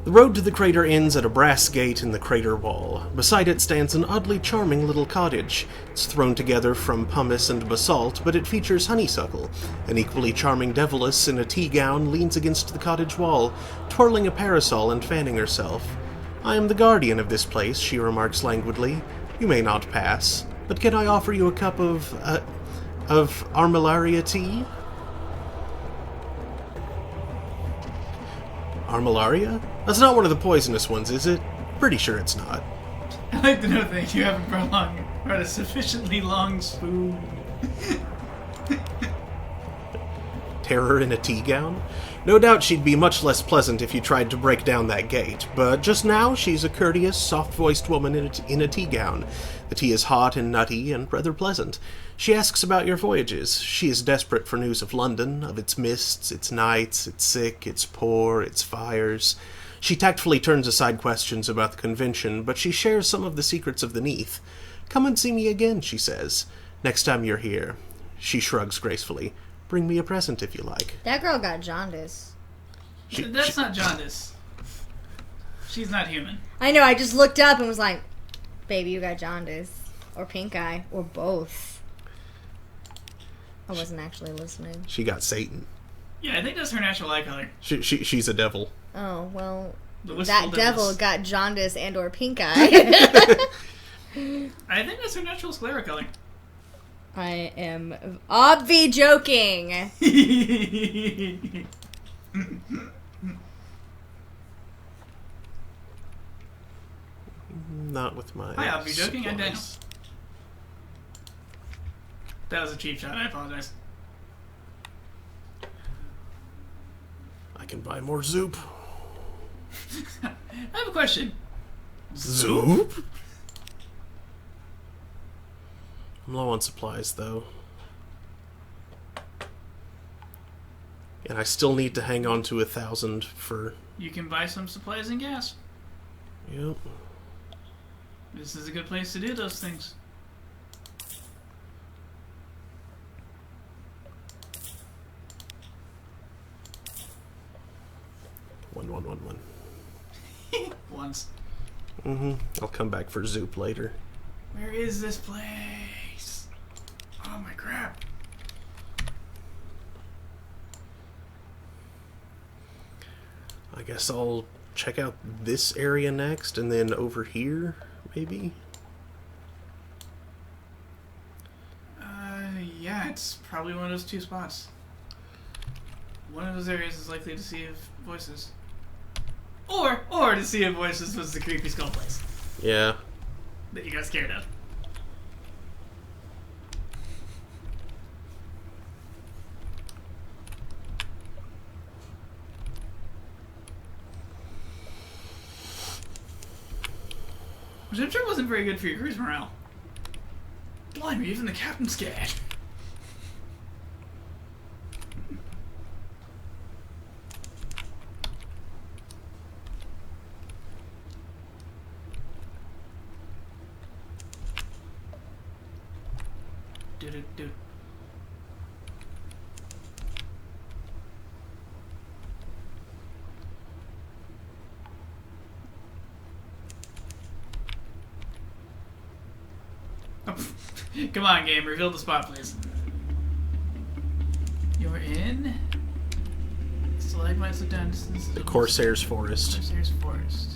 Speaker 1: The road to the crater ends at a brass gate in the crater wall. Beside it stands an oddly charming little cottage. It's thrown together from pumice and basalt, but it features honeysuckle. An equally charming deviless in a tea gown leans against the cottage wall, twirling a parasol and fanning herself. I am the guardian of this place, she remarks languidly. You may not pass, but can I offer you a cup of Armillaria tea? Armillaria? That's not one of the poisonous ones, is it? Pretty sure it's not.
Speaker 2: I like to know that you haven't brought a sufficiently long spoon.
Speaker 1: Terror in a tea gown? No doubt she'd be much less pleasant if you tried to break down that gate, but just now she's a courteous, soft-voiced woman in a tea gown. The tea is hot and nutty and rather pleasant. She asks about your voyages. She is desperate for news of London, of its mists, its nights, its sick, its poor, its fires. She tactfully turns aside questions about the convention, but she shares some of the secrets of the Neath. Come and see me again, she says. Next time you're here. She shrugs gracefully. Bring me a present if you like.
Speaker 3: That girl got jaundice.
Speaker 2: That's not jaundice. She's not human.
Speaker 3: I know, I just looked up and was like, baby, you got jaundice. Or pink eye. Or both. I wasn't actually listening.
Speaker 1: She got Satan.
Speaker 2: Yeah, I think that's her natural eye color.
Speaker 1: She's a devil.
Speaker 3: Oh, well,
Speaker 2: The
Speaker 3: that
Speaker 2: wistful
Speaker 3: devil
Speaker 2: devils.
Speaker 3: got jaundice and or pink eye.
Speaker 2: I think that's her natural sclera color.
Speaker 3: I am obvi joking.
Speaker 1: Not with my...
Speaker 2: Hi, I'll be joking. I'm Daniel.
Speaker 1: supplies.
Speaker 2: That was a cheap shot. I apologize.
Speaker 1: I can buy more Zoop.
Speaker 2: I have a question.
Speaker 1: Zoop? I'm low on supplies, though. And I still need to hang on to 1,000 for...
Speaker 2: You can buy some supplies and gas.
Speaker 1: Yep.
Speaker 2: This is a good place to do those things.
Speaker 1: One.
Speaker 2: Once.
Speaker 1: I'll come back for Zoop later.
Speaker 2: Where is this place? Oh my crap.
Speaker 1: I guess I'll check out this area next, and then over here, maybe?
Speaker 2: Yeah, it's probably one of those two spots. One of those areas is likely to see if voices. Or to see if voices was the creepy skull place
Speaker 1: Yeah.
Speaker 2: that you got scared of. Which I'm sure wasn't very good for your cruise morale. Blimey, even the captain's scared. Do. Oh, come on, game. Reveal the spot, please. You're in Stalagmites of Dungeons.
Speaker 1: The Corsair's Forest.
Speaker 2: Corsair's Forest.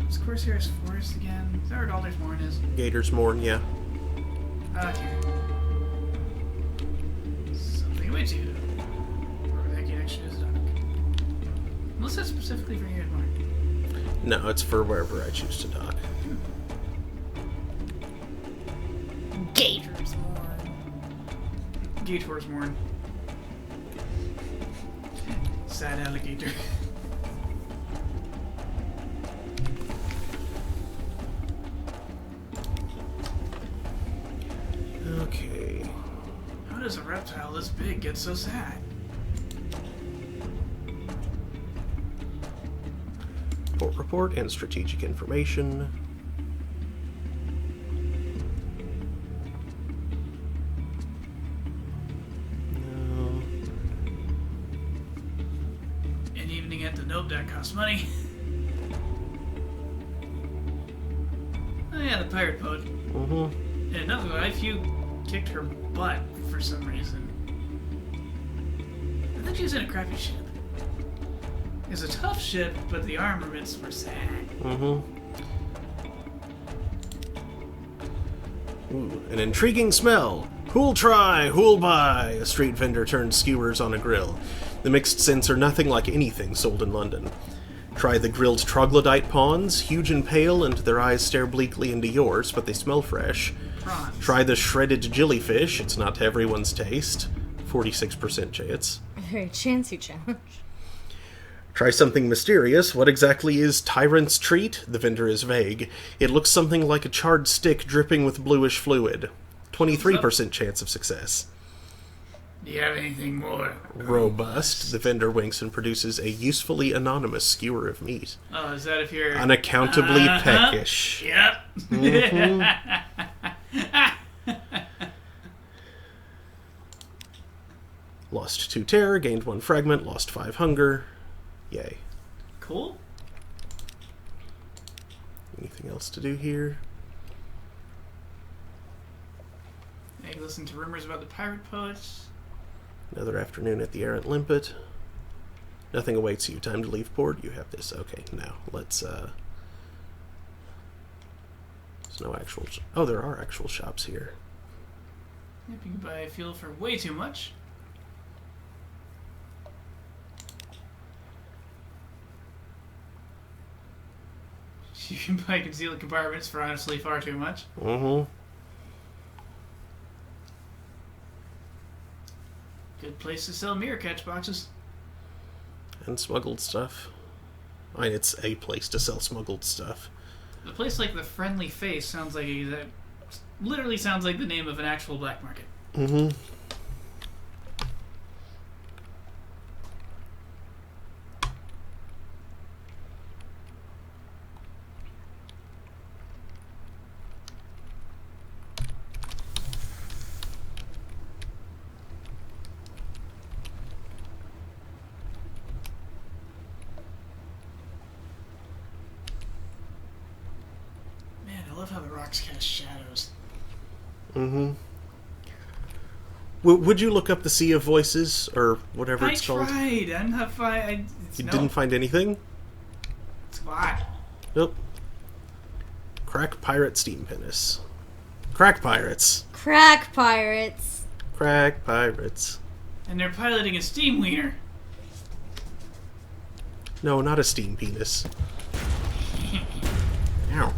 Speaker 2: What's Corsair's Forest again? Is that where Dalder's Mourn is?
Speaker 1: Gator's Mourn, yeah.
Speaker 2: Okay. Something way too. Or that can actually use a dock. Unless that's specifically for Gator's Mourn.
Speaker 1: No, it's for wherever I choose to dock.
Speaker 3: Gators Mourn.
Speaker 2: Gator's Mourn. Sad alligator.
Speaker 1: Okay.
Speaker 2: How does a reptile this big get so sad?
Speaker 1: Port report and strategic information. No.
Speaker 2: An evening at the note deck costs money. Oh yeah, the pirate boat.
Speaker 1: Mm-hmm.
Speaker 2: And another one, Few kicked her butt for some reason. I think she was in a crappy ship. It's a tough ship, but the armaments were sad.
Speaker 1: Mm-hmm. Ooh, an intriguing smell. Who'll try, who'll buy? A street vendor turns skewers on a grill. The mixed scents are nothing like anything sold in London. Try the grilled troglodyte prawns, huge and pale, and their eyes stare bleakly into yours, but they smell fresh.
Speaker 2: Prawns.
Speaker 1: Try the shredded jellyfish. It's not to everyone's taste. 46% chance.
Speaker 3: Very chancy challenge.
Speaker 1: Try something mysterious. What exactly is Tyrant's Treat? The vendor is vague. It looks something like a charred stick dripping with bluish fluid. 23% chance of success.
Speaker 2: Do you have anything more?
Speaker 1: Robust. The vendor winks and produces a usefully anonymous skewer of meat.
Speaker 2: Oh, is that if you're...
Speaker 1: Unaccountably peckish.
Speaker 2: Yep.
Speaker 1: Mhm. Lost 2 terror, gained 1 fragment, lost 5 hunger. Yay.
Speaker 2: Cool.
Speaker 1: Anything else to do here?
Speaker 2: Maybe listen to rumors about the pirate poets.
Speaker 1: Another afternoon at the Errant Limpet. Nothing awaits you. Time to leave port. You have this. Okay, now let's, there's no actual... Oh, there are actual shops here.
Speaker 2: Yep, you can buy fuel for way too much. You can buy concealed compartments for honestly far too much.
Speaker 1: Mm-hmm.
Speaker 2: Good place to sell mirror catch boxes.
Speaker 1: And smuggled stuff. I mean, it's a place to sell smuggled stuff.
Speaker 2: A place like the Friendly Face sounds like that literally sounds like the name of an actual black market.
Speaker 1: Mm-hmm.
Speaker 2: I love how the rocks cast shadows.
Speaker 1: Mm-hmm. Would you look up the Sea of Voices, or whatever it's called?
Speaker 2: I tried. I'm not
Speaker 1: You didn't find anything?
Speaker 2: Squat.
Speaker 1: Nope. Crack Pirate Steam Pinnace. Crack Pirates.
Speaker 3: Crack pirates.
Speaker 1: Crack Pirates.
Speaker 2: And they're piloting a steam wiener.
Speaker 1: No, not a steam penis. Ow.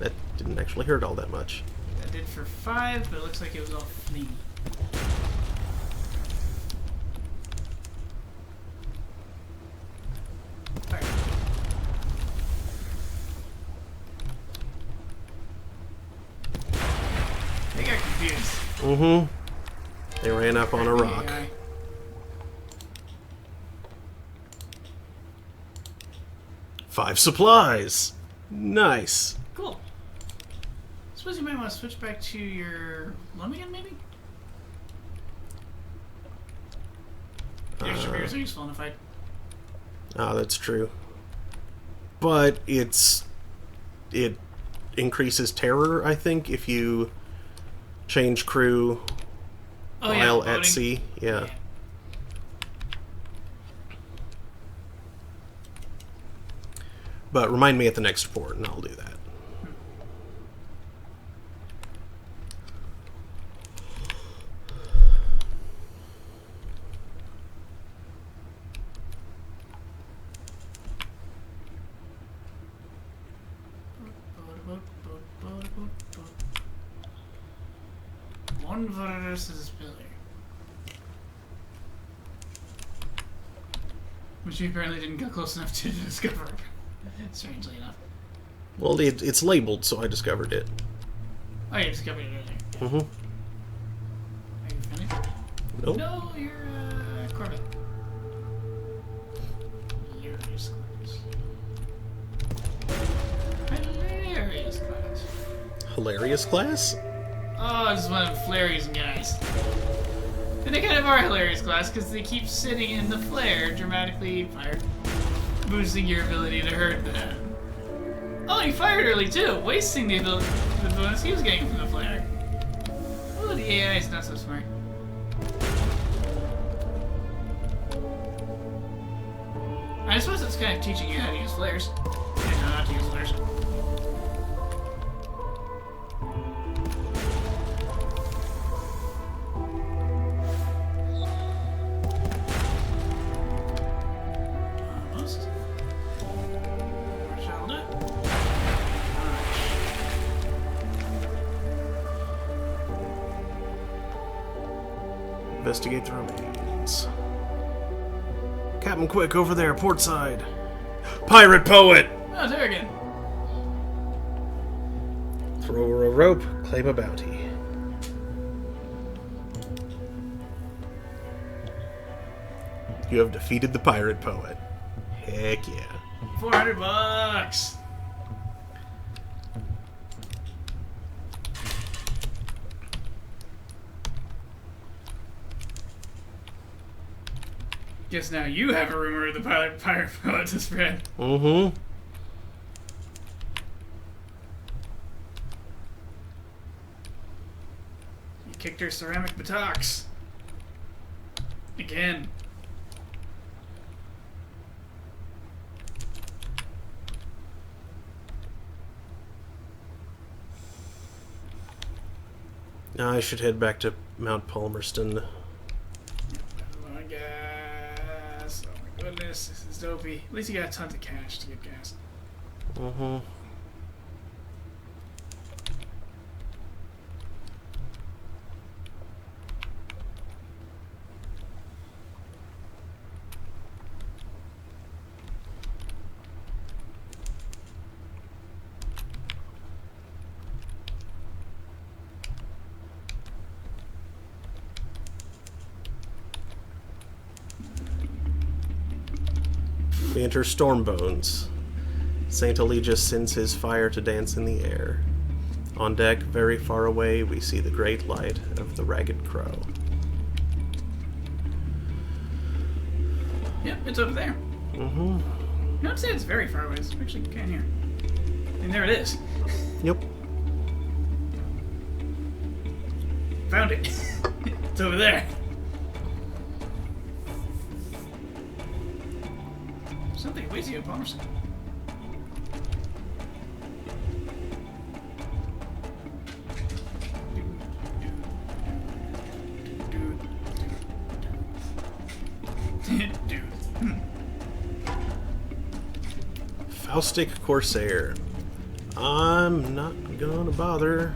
Speaker 1: That didn't actually hurt all that much.
Speaker 2: That did for 5, but it looks like it was all fleeing.
Speaker 1: Mm-hmm. They ran up on a rock.
Speaker 2: Yeah.
Speaker 1: 5 supplies! Nice.
Speaker 2: Cool. Suppose you might want to switch back to your lum again, maybe? The extra beers are useful in a fight.
Speaker 1: Ah, that's true. But it increases terror, I think, if you change crew while at sea. Yeah. But remind me at the next port, and I'll do that.
Speaker 2: One versus Billy. Which we apparently didn't go close enough to discover. Strangely enough.
Speaker 1: Well, it's labeled, so I discovered it.
Speaker 2: Oh, you discovered it earlier.
Speaker 1: Mm-hmm.
Speaker 2: Are you finished?
Speaker 1: Nope.
Speaker 2: No, you're Corbett. Hilarious class. Hilarious class.
Speaker 1: Hilarious class?
Speaker 2: Oh, this is one of Flary's guys. And they kind of are hilarious class because they keep sitting in the flare, dramatically fired, boosting your ability to hurt them. Oh, he fired early too, wasting the bonus he was getting from the flare. Oh, the AI is not so smart. I suppose it's kind of teaching you how to use flares and how not to use flares.
Speaker 1: Investigate the remains. Captain Quick, over there, port side. Pirate poet!
Speaker 2: Oh, there again.
Speaker 1: Throw her a rope, claim a bounty. You have defeated the pirate poet. Heck yeah.
Speaker 2: $400. Guess now you have a rumor of the pirate poet to spread.
Speaker 1: Mm-hmm.
Speaker 2: You kicked her ceramic buttocks. Again.
Speaker 1: Now I should head back to Mount Palmerston.
Speaker 2: Oh my gas. Oh my goodness. This is dopey. At least you got tons of cash to get gas.
Speaker 1: Mm-hmm. We enter Stormbones. Saint Eligius sends his fire to dance in the air. On deck, very far away, we see the great light of the Ragged Crow.
Speaker 2: Yep, it's over there.
Speaker 1: Mm-hmm.
Speaker 2: You don't say it's very far away. It's actually kind of here. And there it is.
Speaker 1: Yep.
Speaker 2: Found it. It's over there. Something waits you at Palmerston.
Speaker 1: Faustic Corsair. I'm not gonna bother.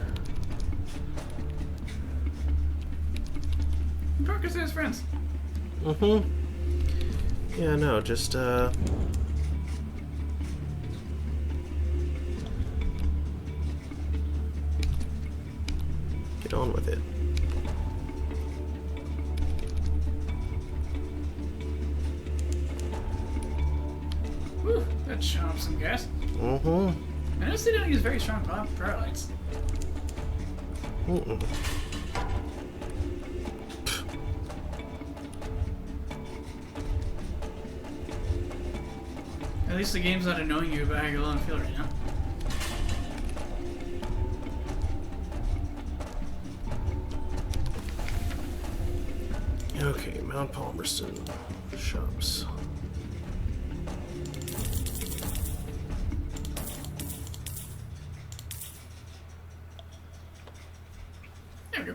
Speaker 2: Dorcas and his friends.
Speaker 1: Mm-hmm. Yeah, no, just, get on with it.
Speaker 2: chomp some gas.
Speaker 1: Mm-hmm.
Speaker 2: I noticed they don't use very strong power lights.
Speaker 1: Mm-mm.
Speaker 2: At least the game's not annoying you about how you're low on fuel right now.
Speaker 1: Okay, Mount Palmerston shops.
Speaker 2: There we go.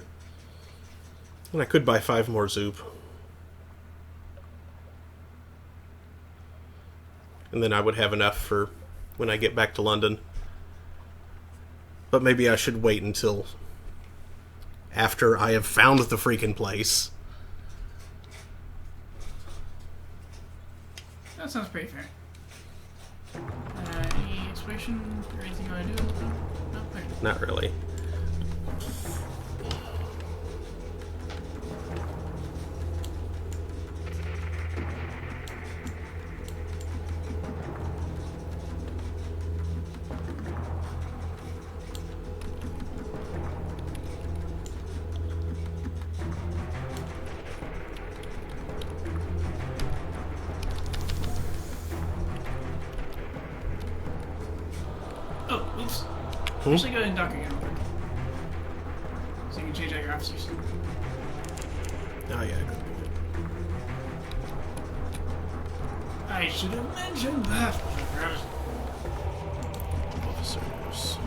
Speaker 1: And I could buy 5 more Zoop. And then I would have enough for when I get back to London. But maybe I should wait until after I have found the freaking place.
Speaker 2: That sounds pretty fair. Any exploration or anything you want to do? No? Okay.
Speaker 1: Not really.
Speaker 2: Oh, oops. Actually, go ahead and dock again real quick. So you can change out your officers.
Speaker 1: Oh yeah, good.
Speaker 2: I should have mentioned that.
Speaker 1: Officers.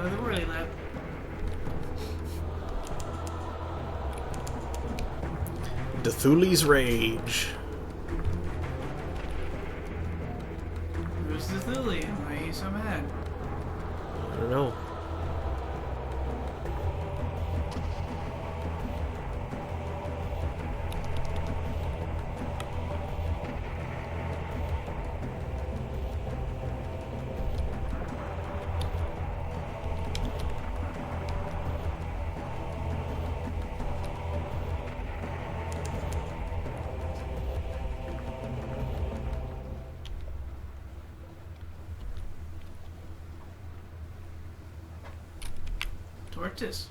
Speaker 2: The Whirly Lab.
Speaker 1: Cthulhu's Rage.
Speaker 2: Who's the Thule and why are you so mad?
Speaker 1: I don't know.
Speaker 2: Tortoise.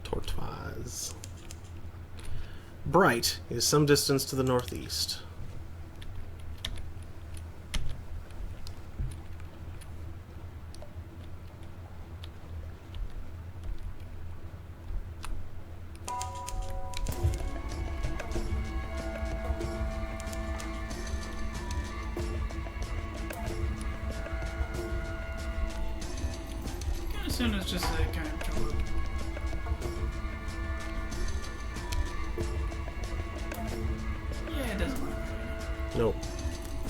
Speaker 1: Tortoise. Bright is some distance to the northeast.
Speaker 2: As soon as just a kind of patrol loop. Yeah, it doesn't work.
Speaker 1: Nope.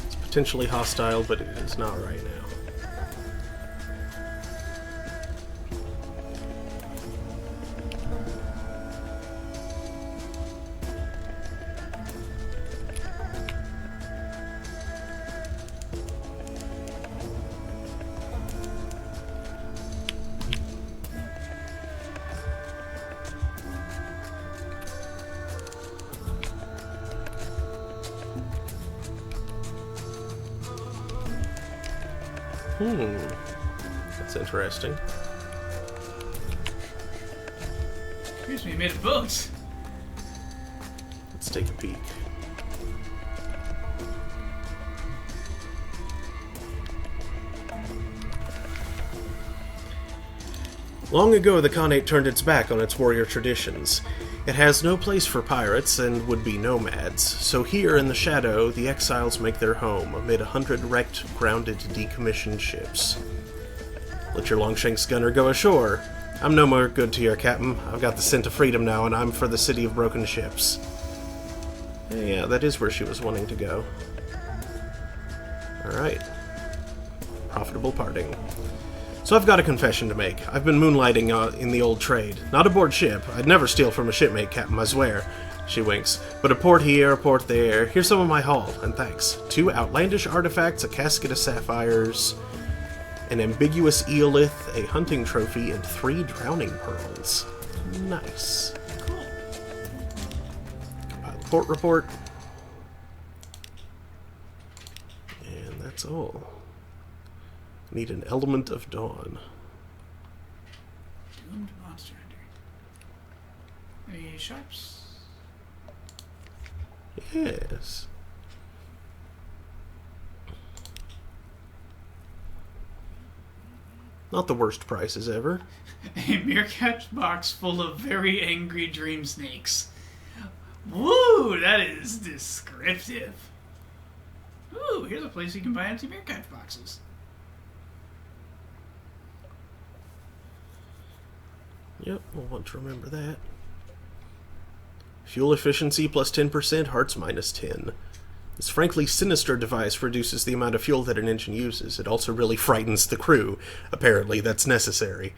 Speaker 1: It's potentially hostile, but it is not right now. That's interesting.
Speaker 2: Excuse me, made of boats.
Speaker 1: Let's take a peek. Long ago, the Khanate turned its back on its warrior traditions. It has no place for pirates and would-be nomads, so here in the shadow, the exiles make their home amid 100 wrecked, grounded, decommissioned ships. Let your Longshanks gunner go ashore. I'm no more good to your captain. I've got the scent of freedom now, and I'm for the city of broken ships. Yeah, that is where she was wanting to go. Alright. Profitable parting. So I've got a confession to make. I've been moonlighting in the old trade. Not aboard ship. I'd never steal from a shipmate, Captain, I swear. She winks. But a port here, a port there. Here's some of my haul, and thanks. 2 outlandish artifacts, a casket of sapphires, an ambiguous eolith, a hunting trophy, and 3 drowning pearls. Nice.
Speaker 2: Cool.
Speaker 1: Compile port report. And that's all. Need an element of dawn.
Speaker 2: Doomed monster hunter. Any sharps?
Speaker 1: Yes. Not the worst prices ever.
Speaker 2: A meerkat box full of very angry dream snakes. Woo, that is descriptive. Ooh, here's a place you can buy empty meerkat boxes.
Speaker 1: Yep, we'll want to remember that. Fuel efficiency plus 10%, hearts minus 10. This frankly sinister device reduces the amount of fuel that an engine uses. It also really frightens the crew. Apparently, that's necessary.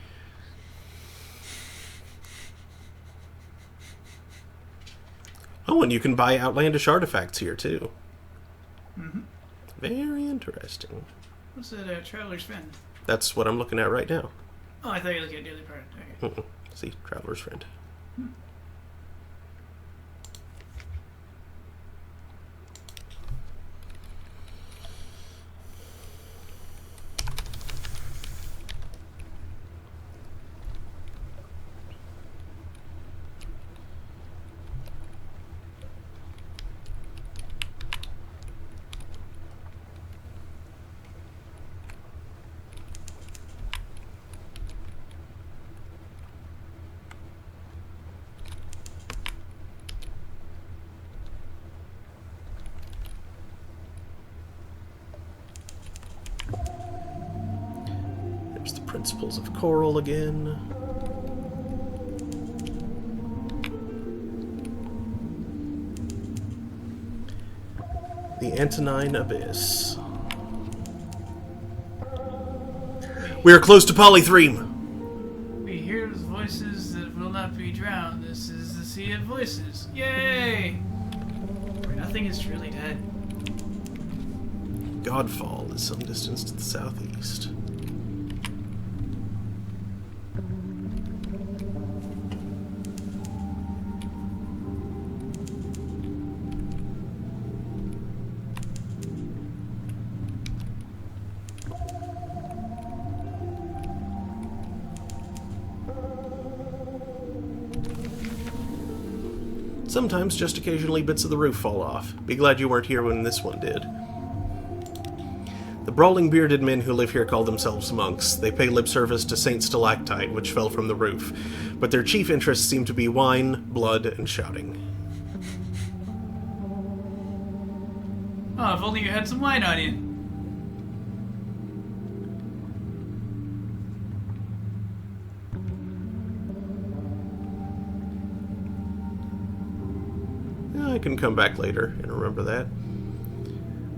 Speaker 1: Oh, and you can buy outlandish artifacts here, too.
Speaker 2: Mm-hmm.
Speaker 1: Very interesting.
Speaker 2: What's that, Traveler's Friend?
Speaker 1: That's what I'm looking at right now.
Speaker 2: Oh, I thought you were looking at Daily Part. Okay.
Speaker 1: See, Traveler's Friend. There's the Principles of Coral again. The Antonine Abyss. We are close to Polythreme!
Speaker 2: We hear voices that will not be drowned. This is the Sea of Voices. Yay! Where nothing is truly dead.
Speaker 1: Godfall is some distance to the southeast. Sometimes just occasionally bits of the roof fall off. Be glad you weren't here when this one did. The brawling bearded men who live here call themselves monks. They pay lip service to Saint Stalactite, which fell from the roof. But their chief interests seem to be wine, blood, and shouting.
Speaker 2: Oh, if only you had some wine on you.
Speaker 1: I can come back later and remember that.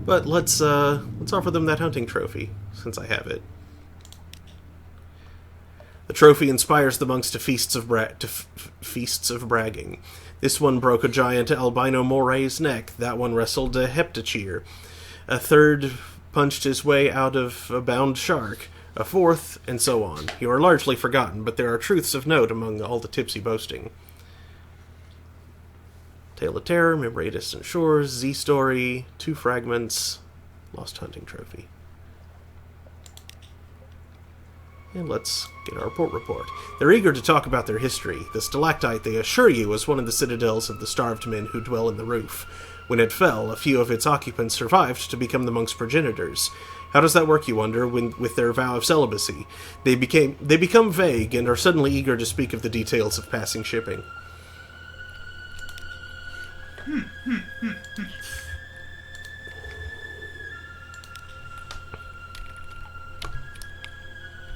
Speaker 1: But let's offer them that hunting trophy, since I have it. The trophy inspires the monks to feasts of bragging. This one broke a giant albino moray's neck. That one wrestled a heptachir. A third punched his way out of a bound shark. A fourth, and so on. You are largely forgotten, but there are truths of note among all the tipsy boasting. Tale of Terror, Memory of Distant Shores, Z-Story, 2 fragments, Lost Hunting Trophy. And let's get our port report. They're eager to talk about their history. The stalactite, they assure you, is one of the citadels of the starved men who dwell in the roof. When it fell, a few of its occupants survived to become the monks' progenitors. How does that work, you wonder, with their vow of celibacy? They become vague and are suddenly eager to speak of the details of passing shipping.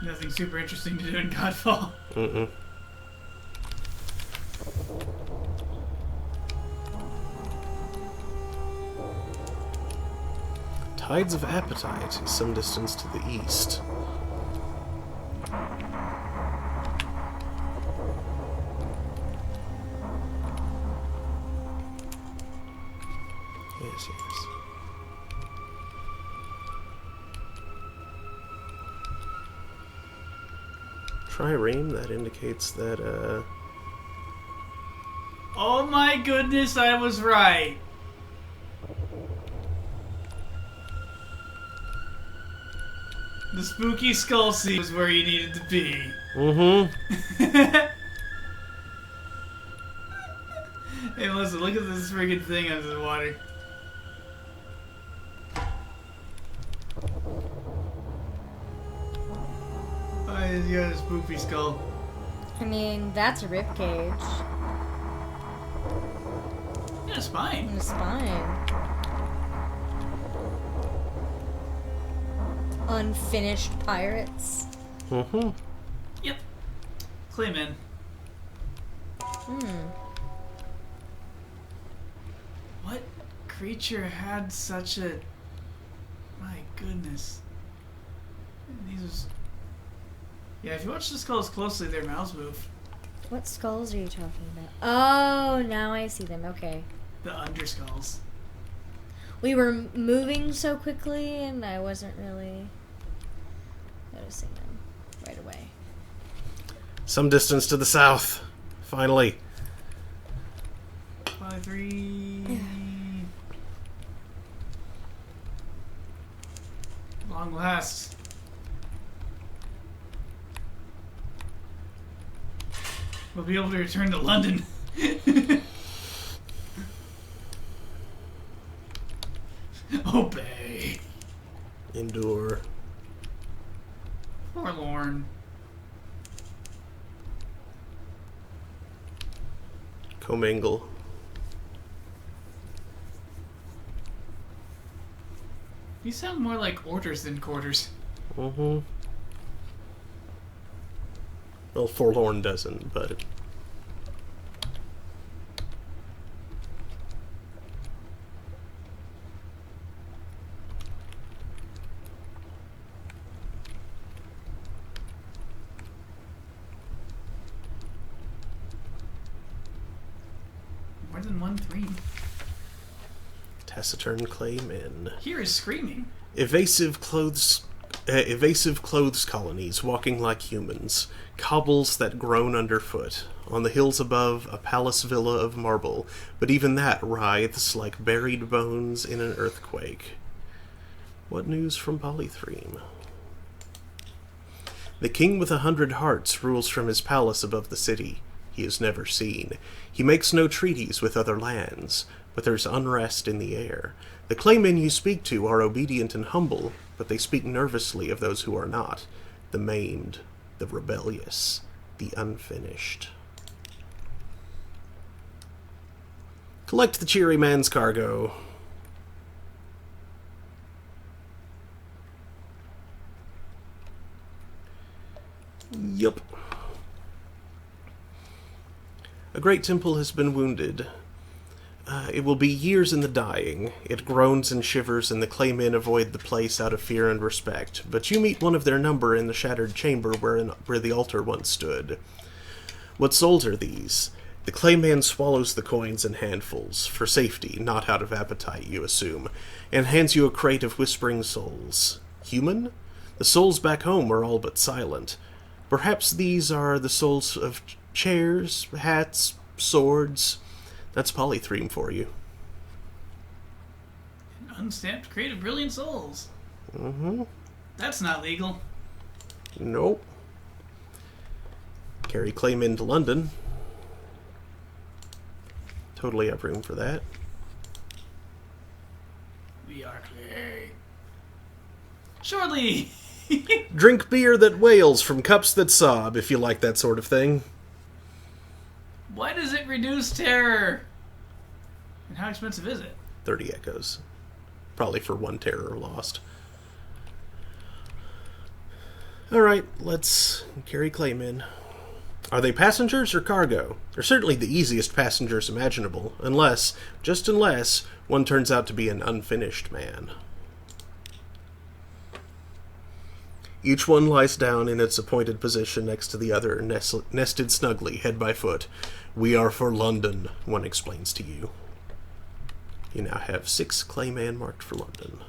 Speaker 2: Nothing super interesting to do in Godfall.
Speaker 1: Mm-mm. Tides of Appetite is some distance to the east. Yes, yes. Trireme, that indicates that,
Speaker 2: Oh my goodness, I was right. The spooky skull sea was where you needed to be.
Speaker 1: Mm-hmm.
Speaker 2: Hey, Melissa, look at this freaking thing under the water. Oh, he's got a spooky skull.
Speaker 3: I mean, that's a ribcage.
Speaker 2: Yeah, a spine.
Speaker 3: And a spine. Unfinished pirates.
Speaker 1: Mm-hmm.
Speaker 2: Yep. Clayman. What creature had such a... My goodness. These was... Yeah, if you watch the skulls closely, their mouths move.
Speaker 3: What skulls are you talking about? Oh, now I see them. Okay.
Speaker 2: The underskulls.
Speaker 3: We were moving so quickly, and I wasn't really noticing them right away.
Speaker 1: Some distance to the south. Finally.
Speaker 2: Probably 3... Long last. We'll be able to return to London. Obey.
Speaker 1: Endure.
Speaker 2: Forlorn.
Speaker 1: Commingle.
Speaker 2: You sound more like orders than quarters.
Speaker 1: Mm-hmm. Well, Forlorn doesn't, but...
Speaker 2: More than 1-3.
Speaker 1: Taciturn Claymen.
Speaker 2: Here is screaming.
Speaker 1: Evasive clothes colonies walking like humans. Cobbles that groan underfoot. On the hills above, a palace villa of marble, but even that writhes like buried bones in an earthquake. What news from Polythreme? The king with 100 hearts rules from his palace above the city. He is never seen. He makes no treaties with other lands, but there's unrest in the air. The Claymen you speak to are obedient and humble, but they speak nervously of those who are not. The maimed, the rebellious, the unfinished. Collect the cheery man's cargo. Yup. A great temple has been wounded. It will be years in the dying. It groans and shivers, and the Claymen avoid the place out of fear and respect. But you meet one of their number in the shattered chamber where the altar once stood. What souls are these? The Clayman swallows the coins in handfuls, for safety, not out of appetite, you assume, and hands you a crate of whispering souls. Human? The souls back home are all but silent. Perhaps these are the souls of chairs, hats, swords. That's Polythreme for you.
Speaker 2: Unstamped crate of brilliant souls.
Speaker 1: Mm-hmm.
Speaker 2: That's not legal.
Speaker 1: Nope. Carry Claymen to London. Totally have room for that.
Speaker 2: We are Clay. Surely.
Speaker 1: Drink beer that wails from cups that sob, if you like that sort of thing.
Speaker 2: Why does it reduce terror? And how expensive is it?
Speaker 1: 30 echoes. Probably for one terror lost. Alright, let's carry Claymen. Are they passengers or cargo? They're certainly the easiest passengers imaginable, unless, just unless, one turns out to be an unfinished man. Each one lies down in its appointed position next to the other, nested snugly, head by foot. We are for London, one explains to you. You now have 6 Clayman marked for London.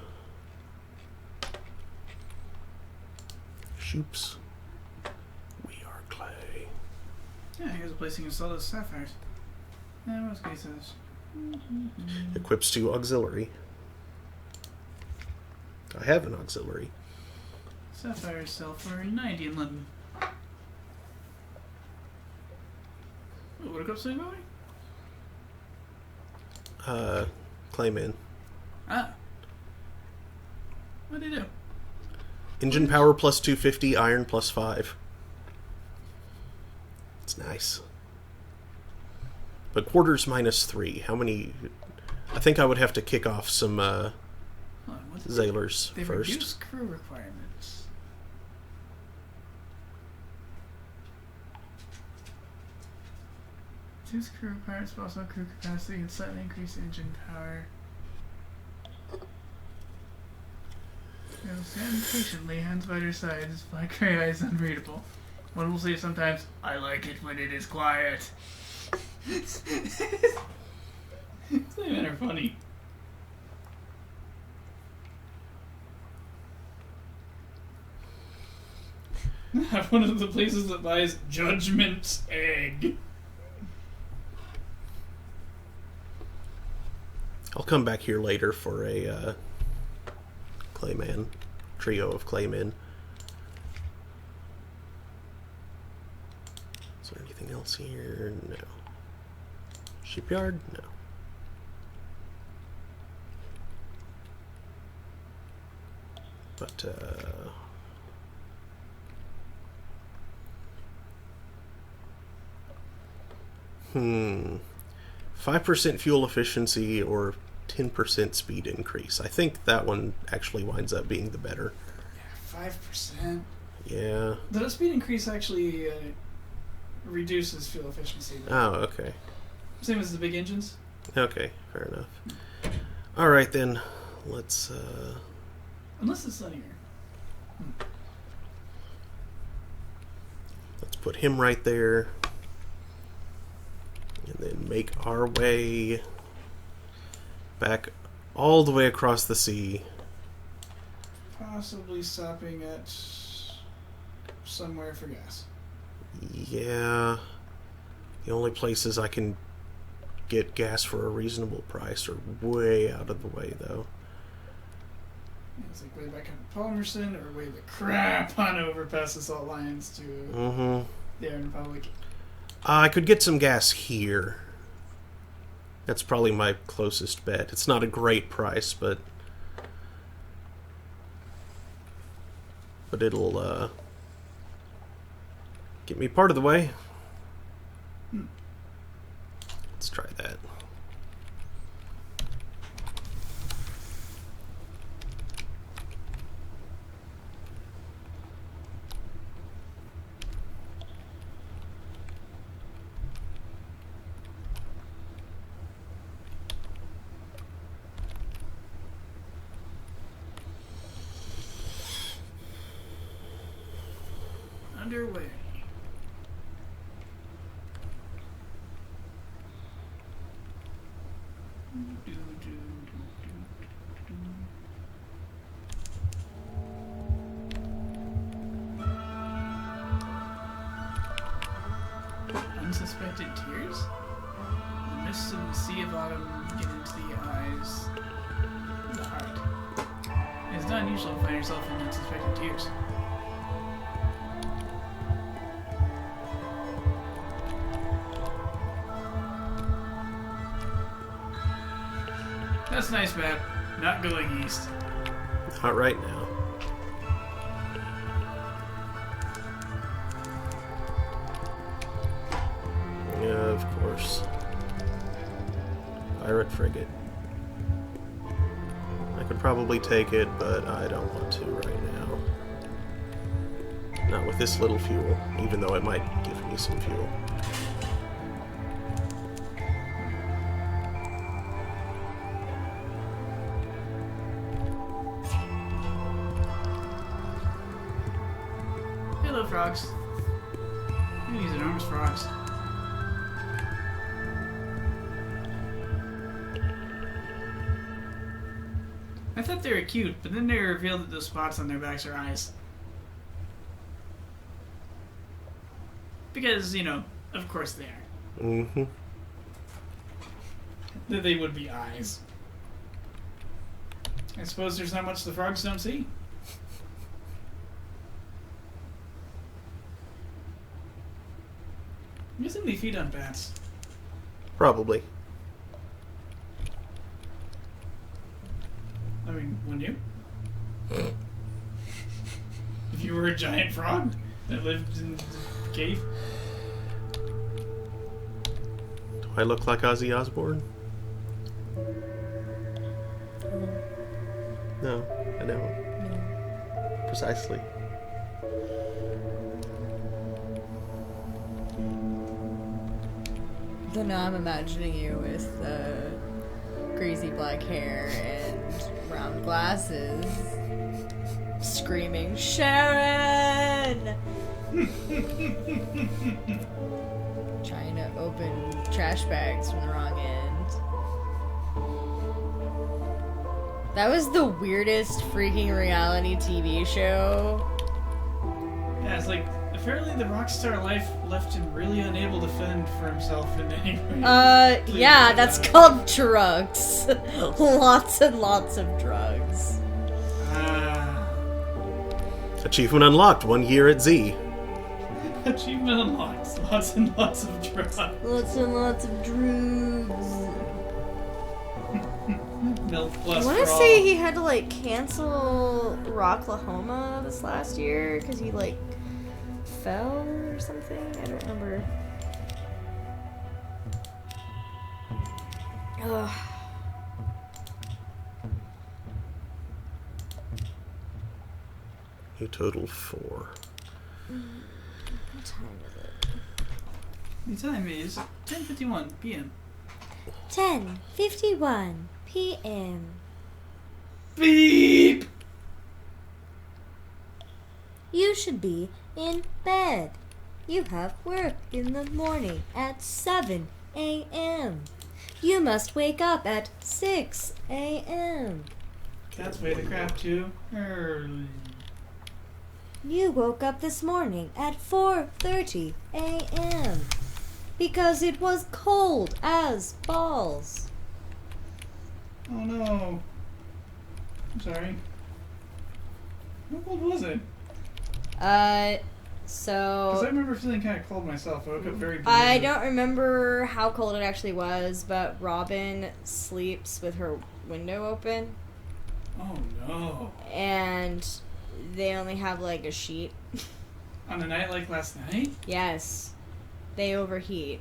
Speaker 1: Shoops. We are Clay.
Speaker 2: Yeah, here's a place you can sell those sapphires. Yeah, most cases.
Speaker 1: Equips to auxiliary. I have an auxiliary.
Speaker 2: Sapphires sell for 90 in London. What a say about me?
Speaker 1: Clayman.
Speaker 2: Ah. What do you do?
Speaker 1: Engine power plus 250, iron plus 5. It's nice. But quarters minus 3. How many... I think I would have to kick off some Zailers
Speaker 2: They
Speaker 1: first.
Speaker 2: reduce crew requirements. Reduce crew requirements, but also crew capacity and slightly increase engine power. You'll stand patiently, hands by your sides, black gray eyes unreadable. One will say sometimes, I like it when it is quiet. These men are funny. Have one of the places that buys Judgment's egg.
Speaker 1: I'll come back here later for a Clayman. Trio of Claymen. Is there anything else here? No. Shipyard? No. But, 5% fuel efficiency or 10% speed increase. I think that one actually winds up being the better.
Speaker 2: Yeah, 5%.
Speaker 1: Yeah.
Speaker 2: The speed increase actually reduces fuel efficiency.
Speaker 1: Oh, okay.
Speaker 2: Same as the big engines.
Speaker 1: Okay, fair enough. Alright then, let's
Speaker 2: Unless it's linear.
Speaker 1: let's put him right there. And then make our way back all the way across the sea.
Speaker 2: Possibly stopping at somewhere for gas.
Speaker 1: Yeah. The only places I can get gas for a reasonable price are way out of the way, though.
Speaker 2: Yeah, it's like way back in Palmerston or way the crap on over past the salt lines to the Iron Republic.
Speaker 1: I could get some gas here. That's probably my closest bet. It's not a great price, but it'll get me part of the way. Let's try that.
Speaker 2: Underway. Unsuspected tears? The mists of the sea of autumn get into the eyes, the heart. It's not unusual to find yourself in unsuspected tears. That's nice map. Not going east.
Speaker 1: Not right now. Yeah, of course. Pirate frigate. I could probably take it, but I don't want to right now. Not with this little fuel, even though it might give me some fuel.
Speaker 2: Hello, frogs. Look at these enormous frogs. I thought they were cute, but then they revealed that those spots on their backs are eyes. Because, you know, of course they are.
Speaker 1: Mm-hmm.
Speaker 2: That they would be eyes. I suppose there's not much the frogs don't see. I'm guessing they feed on bats.
Speaker 1: Probably.
Speaker 2: I mean, wouldn't you? If you were a giant frog that lived in a cave?
Speaker 1: Do I look like Ozzy Osbourne? No, I don't. Precisely.
Speaker 3: So now I'm imagining you with crazy black hair and round glasses, screaming, "Sharon!" Trying to open trash bags from the wrong end. That was the weirdest freaking reality TV show.
Speaker 2: Yeah, it's like, apparently the rock star life left him really unable to fend for himself in any way.
Speaker 3: Yeah, that's called drugs. Lots and lots of drugs.
Speaker 1: Achievement unlocked, 1 year at Z.
Speaker 2: Achievement unlocked. Lots and lots of drugs.
Speaker 3: Lots and lots of drugs.
Speaker 2: Milk plus
Speaker 3: I want to
Speaker 2: for
Speaker 3: say
Speaker 2: all.
Speaker 3: he had to, like, cancel Rocklahoma this last year because he, like, fell or something. I don't remember. Ugh.
Speaker 1: You total 4.
Speaker 3: What time is it?
Speaker 2: The time is 10:51 p.m.
Speaker 3: 10:51 p.m.
Speaker 2: Beep!
Speaker 3: You should be in bed. You have work in the morning at 7 a.m. You must wake up at 6 a.m.
Speaker 2: That's way the crap too early.
Speaker 3: You woke up this morning at 4:30 a.m. because it was cold as balls.
Speaker 2: Oh no. I'm sorry. How cold was it? Because I remember feeling kind of cold myself. I woke up very blue.
Speaker 3: I don't remember how cold it actually was, but Robin sleeps with her window open.
Speaker 2: Oh no.
Speaker 3: And they only have like a sheet.
Speaker 2: On a night like last night?
Speaker 3: Yes. They overheat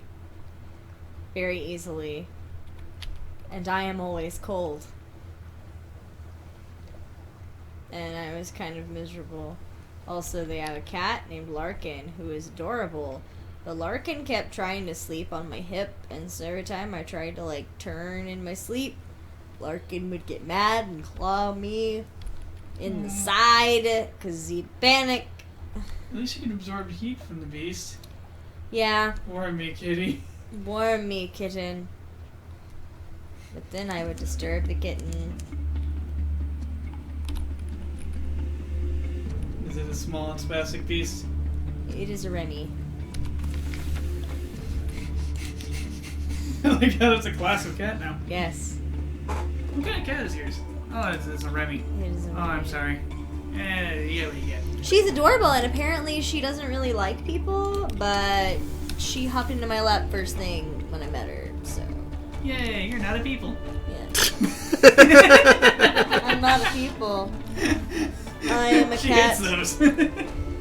Speaker 3: very easily. And I am always cold. And I was kind of miserable. Also, they have a cat named Larkin who is adorable. But Larkin kept trying to sleep on my hip, and so every time I tried to like turn in my sleep, Larkin would get mad and claw me in the side because he'd panic.
Speaker 2: At least you can absorb heat from the beast.
Speaker 3: Yeah.
Speaker 2: Warm me, kitty.
Speaker 3: Warm me, kitten. But then I would disturb the kitten.
Speaker 2: Is it a small and spastic beast?
Speaker 3: It is a Remy.
Speaker 2: Like how it's a class of cat now.
Speaker 3: Yes.
Speaker 2: What kind of cat is yours? Oh, it's a Remy.
Speaker 3: It is a
Speaker 2: Oh,
Speaker 3: Remy.
Speaker 2: I'm sorry. Yeah, what you get.
Speaker 3: She's adorable, and apparently she doesn't really like people, but she hopped into my lap first thing when I met her, so.
Speaker 2: Yay, you're not a people.
Speaker 3: Yeah. I'm not a people. I am a
Speaker 2: She
Speaker 3: cat.
Speaker 2: hates those.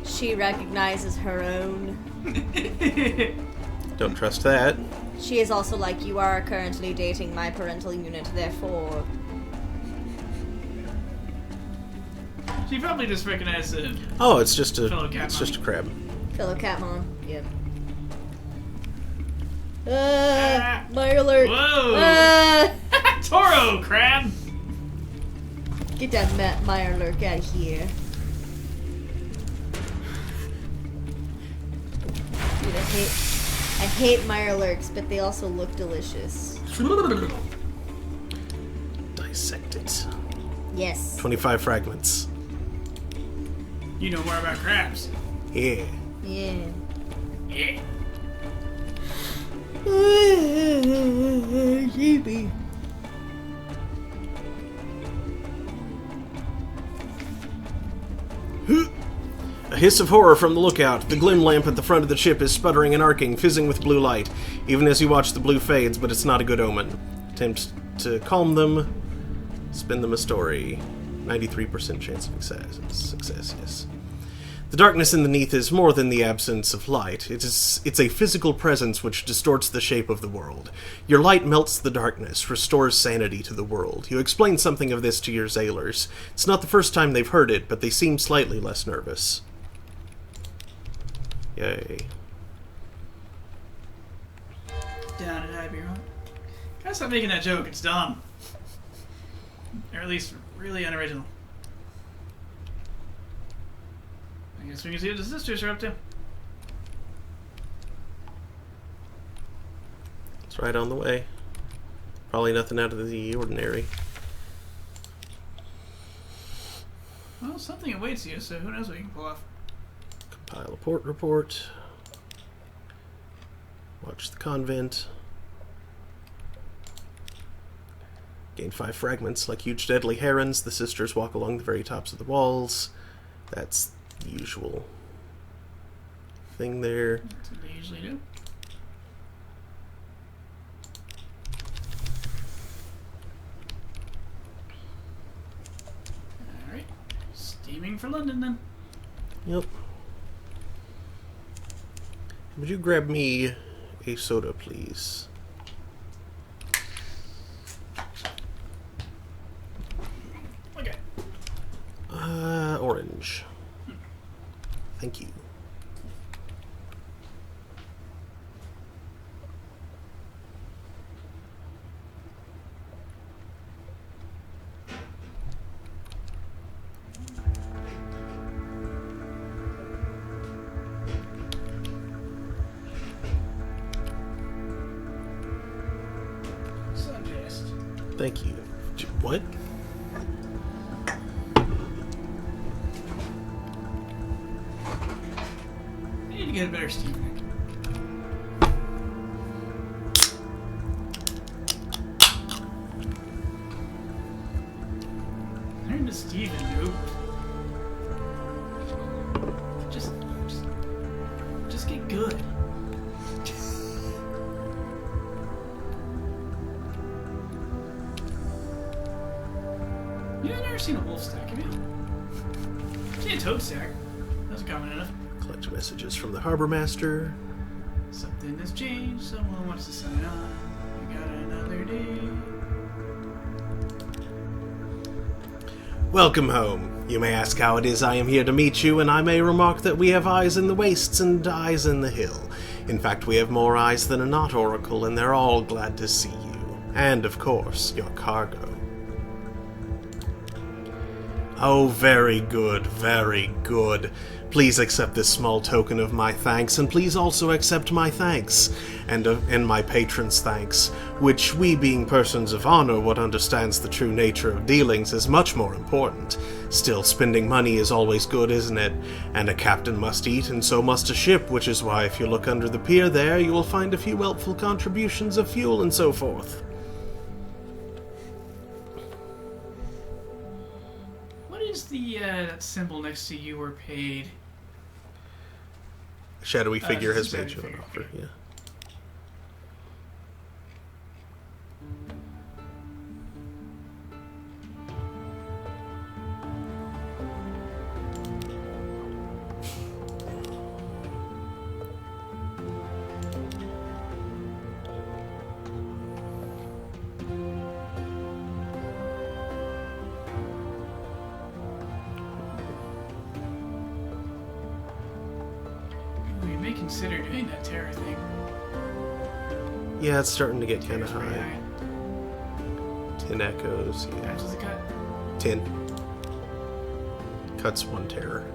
Speaker 3: She recognizes her own.
Speaker 1: Don't trust that.
Speaker 3: She is also like, you are currently dating my parental unit, therefore.
Speaker 2: She probably just recognized it.
Speaker 1: Oh, it's just a
Speaker 2: Fellow cat
Speaker 1: it's just a crab.
Speaker 3: Fellow Catmon. Yep. My alert.
Speaker 2: Whoa! Toro crab.
Speaker 3: Get that Meyer lurk out of here. Dude, I hate Meyer lurks, but they also look delicious.
Speaker 1: Dissect it.
Speaker 3: Yes.
Speaker 1: 25 fragments.
Speaker 2: You know more about crabs.
Speaker 1: Yeah.
Speaker 3: Yeah.
Speaker 2: Yeah.
Speaker 3: Sheepy.
Speaker 1: A hiss of horror from the lookout. The glim lamp at the front of the ship is sputtering and arcing, fizzing with blue light. Even as you watch, the blue fades, but it's not a good omen. Attempt to calm them. Spin them a story. 93% chance of success, yes. The darkness underneath is more than the absence of light. It's a physical presence which distorts the shape of the world. Your light melts the darkness, restores sanity to the world. You explain something of this to your sailors. It's not the first time they've heard it, but they seem slightly less nervous. Yay.
Speaker 2: Down at Hiberon. Gotta stop making that joke, it's dumb. Or at least really unoriginal. I guess we can see what the sisters are up to.
Speaker 1: It's right on the way. Probably nothing out of the ordinary.
Speaker 2: Well, something awaits you, so who knows what you can pull off.
Speaker 1: Compile a port report. Watch the convent. Gain 5 fragments. Like huge deadly herons, the sisters walk along the very tops of the walls. That's the usual thing there.
Speaker 2: That's what they usually do. Alright. Steaming for London then.
Speaker 1: Yep. Would you grab me a soda, please?
Speaker 2: Okay.
Speaker 1: Orange. Thank you.
Speaker 2: Suggest.
Speaker 1: Thank you. What?
Speaker 2: I need to get a better steam deck. Learn to Steven, noob. Just get good. You've never seen a wolf stack, have you? Seen a toad stack. That's common enough.
Speaker 1: Collect messages from the harbor master.
Speaker 2: Something has changed. Someone wants to sign on. We got another day.
Speaker 1: Welcome home. You may ask how it is I am here to meet you, and I may remark that we have eyes in the wastes and eyes in the hill. In fact, we have more eyes than a knot oracle, and they're all glad to see you. And, of course, your cargo. Oh, very good, very good. Please accept this small token of my thanks, and please also accept my thanks, and my patron's thanks, which we being persons of honor, what understands the true nature of dealings, is much more important. Still, spending money is always good, isn't it? And a captain must eat, and so must a ship, which is why if you look under the pier there, you will find a few helpful contributions of fuel and so forth.
Speaker 2: What is the that symbol next to "you were paid"?
Speaker 1: Shadowy figure has
Speaker 2: just a
Speaker 1: made you
Speaker 2: shadowy
Speaker 1: an
Speaker 2: figure.
Speaker 1: offer, yeah.
Speaker 2: We may consider doing that terror thing.
Speaker 1: Yeah, it's starting to get kind of
Speaker 2: Terror's pretty
Speaker 1: high. 10 echoes,
Speaker 2: How
Speaker 1: yeah.
Speaker 2: much does it cut?
Speaker 1: 10. Cuts 1 terror.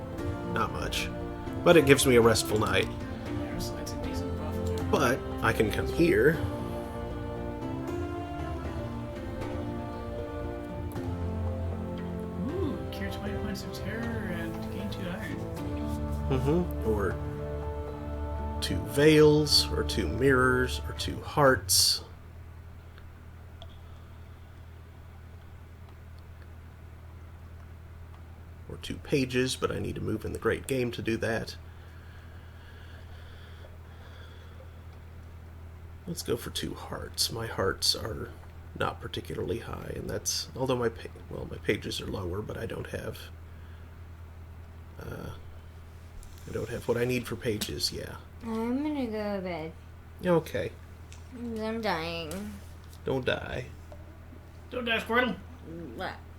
Speaker 1: Not much. But it gives me a restful night.
Speaker 2: Yeah, so it's a decent buff.
Speaker 1: But I can come here.
Speaker 2: Ooh, cure 20 points of terror and gain 2 iron.
Speaker 1: Or 2 veils, or 2 mirrors, or 2 hearts. Or 2 pages, but I need to move in the great game to do that. Let's go for 2 hearts. My hearts are not particularly high, and that's, although my pages are lower, but I don't have what I need for pages. Yeah.
Speaker 3: I'm gonna go to bed.
Speaker 1: Okay.
Speaker 3: I'm dying.
Speaker 1: Don't die.
Speaker 2: Don't die, Squirtle.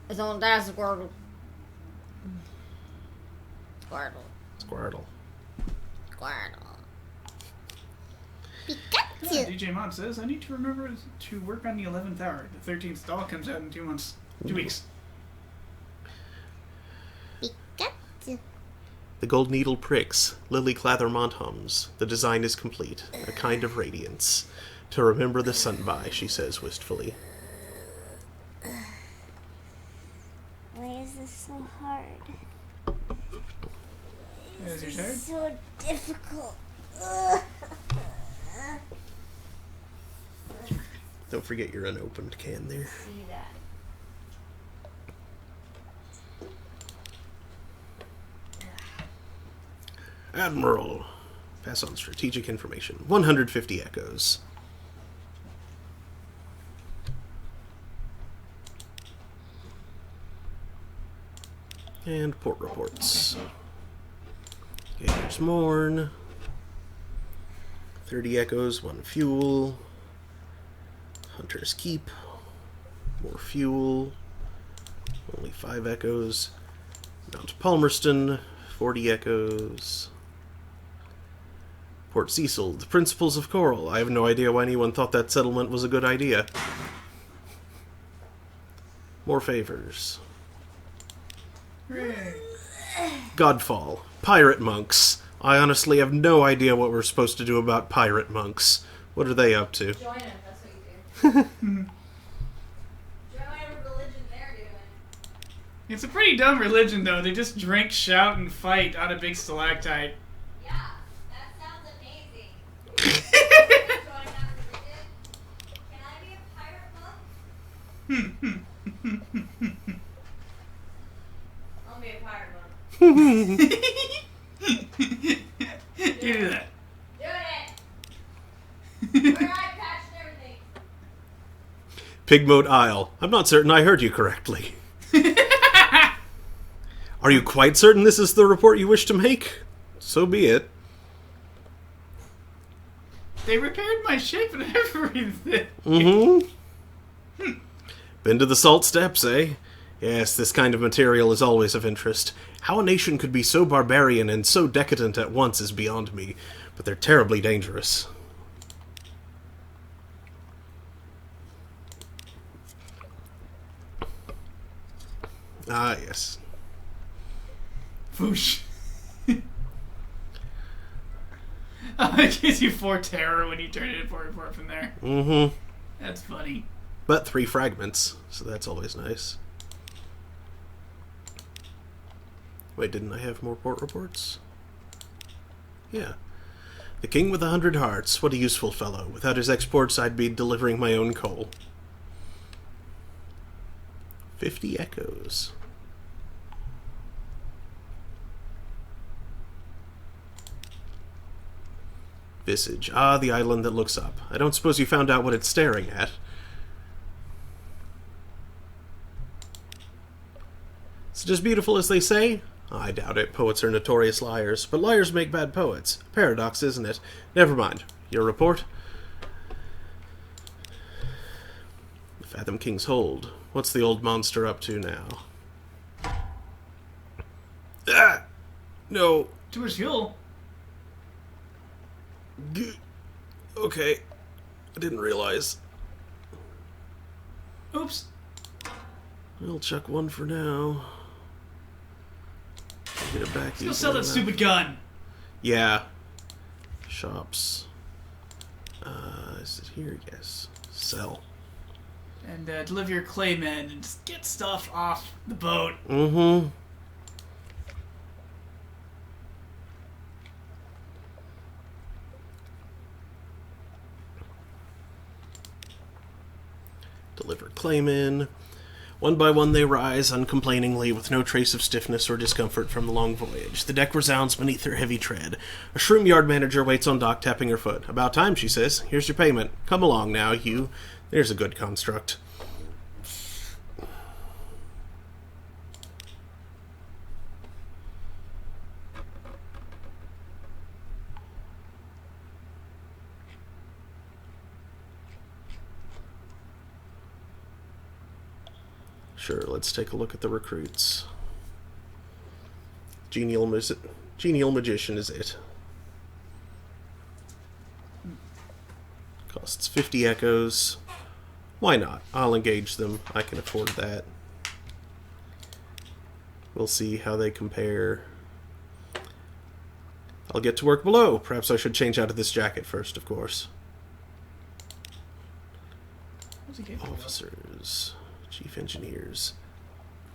Speaker 3: Don't die, Squirtle. Squirtle.
Speaker 1: Squirtle.
Speaker 3: Squirtle.
Speaker 2: Yeah, DJ Mod says, I need to remember to work on the 11th hour. The 13th doll comes out in 2 months. 2 weeks.
Speaker 3: Pikachu.
Speaker 1: The gold needle pricks. Lily Clathermont hums. The design is complete. A kind of radiance. To remember the sun by, she says wistfully.
Speaker 3: Why is this so hard?
Speaker 2: Is your turn?
Speaker 3: So difficult.
Speaker 1: Don't forget your unopened can there.
Speaker 3: See that.
Speaker 1: Admiral. Pass on strategic information. 150 echoes. And port reports. Okay, there's Morn. 30 echoes, 1 fuel. Hunter's Keep. More fuel. Only 5 echoes. Mount Palmerston. 40 echoes. Port Cecil. The Principles of Coral. I have no idea why anyone thought that settlement was a good idea. More favors.
Speaker 2: Hooray.
Speaker 1: Godfall. Pirate monks. I honestly have no idea what we're supposed to do about pirate monks. What are they up to?
Speaker 3: Join them, that's what you do. Join whatever religion they're doing.
Speaker 2: It's a pretty dumb religion, though. They just drink, shout, and fight on a big stalactite.
Speaker 3: Yeah, that sounds amazing. Join that religion. Can I be a pirate monk? I'll be a pirate monk.
Speaker 2: You do that.
Speaker 3: Do it! Where I patched everything.
Speaker 1: Pigmoat Isle. I'm not certain I heard you correctly. Are you quite certain this is the report you wish to make? So be it.
Speaker 2: They repaired my ship and everything.
Speaker 1: Mm-hmm. Been to the Salt Steppes, eh? Yes, this kind of material is always of interest. How a nation could be so barbarian and so decadent at once is beyond me, but they're terribly dangerous. Ah, yes.
Speaker 2: Foosh. Oh, it gives you 4 terror when you turn it into 4 report from there.
Speaker 1: Mm-hmm.
Speaker 2: That's funny.
Speaker 1: But 3 fragments, so that's always nice. Wait, didn't I have more port reports? Yeah. The King with 100 Hearts. What a useful fellow. Without his exports, I'd be delivering my own coal. 50 echoes. Visage. Ah, the island that looks up. I don't suppose you found out what it's staring at. Is it as beautiful as they say? I doubt it. Poets are notorious liars, but liars make bad poets. Paradox, isn't it? Never mind. Your report? The Fathom King's Hold. What's the old monster up to now? Ah! No.
Speaker 2: Too much fuel.
Speaker 1: Okay. I didn't realize.
Speaker 2: Oops.
Speaker 1: We'll chuck one for now. Get it back.
Speaker 2: Still sell that stupid gun.
Speaker 1: Yeah. Shops. Is it here? Yes. Sell.
Speaker 2: And deliver your claymen and just get stuff off the boat.
Speaker 1: Mm-hmm. Deliver claymen. One by one they rise, uncomplainingly, with no trace of stiffness or discomfort from the long voyage. The deck resounds beneath their heavy tread. A shroom yard manager waits on dock, tapping her foot. About time, she says. Here's your payment. Come along now, you. There's a good construct. Sure, let's take a look at the recruits. Genial Magician is it. Costs 50 echoes. Why not? I'll engage them. I can afford that. We'll see how they compare. I'll get to work below. Perhaps I should change out of this jacket first, of course. Officers. Chief engineers.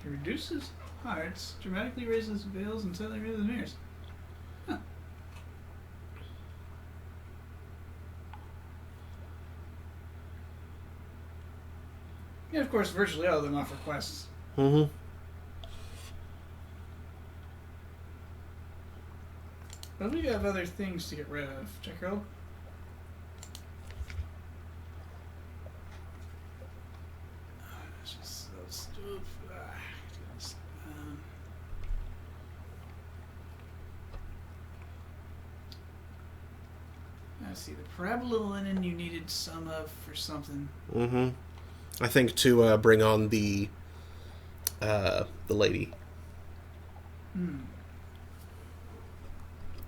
Speaker 2: It reduces hearts, dramatically raises veils, and slightly raises mirrors. Huh. Yeah, of course, virtually all of them offer quests.
Speaker 1: Mm-hmm.
Speaker 2: But we have other things to get rid of. Check roll. Let's see, the parabola linen you needed some of for something.
Speaker 1: Mm-hmm. I think to bring on the lady.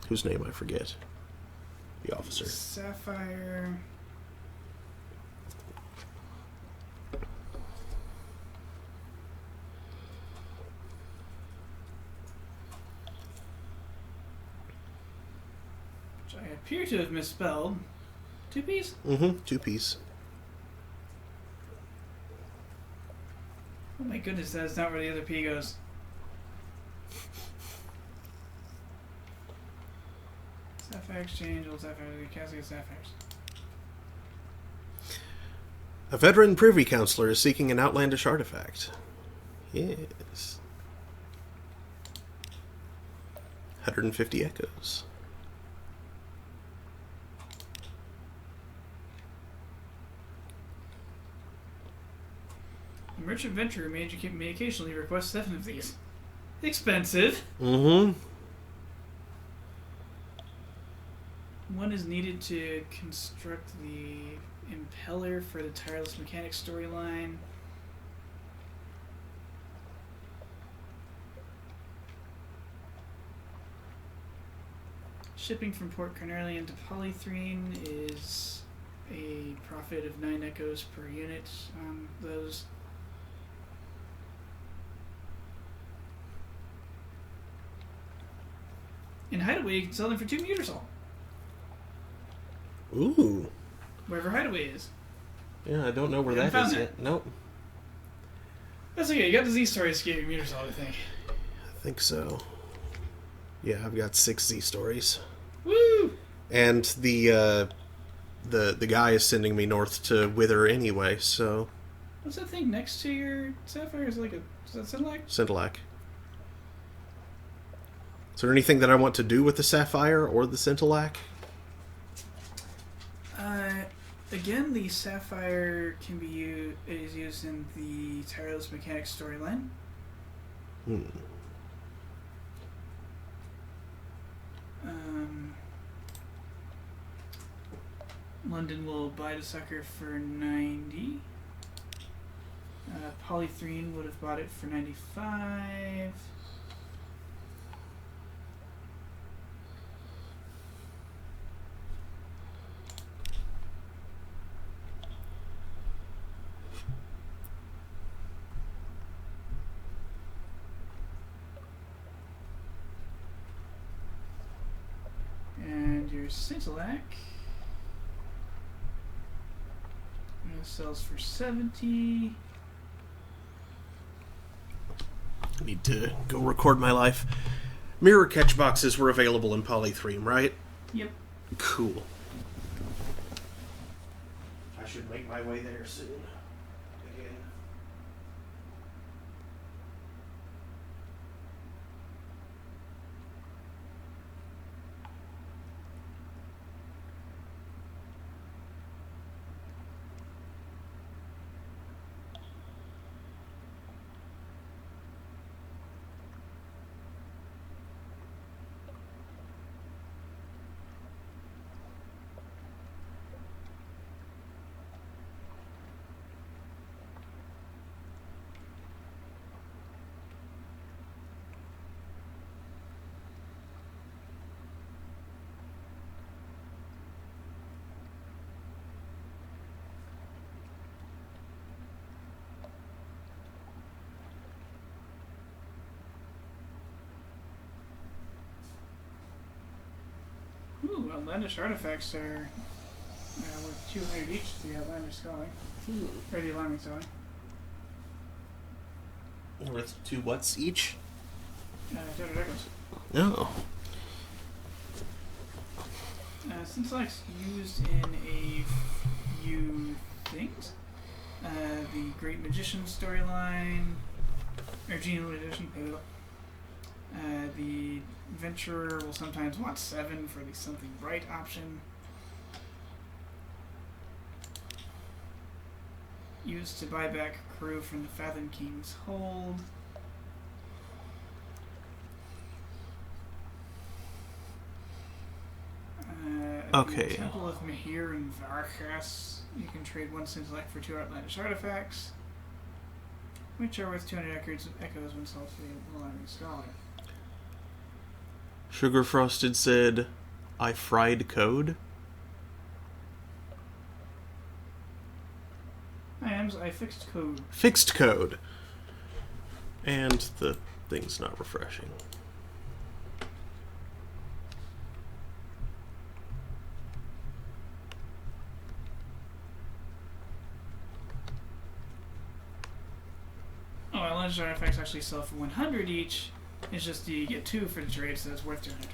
Speaker 1: Whose name I forget. The officer.
Speaker 2: Sapphire. Which I appear to have misspelled. 2-piece?
Speaker 1: Mm-hmm. 2-piece.
Speaker 2: Oh my goodness, that's not where the other P goes. Sapphire Exchange, Old Sapphire, Cassie of Sapphires.
Speaker 1: A veteran privy councillor is seeking an outlandish artifact. Yes. 150 echoes.
Speaker 2: A merchant venturer may occasionally request 7 of these. Expensive.
Speaker 1: Mm-hmm.
Speaker 2: One is needed to construct the impeller for the Tireless Mechanics storyline. Shipping from Port Carnelian to Polythrene is a profit of 9 echoes per unit on those. In Hideaway, you can sell them for 2 Mutersol.
Speaker 1: Ooh.
Speaker 2: Wherever Hideaway is.
Speaker 1: Yeah, I don't know where that is yet. Nope.
Speaker 2: That's okay. You got the Z stories to get your Mutersol, I think.
Speaker 1: I think so. Yeah, I've got 6 Z stories.
Speaker 2: Woo!
Speaker 1: And the guy is sending me north to Wither anyway, so...
Speaker 2: What's that thing next to your Sapphire? Is that Scintillac?
Speaker 1: Scintillac. Is there anything that I want to do with the Sapphire or the Scintillac?
Speaker 2: Again, the Sapphire can be is used in the Tireless Mechanics storyline. London will buy the sucker for 90. Polythrene would have bought it for 95. your Scintillac. And it sells for 70.
Speaker 1: I need to go record my life. Mirror catch boxes were available in Polythreme, right?
Speaker 2: Yep.
Speaker 1: Cool. I should make my way there soon. Again.
Speaker 2: Ooh, outlandish artifacts are worth 200 each to the outlandish scholar. Or the alarming scholar.
Speaker 1: Worth 2 whats each?
Speaker 2: 200 echoes.
Speaker 1: No.
Speaker 2: Scintillac used in a few things. The Great Magician storyline, or Genial Edition, the Adventurer will sometimes want 7 for the Something Bright option. Used to buy back crew from the Fathom King's hold.
Speaker 1: Okay.
Speaker 2: The Temple of Mahir and Varkas. You can trade 1 Scintillac for 2 outlandish artifacts, which are worth 200 echoes when sold to the Alarming Scholar.
Speaker 1: Sugar Frosted said, I fried code.
Speaker 2: I fixed code.
Speaker 1: Fixed code. And the thing's not refreshing.
Speaker 2: Oh, outlandish artifacts actually sell for 100 each. It's just you get 2 for the trade, so that's worth 200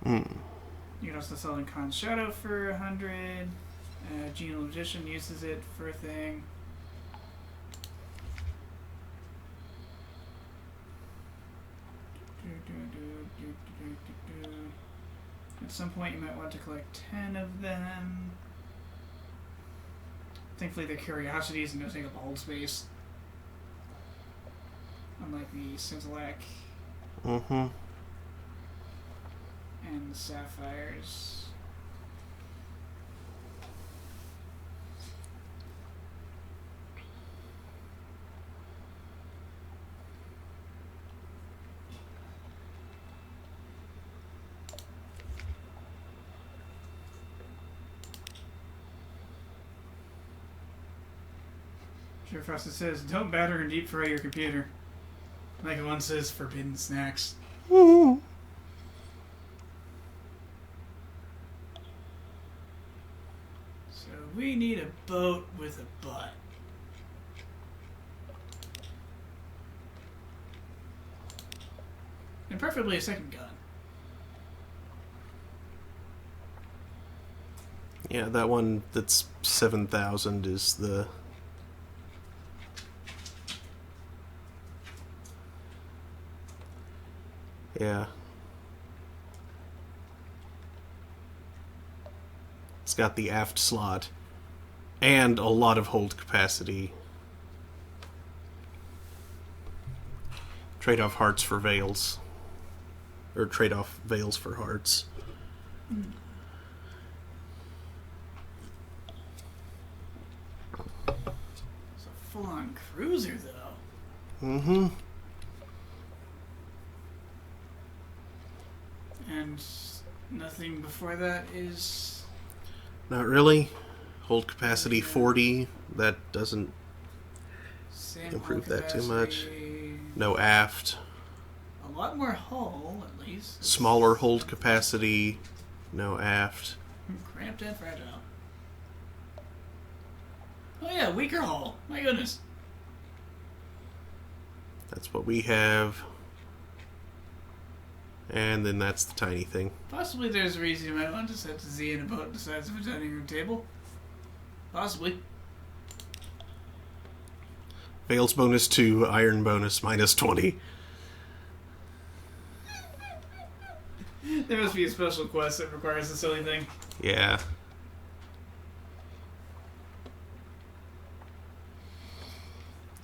Speaker 2: total. You can also sell in Khan's Shadow for 100. Genial Magician uses it for a thing. At some point you might want to collect 10 of them. Thankfully they're curiosities and don't take up hold space. Unlike the Scintillac and the Sapphires. Sure, Frosted says, don't batter and deep fry your computer. Like one says, forbidden snacks. So we need a boat with a butt. And preferably a second gun.
Speaker 1: Yeah, that one that's 7,000 is the... Yeah. It's got the aft slot and a lot of hold capacity. Trade off hearts for veils. Or trade off veils for hearts.
Speaker 2: It's a full-on cruiser, though. And nothing before that is...
Speaker 1: Not really. Hold capacity 40. That doesn't improve that too much. No aft.
Speaker 2: A lot more hull, at least.
Speaker 1: Smaller hold capacity. No aft.
Speaker 2: Cramped and fragile. Oh yeah, weaker hull. My goodness.
Speaker 1: That's what we have. And then that's the tiny thing.
Speaker 2: Possibly there's a reason you might want to set Z in a boat the size of a dining room table. Possibly.
Speaker 1: Fails bonus 2, iron bonus minus 20.
Speaker 2: There must be a special quest that requires a silly thing.
Speaker 1: Yeah.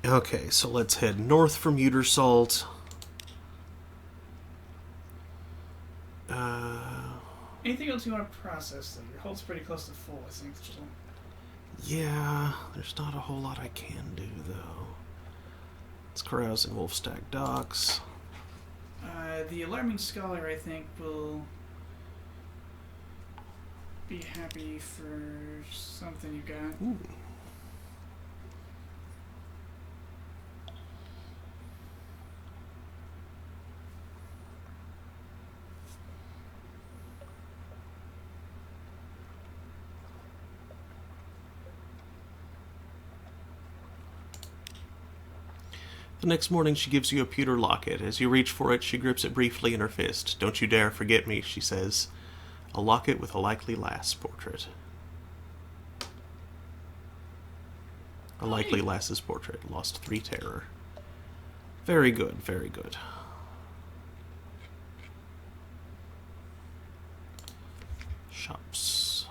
Speaker 1: Okay, so let's head north from Utersalt.
Speaker 2: Anything else you want to process, though? Your hull's pretty close to full, I think. Still.
Speaker 1: Yeah, there's not a whole lot I can do, though. Let's carouse in Wolfstack Docks.
Speaker 2: The Alarming Scholar, I think, will be happy for something you got.
Speaker 1: Ooh. The next morning she gives you a pewter locket. As you reach for it, she grips it briefly in her fist. "Don't you dare forget me," she says. A locket with a likely lass portrait. A likely lass's portrait. Lost 3 terror. Very good, very good. Shops.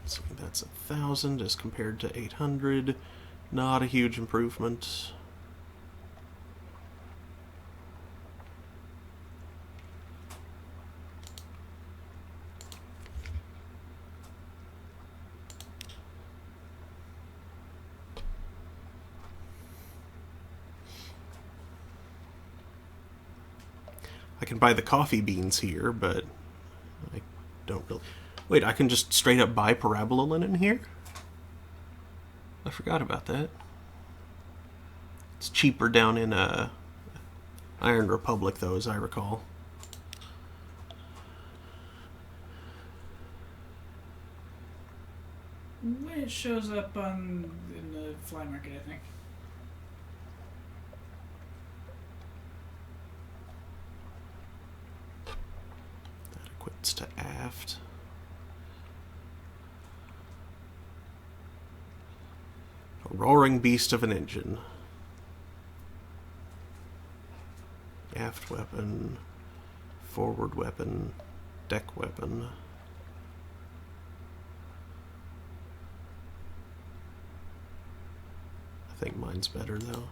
Speaker 1: So that's 1,000 as compared to 800. Not a huge improvement. I can buy the coffee beans here, but I don't really... Wait, I can just straight up buy parabola linen here? I forgot about that. It's cheaper down in Iron Republic, though, as I recall.
Speaker 2: It shows up in the fly market, I think.
Speaker 1: That equips to aft. A roaring beast of an engine. Aft weapon, forward weapon, deck weapon. I think mine's better though.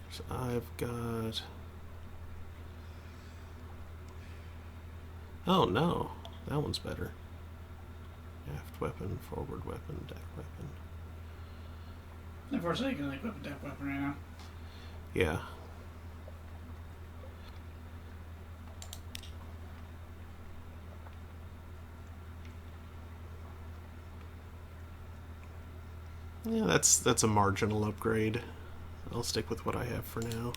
Speaker 1: So I've got... Oh no, that one's better. Aft weapon, forward weapon, deck weapon.
Speaker 2: Unfortunately, you can only equip a deck weapon right now.
Speaker 1: Yeah. Yeah, that's a marginal upgrade. I'll stick with what I have for now.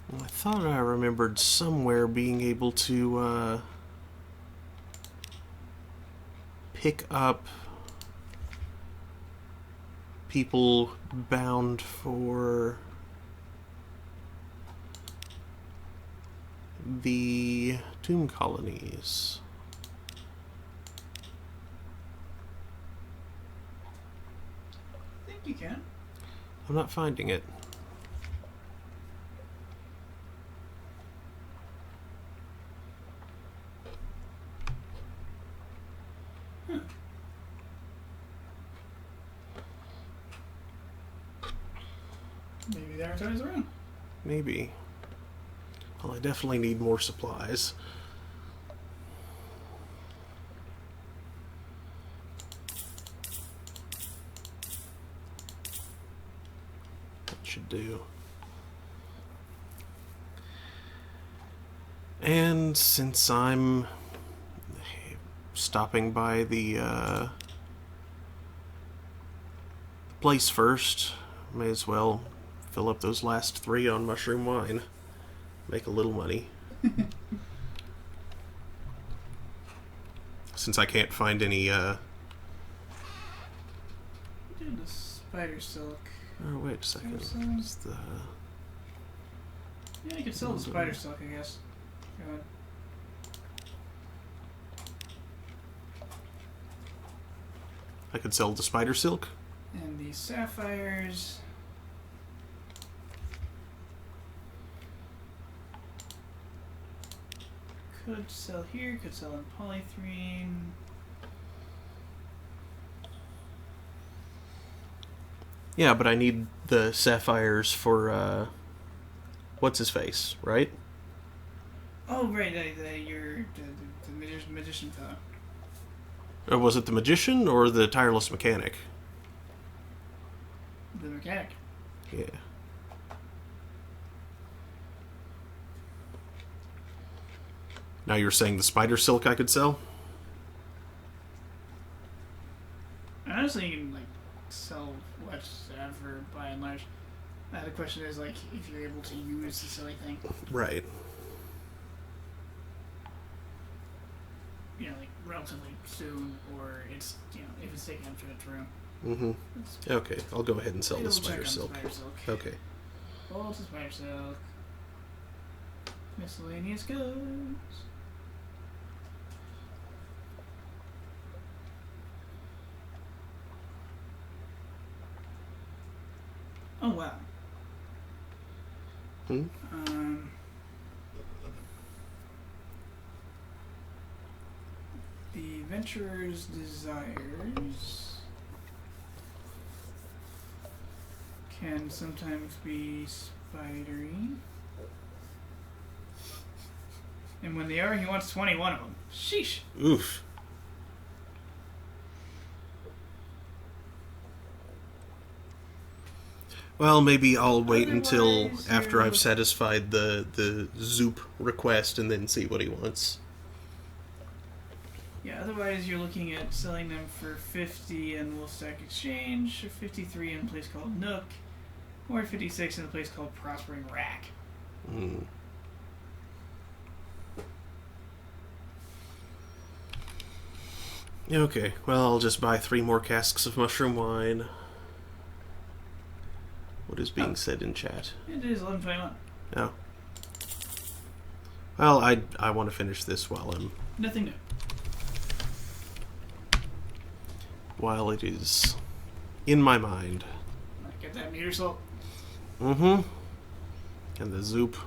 Speaker 1: Well, I thought I remembered somewhere being able to pick up people bound for the tomb colonies.
Speaker 2: I think you can.
Speaker 1: I'm not finding it.
Speaker 2: Maybe there are times around.
Speaker 1: Maybe. Well, I definitely need more supplies. That should do. And since I'm stopping by the place first, may as well fill up those last 3 on mushroom wine. Make a little money. Since I can't find any,
Speaker 2: Do the spider silk.
Speaker 1: Oh, wait a second. It's the...
Speaker 2: Yeah, you can sell the spider silk, I guess. Go ahead.
Speaker 1: I could sell the spider silk?
Speaker 2: And the sapphires. Could sell here, could sell in polythrene.
Speaker 1: Yeah, but I need the sapphires for, what's his face, right?
Speaker 2: Oh, right, you're the magician fellow.
Speaker 1: Or was it the magician or the tireless mechanic?
Speaker 2: The mechanic.
Speaker 1: Yeah. Now you're saying the spider silk I could sell?
Speaker 2: Honestly, you can, like, sell whatever by and large. The question is, like, if you're able to use the silly thing.
Speaker 1: Right.
Speaker 2: You know, like, relatively soon, or it's, you know, if it's taken up to its room.
Speaker 1: Mm-hmm. Okay, I'll go ahead and sell the spider silk. Okay.
Speaker 2: Hold the spider silk. Miscellaneous goods. Oh, wow.
Speaker 1: Hmm?
Speaker 2: The Venturer's Desires can sometimes be spidery. And when they are, he wants 21 of them. Sheesh.
Speaker 1: Oof. Well, maybe I'll wait until after I've satisfied the Zoop request and then see what he wants.
Speaker 2: Yeah, otherwise you're looking at selling them for 50 in Wolfstack Exchange, or 53 in a place called Nook, or 56 in a place called Prospering Rack.
Speaker 1: Hmm. Okay, well, I'll just buy 3 more casks of mushroom wine. What is being said in chat?
Speaker 2: It is 11:21.
Speaker 1: Oh. Well, I want to finish this while
Speaker 2: Nothing new.
Speaker 1: it is in my mind.
Speaker 2: Get that meter salt.
Speaker 1: Mm-hmm. And the Zoop.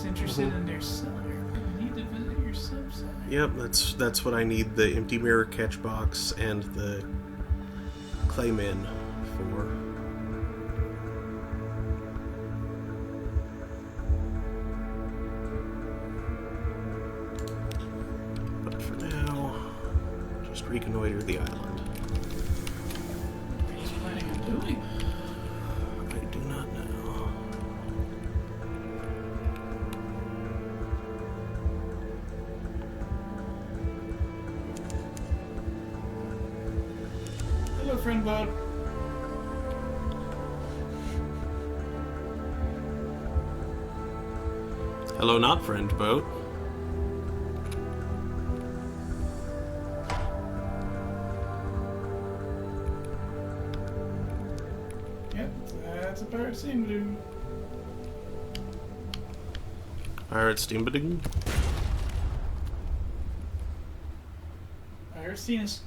Speaker 2: Interested in their cellar. You need to visit your subset.
Speaker 1: Yep, that's what I need the empty mirror catch box and the clayman for. But for now, just reconnoiter the island.
Speaker 2: What are you planning on doing?
Speaker 1: I do not know.
Speaker 2: Hello, friend Bob.
Speaker 1: Hello, not friend boat.
Speaker 2: That's a pirate steam.
Speaker 1: Pirate steam.
Speaker 2: Pirate Venus.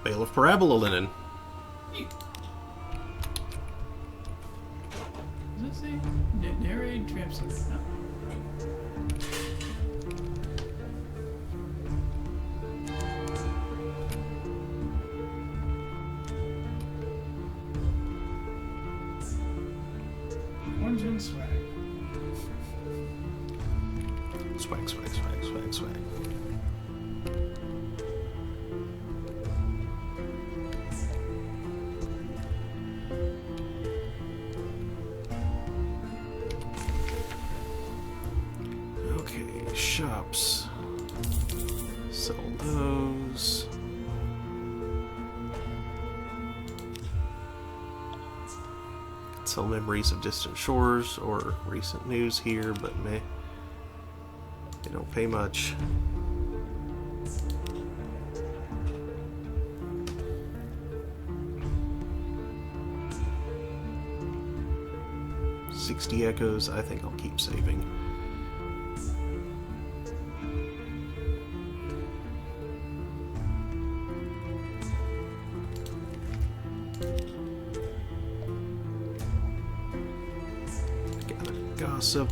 Speaker 1: Bale of parabola linen.
Speaker 2: Does it say narrate tramps? No. Orange and swag.
Speaker 1: Swag. Okay, shops. Sell those. Sell memories of distant shores or recent news here, but meh. They don't pay much. $60 echoes, I think I'll keep saving. Gather gossip.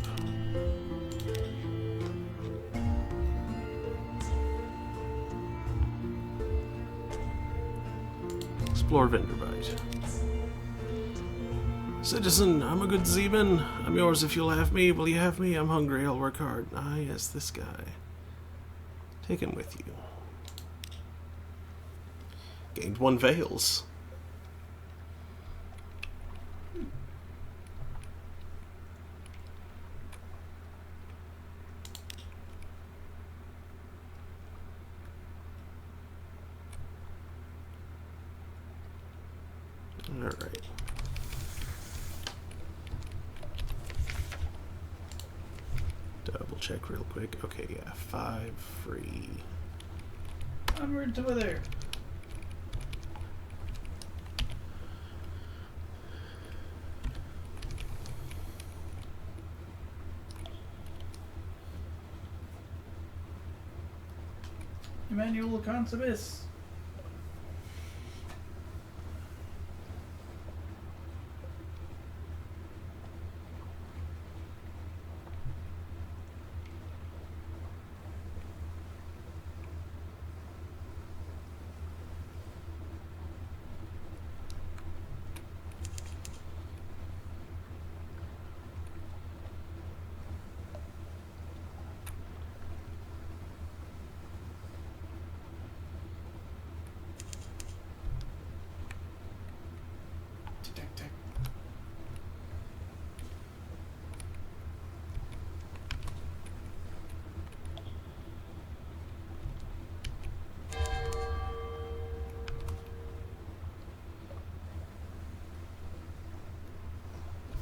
Speaker 1: Explore vendor bite. Citizen, I'm a good seaman. I'm yours if you'll have me. Will you have me? I'm hungry. I'll work hard. Ah, yes, this guy. Take him with you. Gained 1 Veils. Alright. Double check real quick. Okay, yeah, 5 free.
Speaker 2: Onward to wither. Emmanuel Consubis.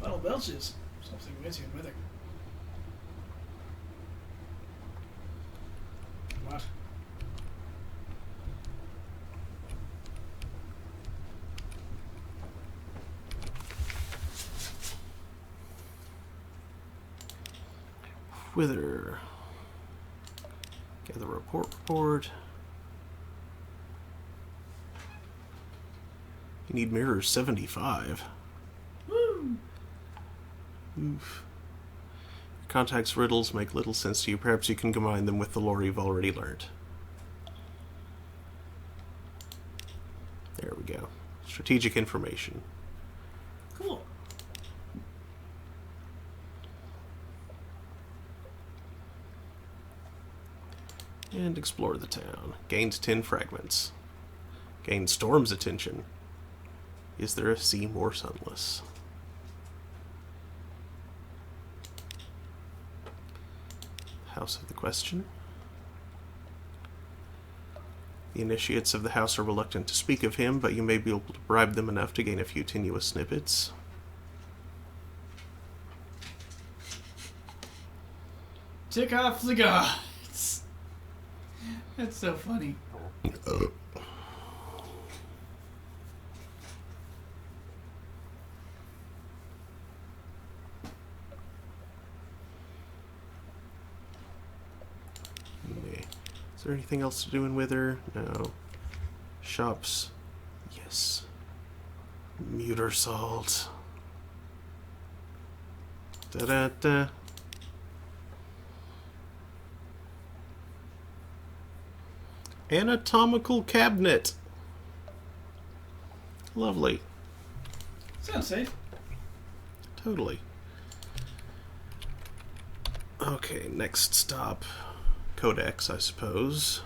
Speaker 2: Final belches. Something missing with it. What?
Speaker 1: Wither. Gather report. You need mirrors 75.
Speaker 2: Woo!
Speaker 1: Oof. Your contact's riddles make little sense to you. Perhaps you can combine them with the lore you've already learned. There we go. Strategic information.
Speaker 2: Cool.
Speaker 1: And explore the town. Gained 10 fragments. Gained Storm's attention. Is there a sea more sunless? House of the Question. The initiates of the house are reluctant to speak of him, but you may be able to bribe them enough to gain a few tenuous snippets.
Speaker 2: Tick off the gods. That's so funny.
Speaker 1: Is there anything else to do in Wither? No. Shops. Yes. Muter salt. Da-da-da. Anatomical cabinet. Lovely.
Speaker 2: Sounds safe.
Speaker 1: Totally. Okay, next stop. Codex, I suppose.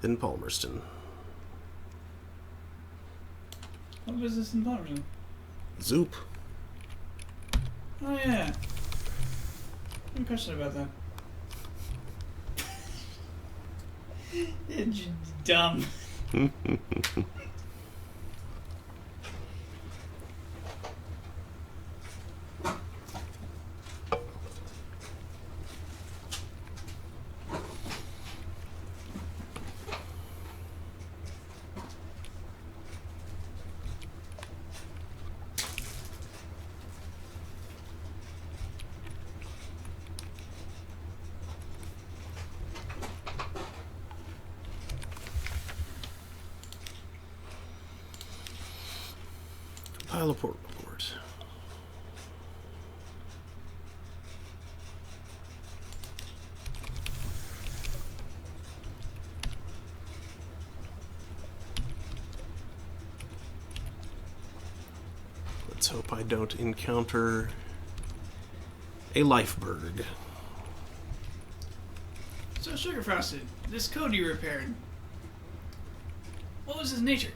Speaker 1: Then Palmerston.
Speaker 2: What was this in Palmerston?
Speaker 1: Zoop.
Speaker 2: Oh yeah. One question about that. It's dumb.
Speaker 1: Compile a port report. Let's hope I don't encounter a lifeberg.
Speaker 2: So, Sugar Frosted, this code you repaired, what was his nature?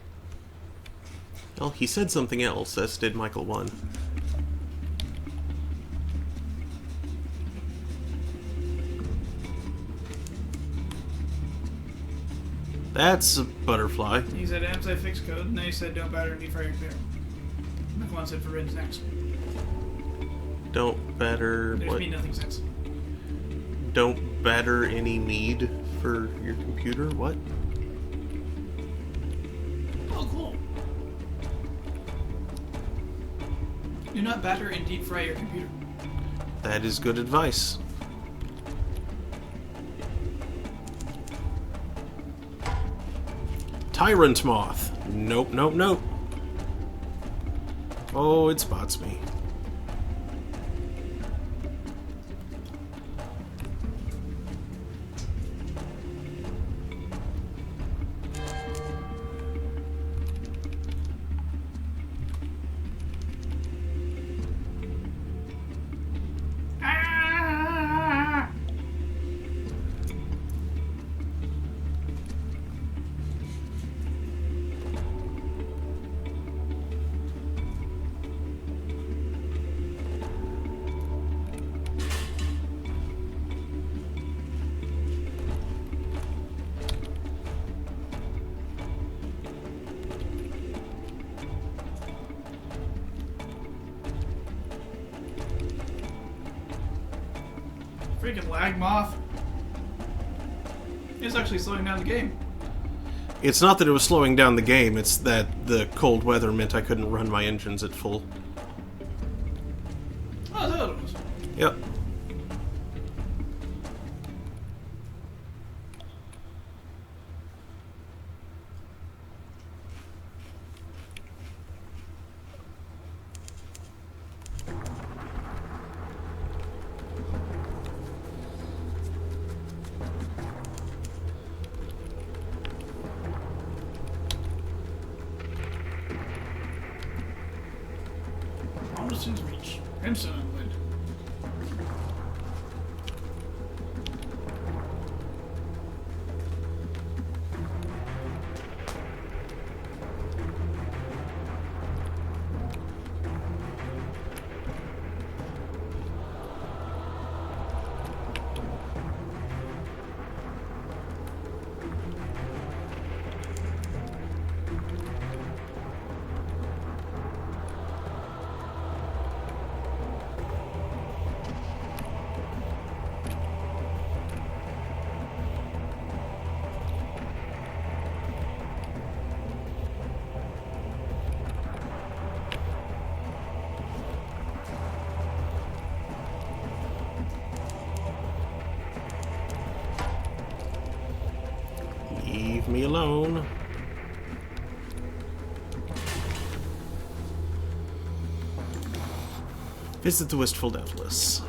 Speaker 1: Well, he said something else, as did Michael 1. That's a butterfly.
Speaker 2: He said anti-fix code, and then he said don't batter any fire clear. Michael 1 said forbidden snacks.
Speaker 1: Don't batter...
Speaker 2: There's
Speaker 1: what?
Speaker 2: me nothing sense.
Speaker 1: Don't batter any mead for your computer? What?
Speaker 2: Oh, cool. Do not batter and deep fry your computer.
Speaker 1: That is good advice. Tyrant Moth. Nope, nope, nope. Oh, it spots me.
Speaker 2: Freaking lag moth. It's actually slowing down the game.
Speaker 1: It's not that it was slowing down the game, it's that the cold weather meant I couldn't run my engines at full.
Speaker 2: Oh, that's what it was.
Speaker 1: Yep.
Speaker 2: Palmerston's Reach. Crimson and Wood.
Speaker 1: me alone. Visit the Wistful Devilish.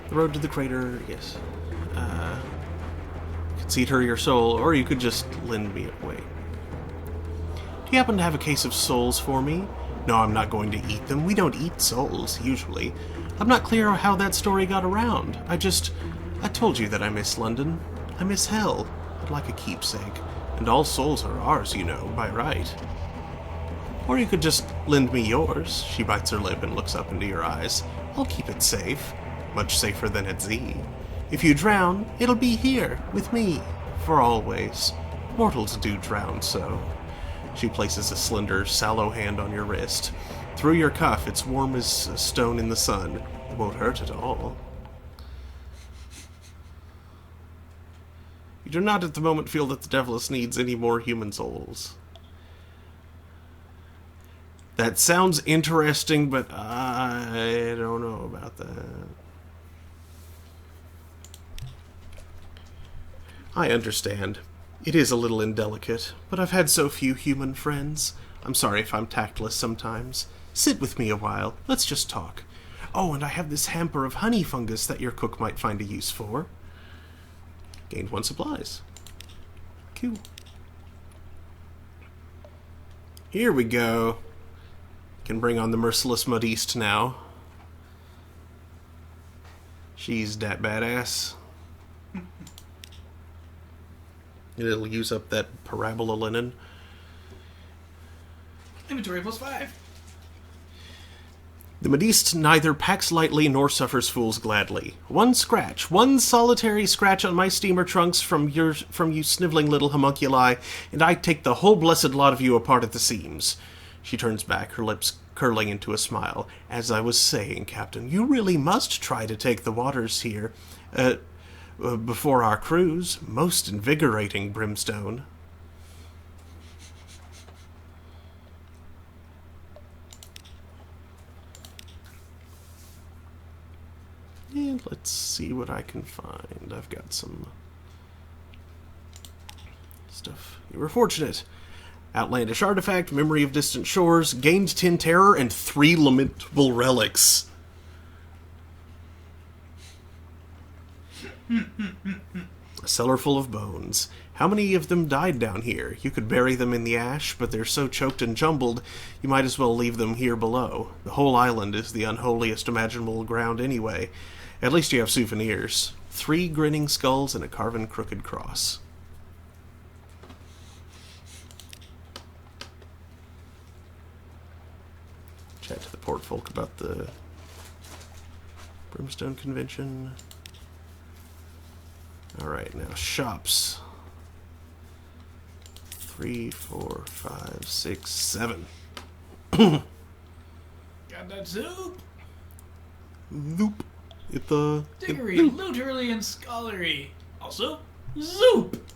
Speaker 1: The road to the crater, yes. You could seed her your soul, or you could just lend me it. Wait. Do you happen to have a case of souls for me? No, I'm not going to eat them. We don't eat souls, usually. I'm not clear how that story got around. I told you that I miss London. I miss hell. I'd like a keepsake. And all souls are ours, you know, by right. Or you could just lend me yours. She bites her lip and looks up into your eyes. I'll keep it safe. Much safer than at Z. If you drown, it'll be here, with me, for always. Mortals do drown so. She places a slender, sallow hand on your wrist. Through your cuff, it's warm as a stone in the sun. It won't hurt at all. You do not at the moment feel that the Devilish needs any more human souls. That sounds interesting, but I don't know about that. I understand. It is a little indelicate, but I've had so few human friends. I'm sorry if I'm tactless sometimes. Sit with me a while. Let's just talk. Oh, and I have this hamper of honey fungus that your cook might find a use for. Gained 1 supplies. Cool. Here we go. Can bring on the merciless Modiste now. She's that badass. It'll use up that parabola linen.
Speaker 2: Inventory +5.
Speaker 1: The Modiste neither packs lightly nor suffers fools gladly. One solitary scratch on my steamer trunks from you sniveling little homunculi, and I take the whole blessed lot of you apart at the seams. She turns back, her lips curling into a smile. As I was saying, Captain, you really must try to take the waters here. Before our cruise. Most invigorating, Brimstone. And let's see what I can find. I've got some stuff. You were fortunate. Outlandish artifact, memory of distant shores, gained 10 terror, and 3 lamentable relics. A cellar full of bones. How many of them died down here? You could bury them in the ash, but they're so choked and jumbled, you might as well leave them here below. The whole island is the unholiest imaginable ground anyway. At least you have souvenirs. 3 grinning skulls and a carven crooked cross. Chat to the port folk about the Brimstone Convention. Alright, now shops. 3, 4, 5, 6, 7.
Speaker 2: Got that soup?
Speaker 1: Zoop.
Speaker 2: Diggory, looterly, and scholarly. Also, zoop!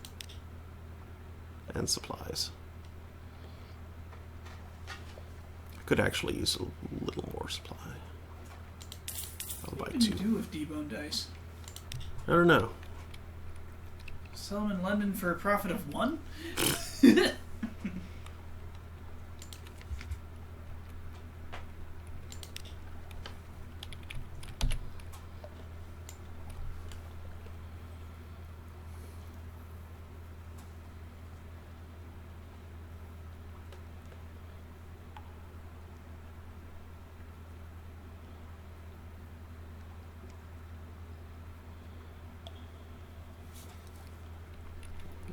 Speaker 1: And supplies. I could actually use a little more supply. I'll buy 2.
Speaker 2: What can you do with debone dice?
Speaker 1: I don't know.
Speaker 2: Sell them in London for a profit of 1?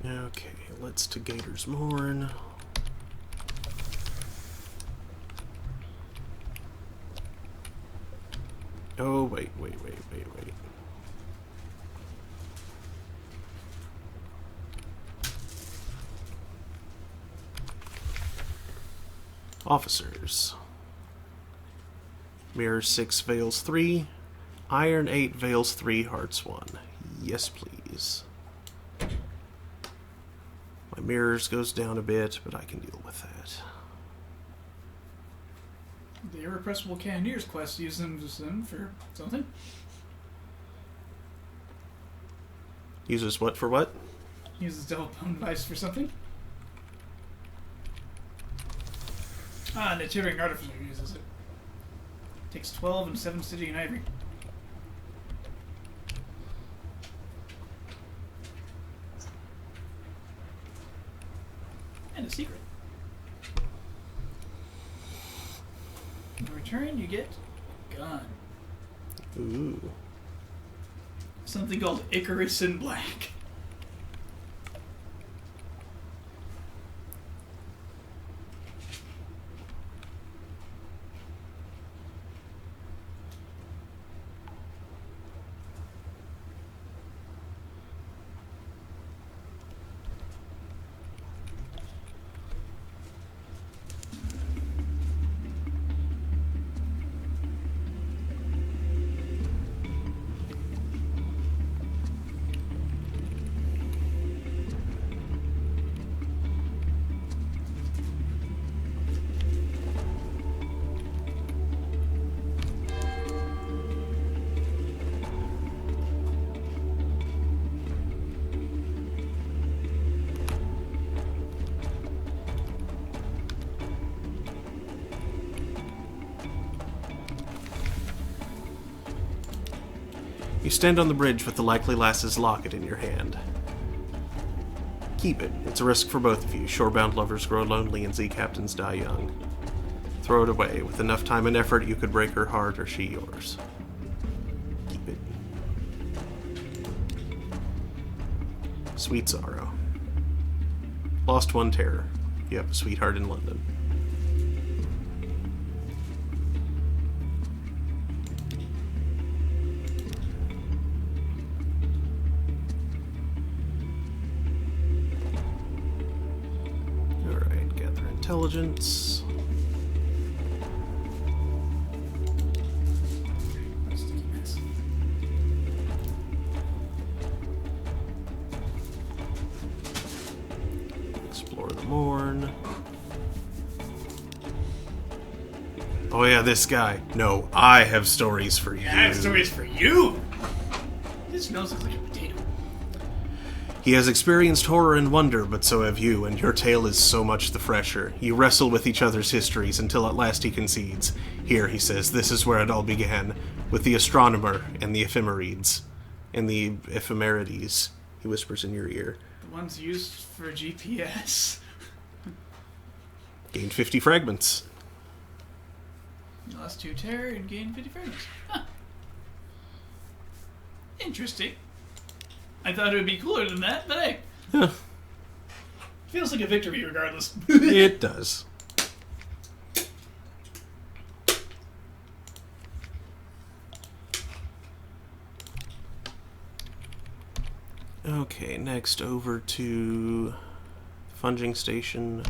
Speaker 1: Okay, let's to Gator's Morn. Oh, wait. Officers. Mirror 6, Veils 3. Iron 8, Veils 3, Hearts 1. Yes, please. My mirrors goes down a bit, but I can deal with that.
Speaker 2: The Irrepressible Cannoneers quest, use them for something.
Speaker 1: Uses what for what?
Speaker 2: Uses double bone device for something. Ah, and the Chittering Artificer uses it. Takes 12 and 7 Stygian in Ivory. And a secret. In return, you get a gun.
Speaker 1: Ooh.
Speaker 2: Something called Icarus in Black.
Speaker 1: You stand on the bridge with the likely lass's locket in your hand. Keep it. It's a risk for both of you. Shorebound lovers grow lonely and sea captains die young. Throw it away. With enough time and effort, you could break her heart or she yours. Keep it. Sweet sorrow. Lost one terror. You have a sweetheart in London. Intelligence. Explore the Morn. Oh yeah, this guy. No, I have stories for you.
Speaker 2: I have stories for you. This smells like a potato.
Speaker 1: He has experienced horror and wonder, but so have you, and your tale is so much the fresher. You wrestle with each other's histories until at last he concedes. Here, he says, this is where it all began, with the astronomer and the ephemerides. And the ephemerides, he whispers in your ear.
Speaker 2: The ones used for GPS.
Speaker 1: Gained 50 fragments.
Speaker 2: Lost 2 terror and gained 50 fragments. Huh. Interesting. I thought it would be cooler than that, but hey.
Speaker 1: Huh.
Speaker 2: Feels like a victory regardless.
Speaker 1: It does. Okay, next over to Funging Station.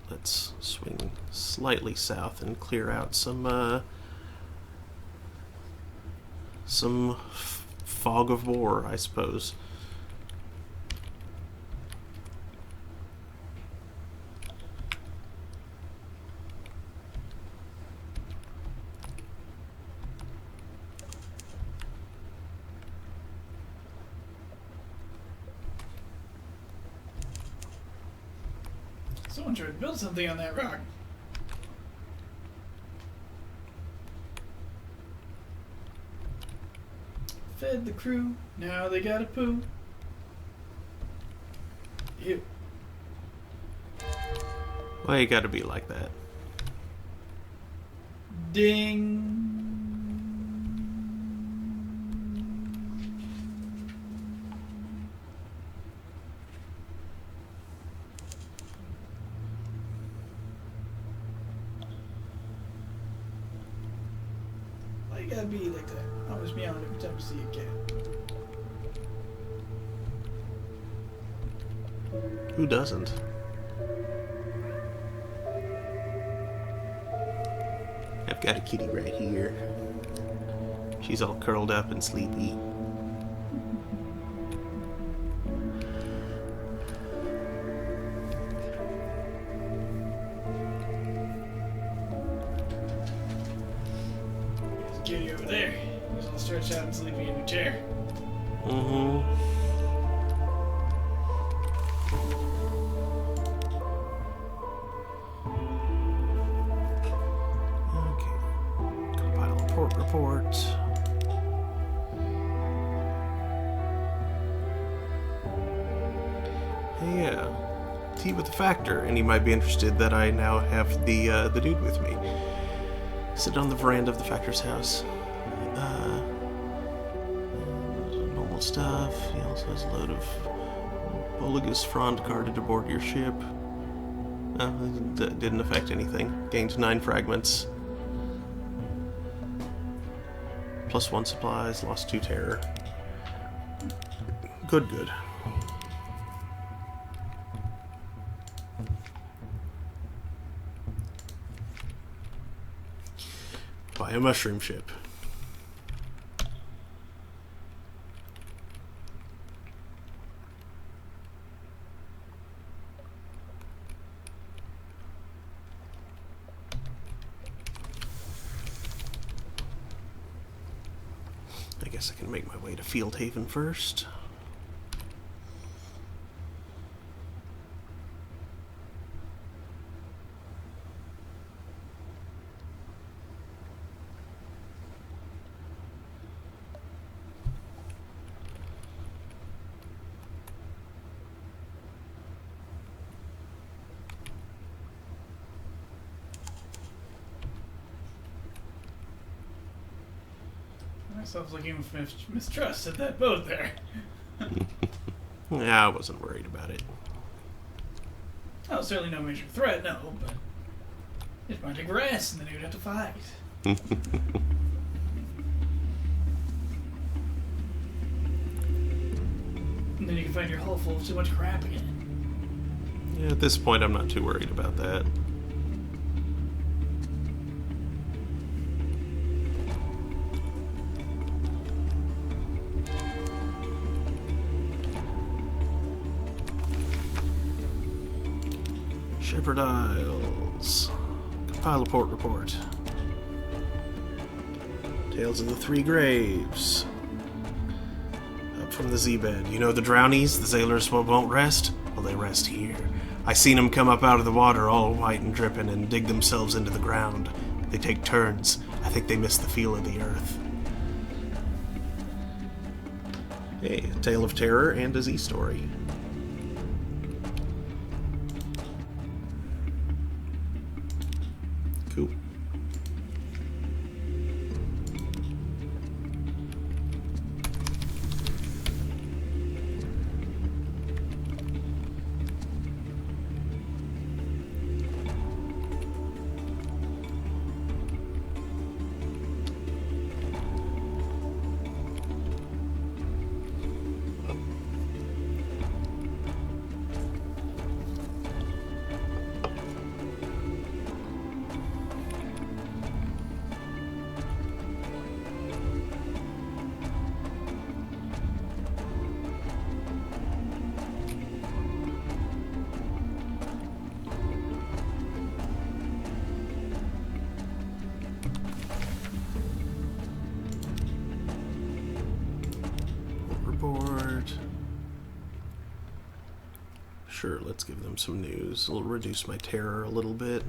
Speaker 1: Let's swing slightly south and clear out some fog of war, I suppose.
Speaker 2: Someone tried to build something on that rock. Fed the crew, now they gotta poo. Ew.
Speaker 1: Why you gotta be like that?
Speaker 2: Ding. Why you gotta be like that? Always meowing every time you see a cat.
Speaker 1: Who doesn't? I've got a kitty right here. She's all curled up and sleepy.
Speaker 2: There's a kitty over there. He's all stretched out and sleepy in the chair.
Speaker 1: Mm-hmm. Okay. Compile a port report. Hey, tea with the factor, and you might be interested that I now have the dude with me. Sit on the veranda of the factor's house. Normal stuff. He also has a load of Boligus Front guarded aboard your ship. Didn't affect anything. Gained 9 fragments. +1 supplies, lost 2 terror. Good. Buy a mushroom ship. I guess I can make my way to Field Haven first.
Speaker 2: Myself looking with mistrust at that boat there.
Speaker 1: Yeah, I wasn't worried about it.
Speaker 2: Oh, certainly no major threat, no, but it might digress and then you'd have to fight. And then you can find your hull full of too much crap again.
Speaker 1: Yeah, at this point, I'm not too worried about that. Shepherd Isles. Compile a port report. Tales of the Three Graves. Up from the Z-bed. You know the drownies? The sailors won't rest? Well, they rest here. I seen them come up out of the water all white and dripping and dig themselves into the ground. They take turns. I think they miss the feel of the earth. Hey, a tale of terror and a Z story. Cool. Report. Sure, let's give them some news. It'll reduce my terror a little bit.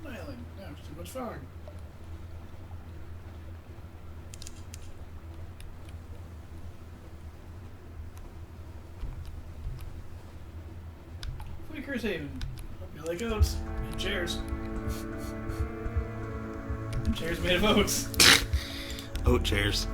Speaker 2: Island. No, it's too much fog. Haven. Hope you like oats and chairs. And chairs made of oats.
Speaker 1: Oat chairs.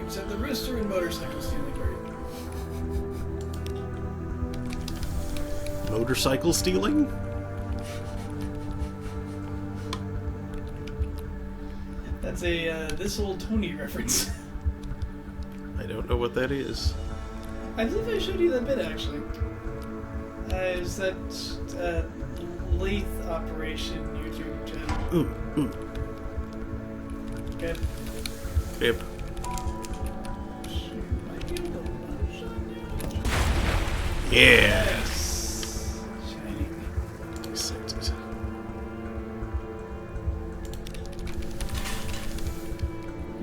Speaker 2: Except the rooster and motorcycle stealing bird.
Speaker 1: Motorcycle stealing?
Speaker 2: That's a This Old Tony reference.
Speaker 1: I don't know what that is.
Speaker 2: I believe I showed you that bit, actually. Is that Lathe Operation YouTube channel.
Speaker 1: Ooh.
Speaker 2: Good.
Speaker 1: Yep. Yeah.
Speaker 2: Yes. Shining.
Speaker 1: Accepted.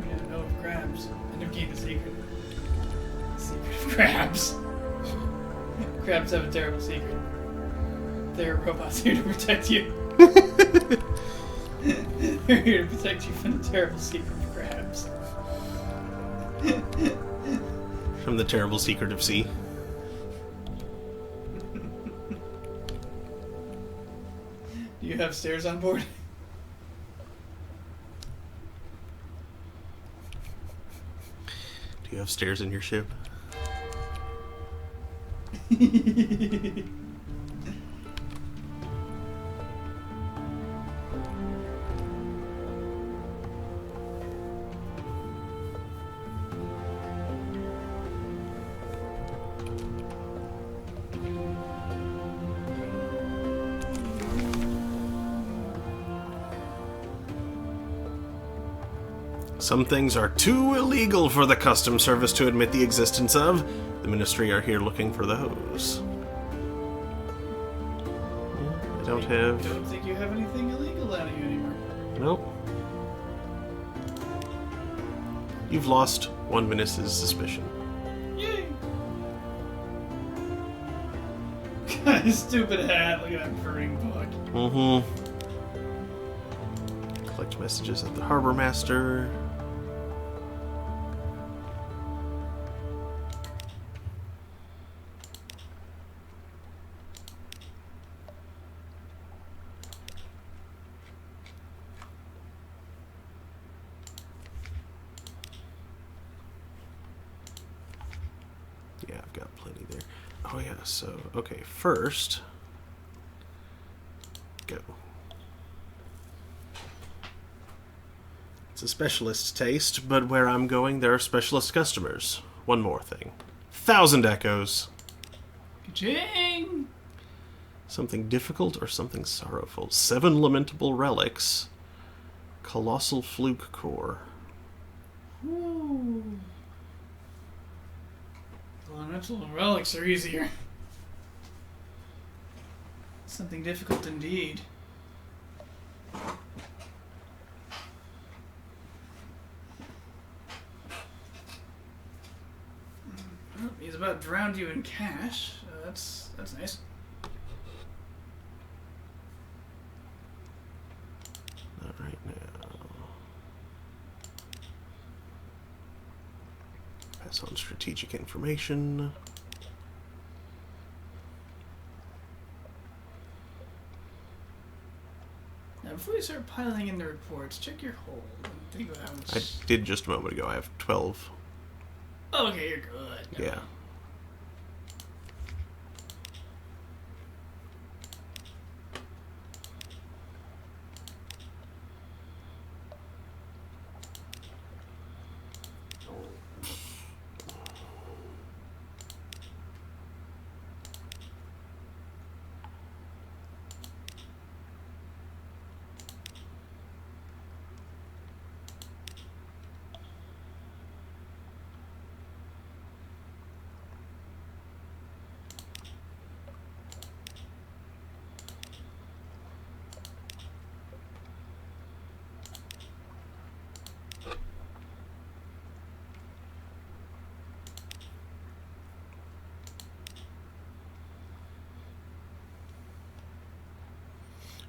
Speaker 2: Yeah, no of crabs. I never gave the secret. The secret of crabs. Crabs have a terrible secret. They're robots here to protect you. They're here to protect you from the terrible secret of crabs.
Speaker 1: From the terrible secret of sea.
Speaker 2: Do you have stairs on board?
Speaker 1: Do you have stairs in your ship? Some things are too illegal for the Customs Service to admit the existence of. The Ministry are here looking for those. I don't have...
Speaker 2: Don't think you have anything illegal out of you anymore.
Speaker 1: Nope. You've lost one Minist's suspicion.
Speaker 2: Yay! God, his stupid hat. Look at that purring bug.
Speaker 1: Mm-hmm. Collect messages at the Harbor Master. Yeah, I've got plenty there. Oh yeah, so, okay, first, go. It's a specialist's taste, but where I'm going, there are specialist customers. One more thing. 1,000 echoes.
Speaker 2: Ka-ching!
Speaker 1: Something difficult or something sorrowful. 7 lamentable relics. Colossal fluke core.
Speaker 2: Ooh. Elemental relics are easier. Something difficult indeed. Well, he's about drowned you in cash. That's nice.
Speaker 1: Not right now. Pass on strategic information.
Speaker 2: Now, before you start piling in the reports, check your hold and think about how much.
Speaker 1: I did just a moment ago. I have 12.
Speaker 2: Oh, okay, you're good. No.
Speaker 1: Yeah.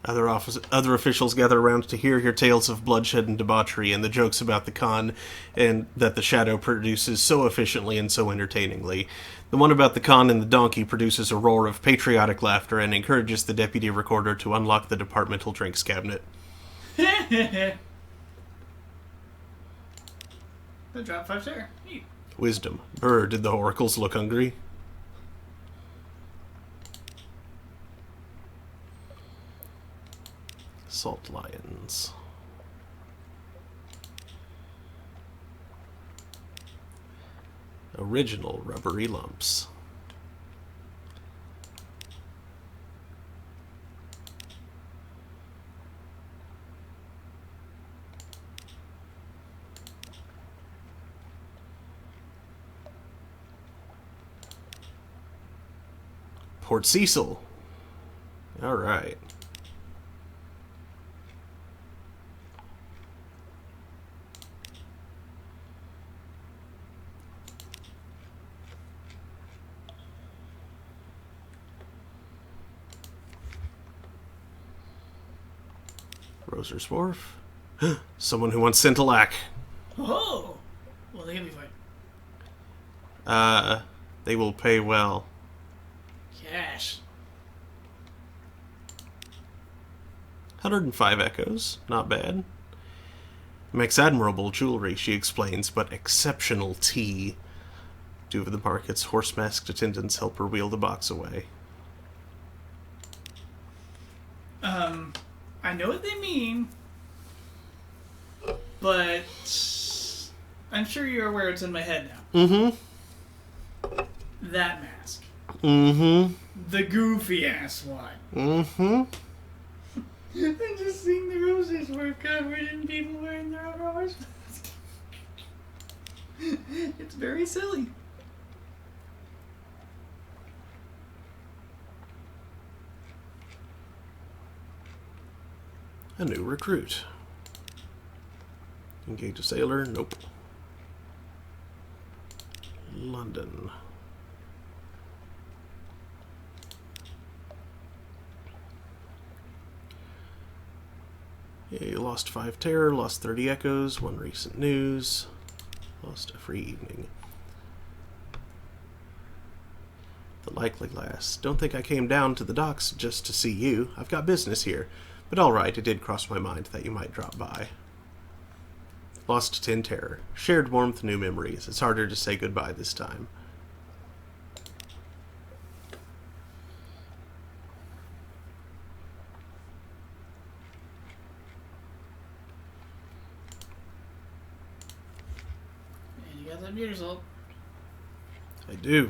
Speaker 1: Other officials gather around to hear your tales of bloodshed and debauchery and the jokes about the con and that the shadow produces so efficiently and so entertainingly. The one about the con and the donkey produces a roar of patriotic laughter and encourages the deputy recorder to unlock the departmental drinks cabinet.
Speaker 2: The drop 5 star. Neat.
Speaker 1: Wisdom. Brr, did the oracles look hungry? Salt lions. Original rubbery lumps. Port Cecil. All right. Roser's Wharf. Someone who wants Scintillac.
Speaker 2: Oh! Well, they can be fine.
Speaker 1: They will pay well.
Speaker 2: Cash.
Speaker 1: 105 echoes. Not bad. Makes admirable jewelry, she explains, but exceptional tea. 2 of the market's horse-masked attendants help her wheel the box away.
Speaker 2: I know what they mean, but I'm sure you're aware it's in my head now.
Speaker 1: Mm-hmm.
Speaker 2: That mask.
Speaker 1: Mm-hmm.
Speaker 2: The goofy-ass one.
Speaker 1: Mm-hmm.
Speaker 2: I'm just seeing the roses were covered in people wearing their own horse masks. It's very silly.
Speaker 1: A new recruit. Engage a sailor? Nope. London. Yeah, you lost 5 terror, lost 30 echoes, 1 recent news, lost a free evening. The likely lass. Don't think I came down to the docks just to see you. I've got business here. But alright, it did cross my mind that you might drop by. Lost 10 terror. Shared warmth, new memories. It's harder to say goodbye this time.
Speaker 2: And you got that meter result.
Speaker 1: I do.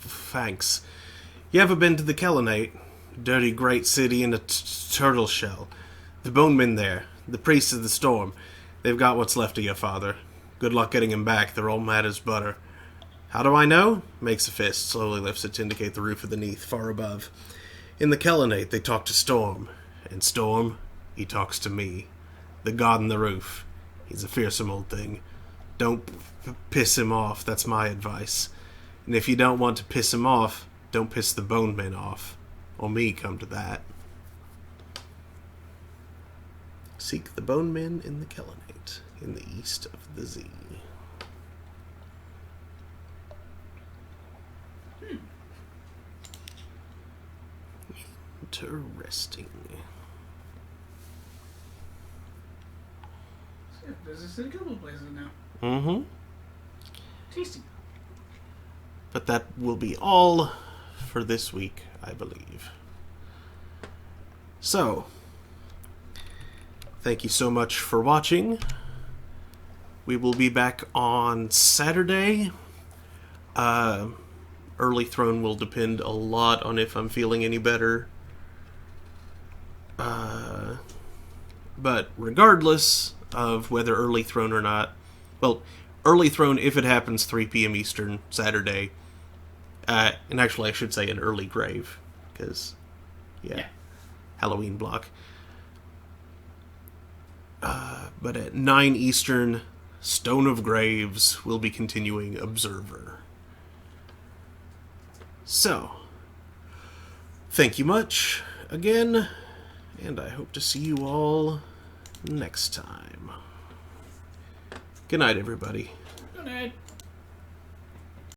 Speaker 1: Thanks. You ever been to the Kellenate? Dirty great city in a turtle shell. The bonemen there, the priests of the storm, they've got what's left of your father. Good luck getting him back, they're all mad as butter. How do I know? Makes a fist, slowly lifts it to indicate the roof of the Neath, far above. In the Kellenate, they talk to Storm. And Storm, he talks to me. The god in the roof. He's a fearsome old thing. Don't piss him off, that's my advice. And if you don't want to piss him off, don't piss the bonemen off. Or me, come to that. Seek the bonemen in the Kellenate, in the east of the Z. Interesting.
Speaker 2: Business in a couple of places now.
Speaker 1: Mm-hmm.
Speaker 2: Tasty.
Speaker 1: But that will be all for this week, I believe. So, thank you so much for watching. We will be back on Saturday. Early Throne will depend a lot on if I'm feeling any better. But regardless of whether Early Throne or not, well, Early Throne, if it happens 3 p.m. Eastern, Saturday. And actually, I should say an early grave, because, yeah, Halloween block. But at 9 Eastern, Stone of Graves will be continuing Observer. So, thank you much again, and I hope to see you all next time. Good night, everybody.
Speaker 2: Good night.